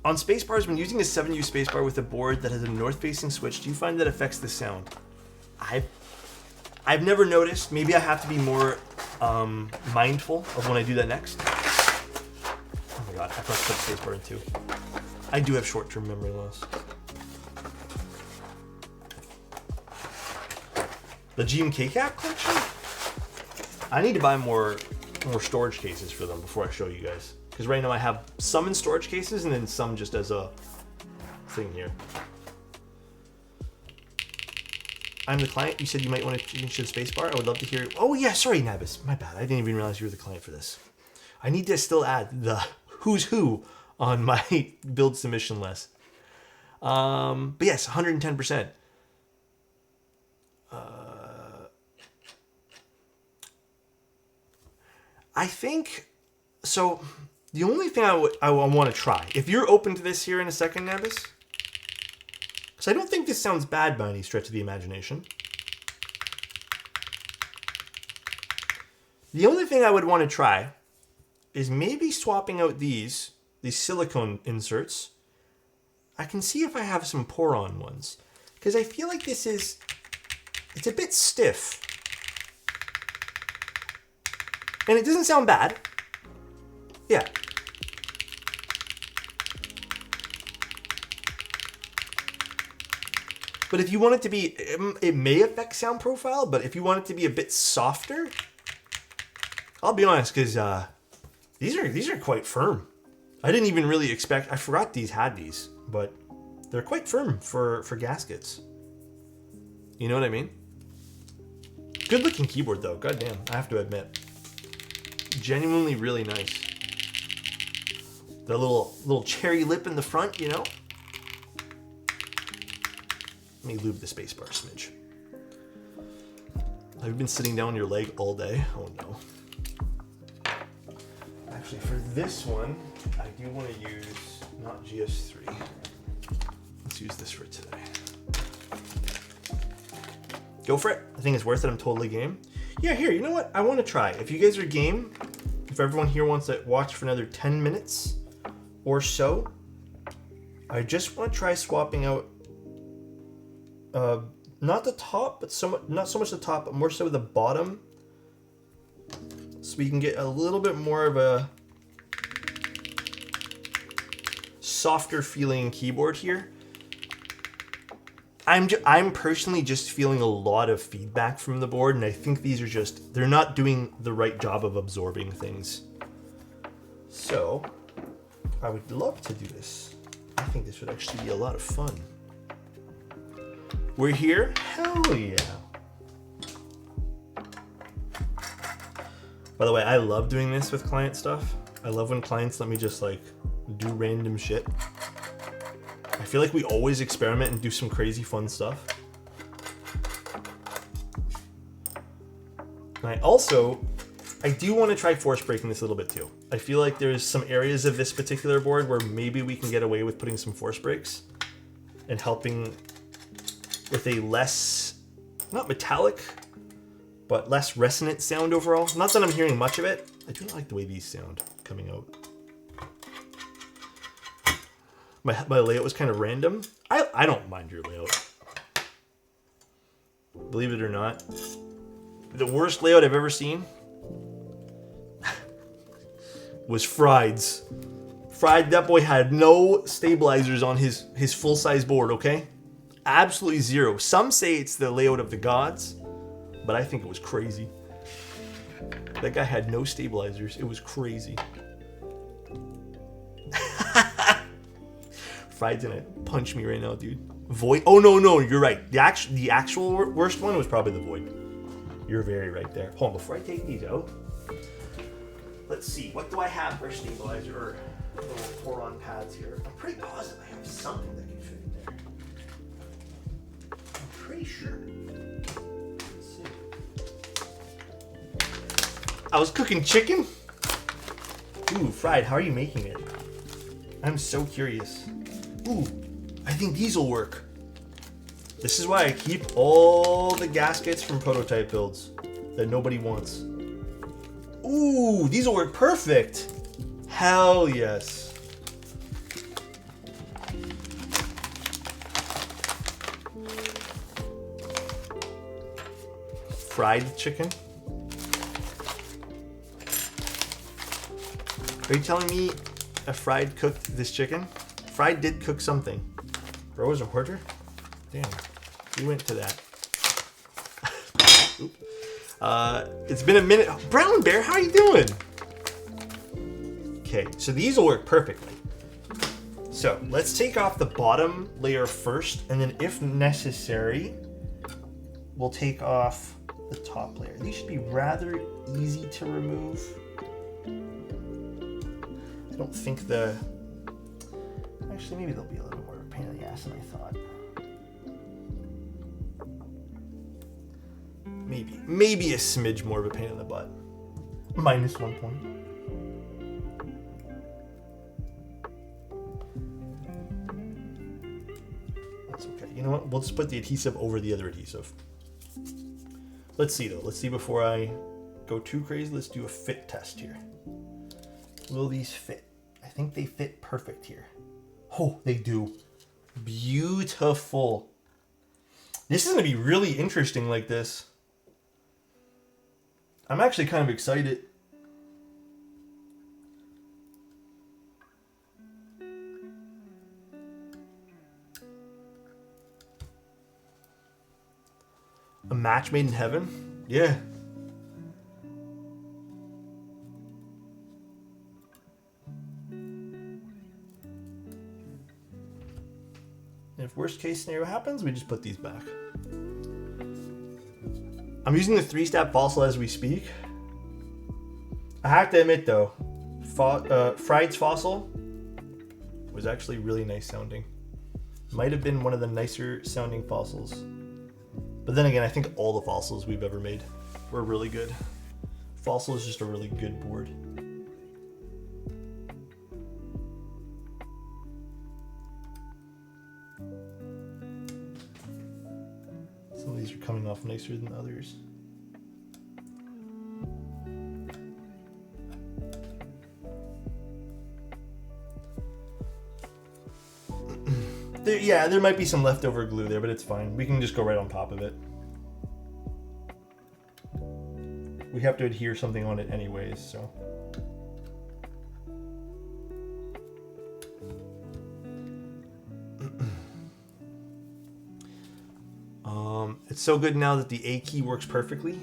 On spacebars, when using a 7U spacebar with a board that has a north-facing switch, do you find that affects the sound? I've never noticed. Maybe I have to be more mindful of when I do that next. Oh my god, I forgot to put the spacebar in too. I do have short-term memory loss. The GMK cap collection? I need to buy more storage cases for them before I show you guys. Because right now I have some in storage cases and then some just as a thing here. I'm the client. You said you might want to change to the spacebar. I would love to hear. Oh yeah, sorry Nabis. My bad. I didn't even realize you were the client for this. I need to still add the who's who on my build submission list. But yes, 110%. I think so. The only thing I want to try, if you're open to this here in a second, Nabis, because I don't think this sounds bad by any stretch of the imagination. The only thing I would want to try is maybe swapping out these silicone inserts. I can see if I have some Poron ones, because I feel like it's a bit stiff. And it doesn't sound bad. Yeah. But if you want it to be, it may affect sound profile, but if you want it to be a bit softer, I'll be honest, because these are quite firm. I didn't even really expect, I forgot these had these, but they're quite firm for gaskets. You know what I mean? Good looking keyboard though, goddamn, I have to admit. Genuinely really nice. The little cherry lip in the front, you know? Let me lube the spacebar smidge. Have you been sitting down on your leg all day? Oh no. Actually, for this one, I do want to use not GS3. Let's use this for today. Go for it. I think it's worth it. I'm totally game. Yeah, here, you know what? I want to try. If you guys are game, if everyone here wants to watch for another 10 minutes or so, I just want to try swapping out, not the top, but not so much the top, but more so the bottom, so we can get a little bit more of a softer feeling keyboard here. I'm personally just feeling a lot of feedback from the board, and I think these are just, they're not doing the right job of absorbing things. So I would love to do this. I think this would actually be a lot of fun. We're here? Hell yeah. By the way, I love doing this with client stuff. I love when clients let me just like do random shit. I feel like we always experiment and do some crazy fun stuff. And I do want to try force breaking this a little bit too. I feel like there's some areas of this particular board where maybe we can get away with putting some force breaks and helping with a less, not metallic, but less resonant sound overall. Not that I'm hearing much of it. I do like the way these sound coming out. My layout was kind of random. I don't mind your layout. Believe it or not. The worst layout I've ever seen was Fried's. Fried, that boy had no stabilizers on his full-size board, okay? Absolutely zero. Some say it's the layout of the gods, but I think it was crazy. That guy had no stabilizers. It was crazy. Fried's gonna punch me right now, dude. Void. Oh no, you're right. The actual worst one was probably the void. You're very right there. Hold on, before I take these out, let's see. What do I have for stabilizer or little pour-on pads here? I'm pretty positive I have something that can fit in there. I'm pretty sure. Let's see. I was cooking chicken. Ooh, Fried, how are you making it? I'm so curious. Ooh, I think these will work. This is why I keep all the gaskets from prototype builds that nobody wants. Ooh, these will work perfect. Hell yes. Fried chicken. Are you telling me a Fried cooked this chicken? Fried did cook something. Bro is a hoarder? Damn. We went to that. It's been a minute. Brown Bear, how are you doing? Okay, so these will work perfectly. So let's take off the bottom layer first, and then if necessary, we'll take off the top layer. These should be rather easy to remove. I don't think the... Actually, maybe they'll be a little more of a pain in the ass than I thought. Maybe a smidge more of a pain in the butt. Minus 1 point. That's okay. You know what? We'll just put the adhesive over the other adhesive. Let's see though. Let's see before I go too crazy. Let's do a fit test here. Will these fit? I think they fit perfect here. Oh, they do. Beautiful. This is going to be really interesting like this. I'm actually kind of excited. A match made in heaven? Yeah. If worst case scenario happens, we just put these back. I'm using the 3-step fossil as we speak. I have to admit though, Fried's fossil was actually really nice sounding. Might have been one of the nicer sounding fossils. But then again, I think all the fossils we've ever made were really good. Fossil is just a really good board. Some of these are coming off nicer than others. There might be some leftover glue there, but it's fine. We can just go right on top of it. We have to adhere something on it anyways, so. It's so good now that the A key works perfectly.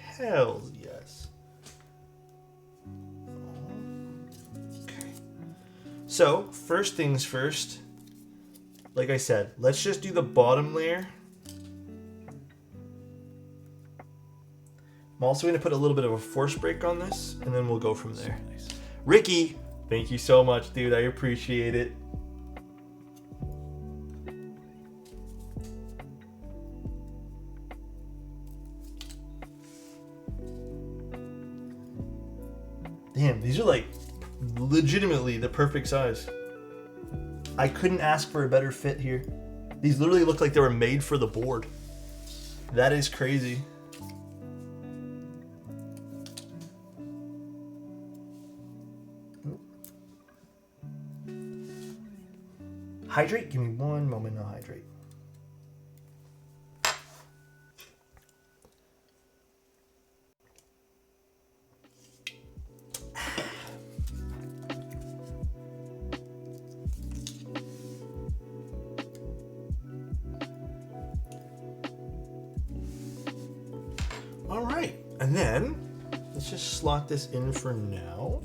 Hell yes. Okay. So, first things first, like I said, let's just do the bottom layer. I'm also going to put a little bit of a force break on this, and then we'll go from there. Ricky, thank you so much, dude. I appreciate it. Damn, these are like legitimately the perfect size. I couldn't ask for a better fit here. These literally look like they were made for the board. That is crazy. Hydrate? Give me one moment to hydrate. All right, and then let's just slot this in for now.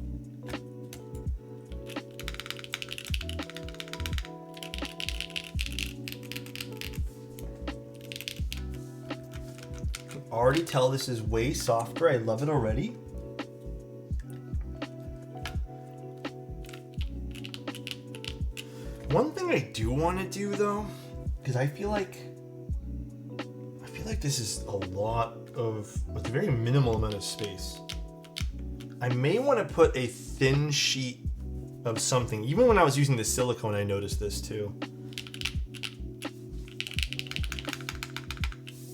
I can already tell this is way softer. I love it already. One thing I do want to do though, because I feel like this is a lot of, with a very minimal amount of space. I may want to put a thin sheet of something. Even when I was using the silicone, I noticed this too.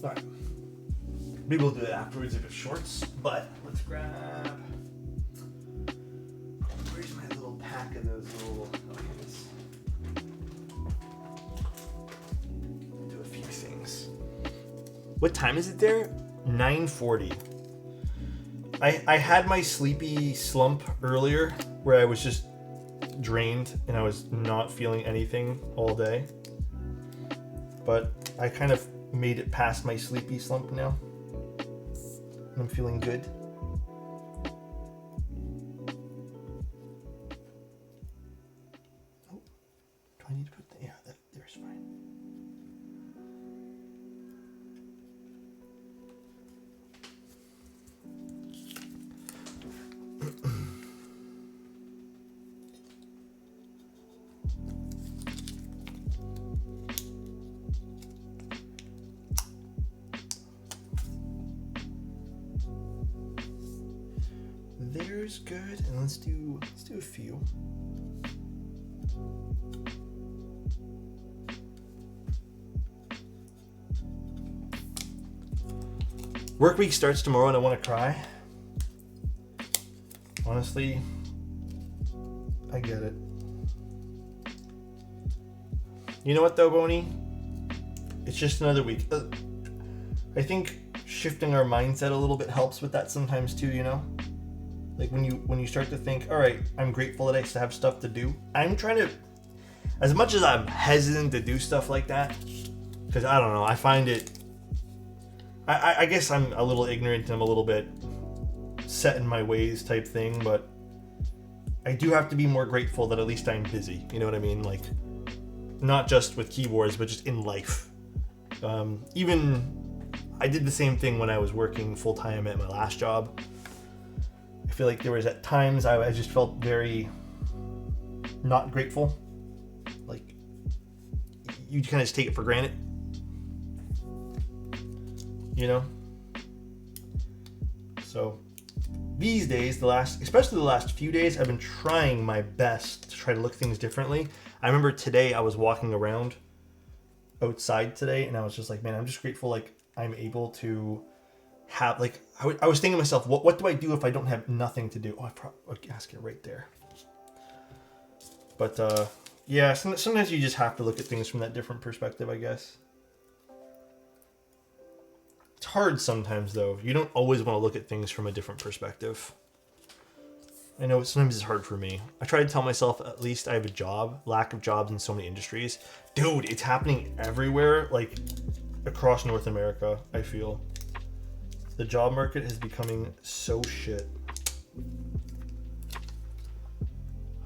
All right. Maybe we'll do it afterwards if it shorts, but let's grab, where's my little pack of those little, do a few things. What time is it there? 9:40. I had my sleepy slump earlier where I was just drained and I was not feeling anything all day. But I kind of made it past my sleepy slump now. I'm feeling good. Oh, do I need to put the, yeah, there's fine. There's good, and let's do a few. Work week starts tomorrow and I want to cry. Honestly, I get it. You know what though, Boney? It's just another week. I think shifting our mindset a little bit helps with that sometimes too, you know? Like when you start to think, all right, I'm grateful that I still have stuff to do. I'm trying to, as much as I'm hesitant to do stuff like that, because I don't know, I find it, I guess I'm a little ignorant and I'm a little bit set in my ways type thing, but I do have to be more grateful that at least I'm busy. You know what I mean? Like, not just with keyboards, but just in life. Even, I did the same thing when I was working full-time at my last job. I feel like there was at times I just felt very not grateful. Like, you kind of just take it for granted. You know? So, these days, especially the last few days, I've been trying my best to try to look things differently. I remember today I was walking around outside today and I was just like, man, I'm just grateful like I'm able to have, like, I was thinking to myself, what do I do if I don't have nothing to do? Oh, I'll ask it right there. But yeah, sometimes you just have to look at things from that different perspective, I guess. It's hard sometimes though. You don't always want to look at things from a different perspective. I know sometimes it's hard for me. I try to tell myself at least I have a job. Lack of jobs in so many industries. Dude, it's happening everywhere, like across North America, I feel. The job market is becoming so shit.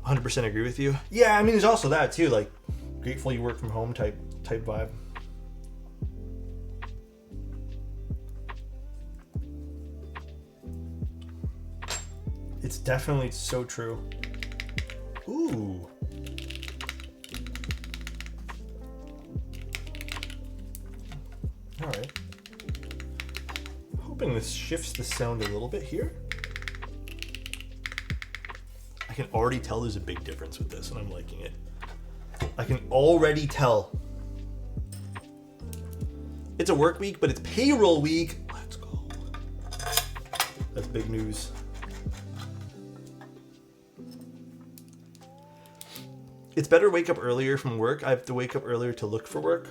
100% agree with you. Yeah, I mean, there's also that too, like grateful you work from home type vibe. It's definitely so true. Ooh. All right. Hoping this shifts the sound a little bit here. I can already tell there's a big difference with this, and I'm liking it. I can already tell. It's a work week, but it's payroll week. Let's go. That's big news. It's better to wake up earlier from work. I have to wake up earlier to look for work.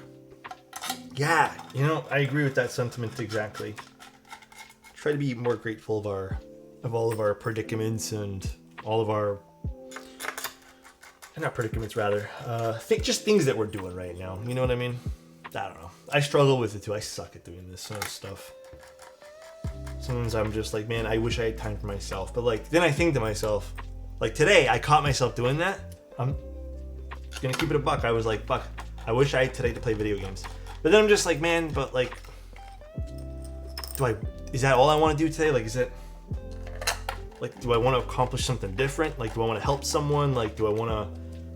Yeah, you know, I agree with that sentiment exactly. Try to be more grateful of all of our predicaments and all of our, not predicaments rather, just things that we're doing right now. You know what I mean? I don't know. I struggle with it too. I suck at doing this sort of stuff. Sometimes I'm just like, man, I wish I had time for myself. But like, then I think to myself, like today, I caught myself doing that. I'm gonna keep it a buck. I was like, fuck, I wish I had today to play video games. But then I'm just like, man, but like, is that all I want to do today? Like, is it, like, do I want to accomplish something different? Like, do I want to help someone? Like, do I want to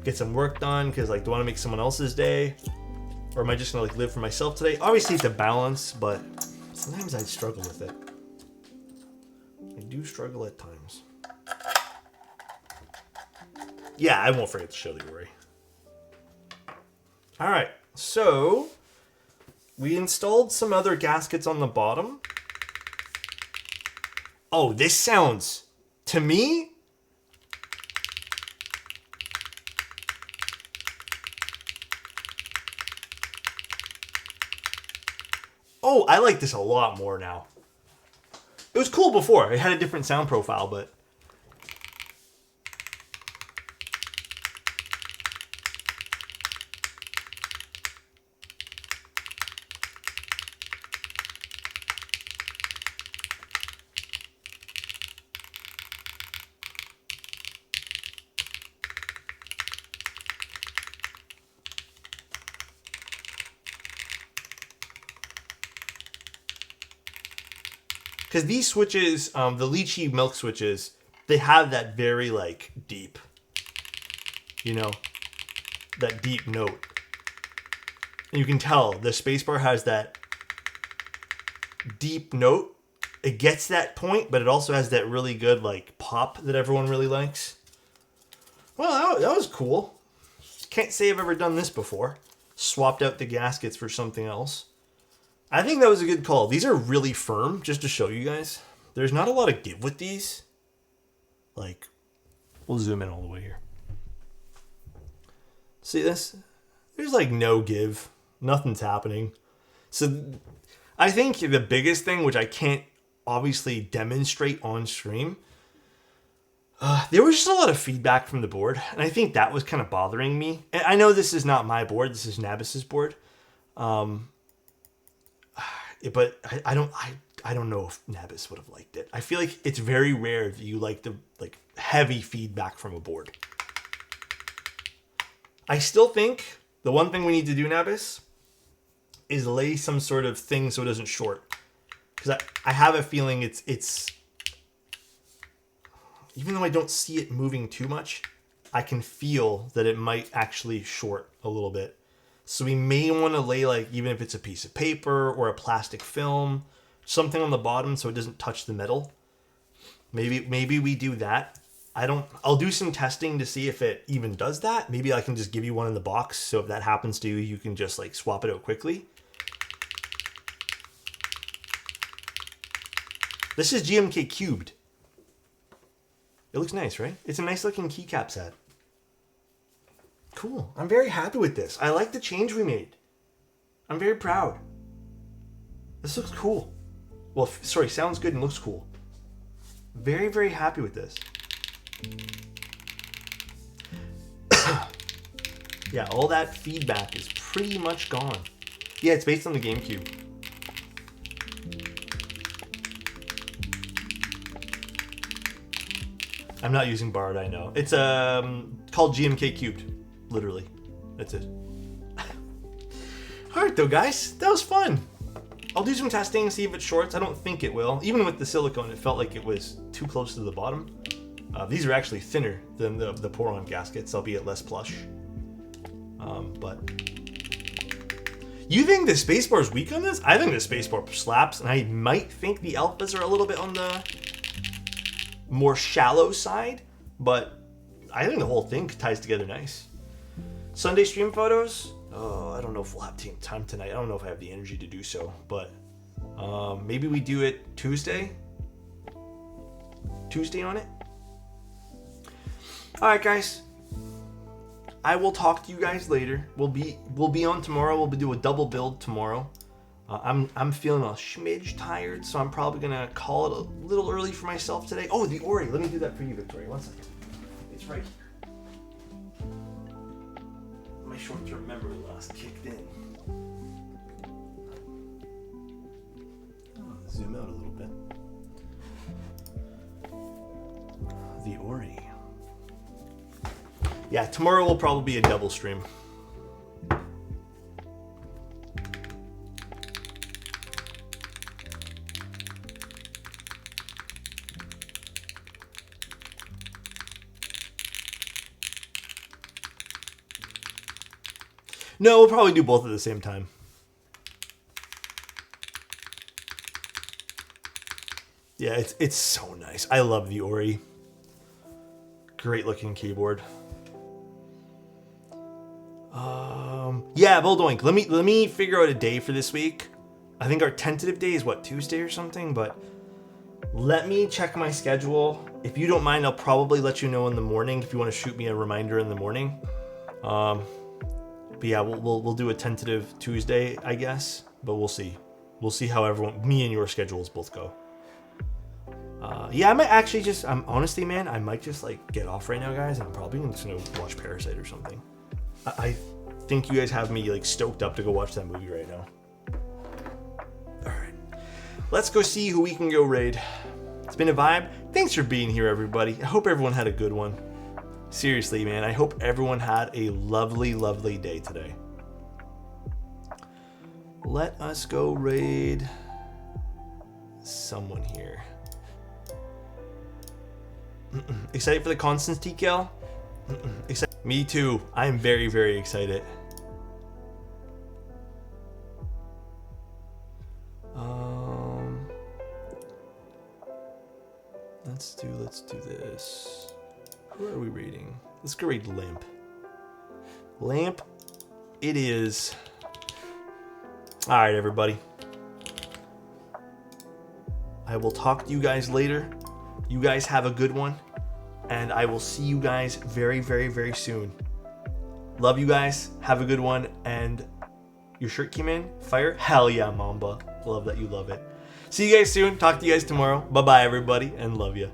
get some work done? Because, like, do I want to make someone else's day? Or am I just going to, like, live for myself today? Obviously, it's a balance, but sometimes I struggle with it. I do struggle at times. Yeah, I won't forget to show the worry. All right, so we installed some other gaskets on the bottom. Oh, this sounds, to me, oh, I like this a lot more now. It was cool before. It had a different sound profile, but because these switches, the lychee milk switches, they have that very, like, deep, you know, that deep note. And you can tell the spacebar has that deep note. It gets that point, but it also has that really good, like, pop that everyone really likes. Well, that was cool. Can't say I've ever done this before. Swapped out the gaskets for something else. I think that was a good call. These are really firm, just to show you guys. There's not a lot of give with these. Like, we'll zoom in all the way here. See this? There's like no give. Nothing's happening. So I think the biggest thing, which I can't obviously demonstrate on stream, there was just a lot of feedback from the board. And I think that was kind of bothering me. And I know this is not my board. This is Nabis's board. But I don't know if Nabis would have liked it. I feel like it's very rare that you like the heavy feedback from a board. I still think the one thing we need to do, Nabis, is lay some sort of thing so it doesn't short. Because I have a feeling it's even though I don't see it moving too much, I can feel that it might actually short a little bit. So we may want to lay, like, even if it's a piece of paper or a plastic film, something on the bottom so it doesn't touch the metal. Maybe we do that. I'll do some testing to see if it even does that. Maybe I can just give you one in the box. So if that happens to you, you can just like swap it out quickly. This is GMK cubed. It looks nice, right? It's a nice looking keycap set. Cool. I'm very happy with this. I like the change we made. I'm very proud. This looks cool. Well, sorry, sounds good and looks cool. Very, very happy with this. Yeah, all that feedback is pretty much gone. Yeah, it's based on the GameCube. I'm not using Bard, I know. It's called GMK Cubed, literally. That's it. Alright though, guys, that was fun. I'll do some testing, see if it shorts. I don't think it will. Even with the silicone, it felt like it was too close to the bottom. These are actually thinner than the pour-on gaskets, albeit less plush. But you think the spacebar is weak on this? I think the spacebar slaps, and I might think the alphas are a little bit on the more shallow side, but I think the whole thing ties together nice. Sunday stream photos. Oh, I don't know if we'll have time tonight. I don't know if I have the energy to do so, but maybe we do it Tuesday on it. All right, guys. I will talk to you guys later. We'll be on tomorrow. We'll do a double build tomorrow. I'm feeling a smidge tired, so I'm probably gonna call it a little early for myself today. Oh, the Ori. Let me do that for you, Victoria. 1 second. It's right here. My short-term memory loss kicked in. Zoom out a little bit. The Ori. Yeah, tomorrow will probably be a double stream. No, we'll probably do both at the same time. Yeah, it's so nice. I love the Ori. Great looking keyboard. Yeah, Voldoink. Let me figure out a day for this week. I think our tentative day is what, Tuesday or something, but let me check my schedule. If you don't mind, I'll probably let you know in the morning if you want to shoot me a reminder in the morning. But yeah, we'll do a tentative Tuesday, I guess, but we'll see. We'll see how me and your schedules both go. Yeah, I might actually honestly, man, I might just like get off right now, guys. I'm probably just gonna watch Parasite or something. I think you guys have me like stoked up to go watch that movie right now. All right, let's go see who we can go raid. It's been a vibe. Thanks for being here, everybody. I hope everyone had a good one. Seriously, man, I hope everyone had a lovely, lovely day today. Let us go raid someone here. Excited for the Constance TKL? Me too. I am very, very excited. Let's do this. Who are we raiding? Let's go raid Lamp. Lamp it is. All right, everybody. I will talk to you guys later. You guys have a good one. And I will see you guys very, very, very soon. Love you guys. Have a good one. And your shirt came in? Fire? Hell yeah, Mamba. Love that you love it. See you guys soon. Talk to you guys tomorrow. Bye-bye, everybody. And love you.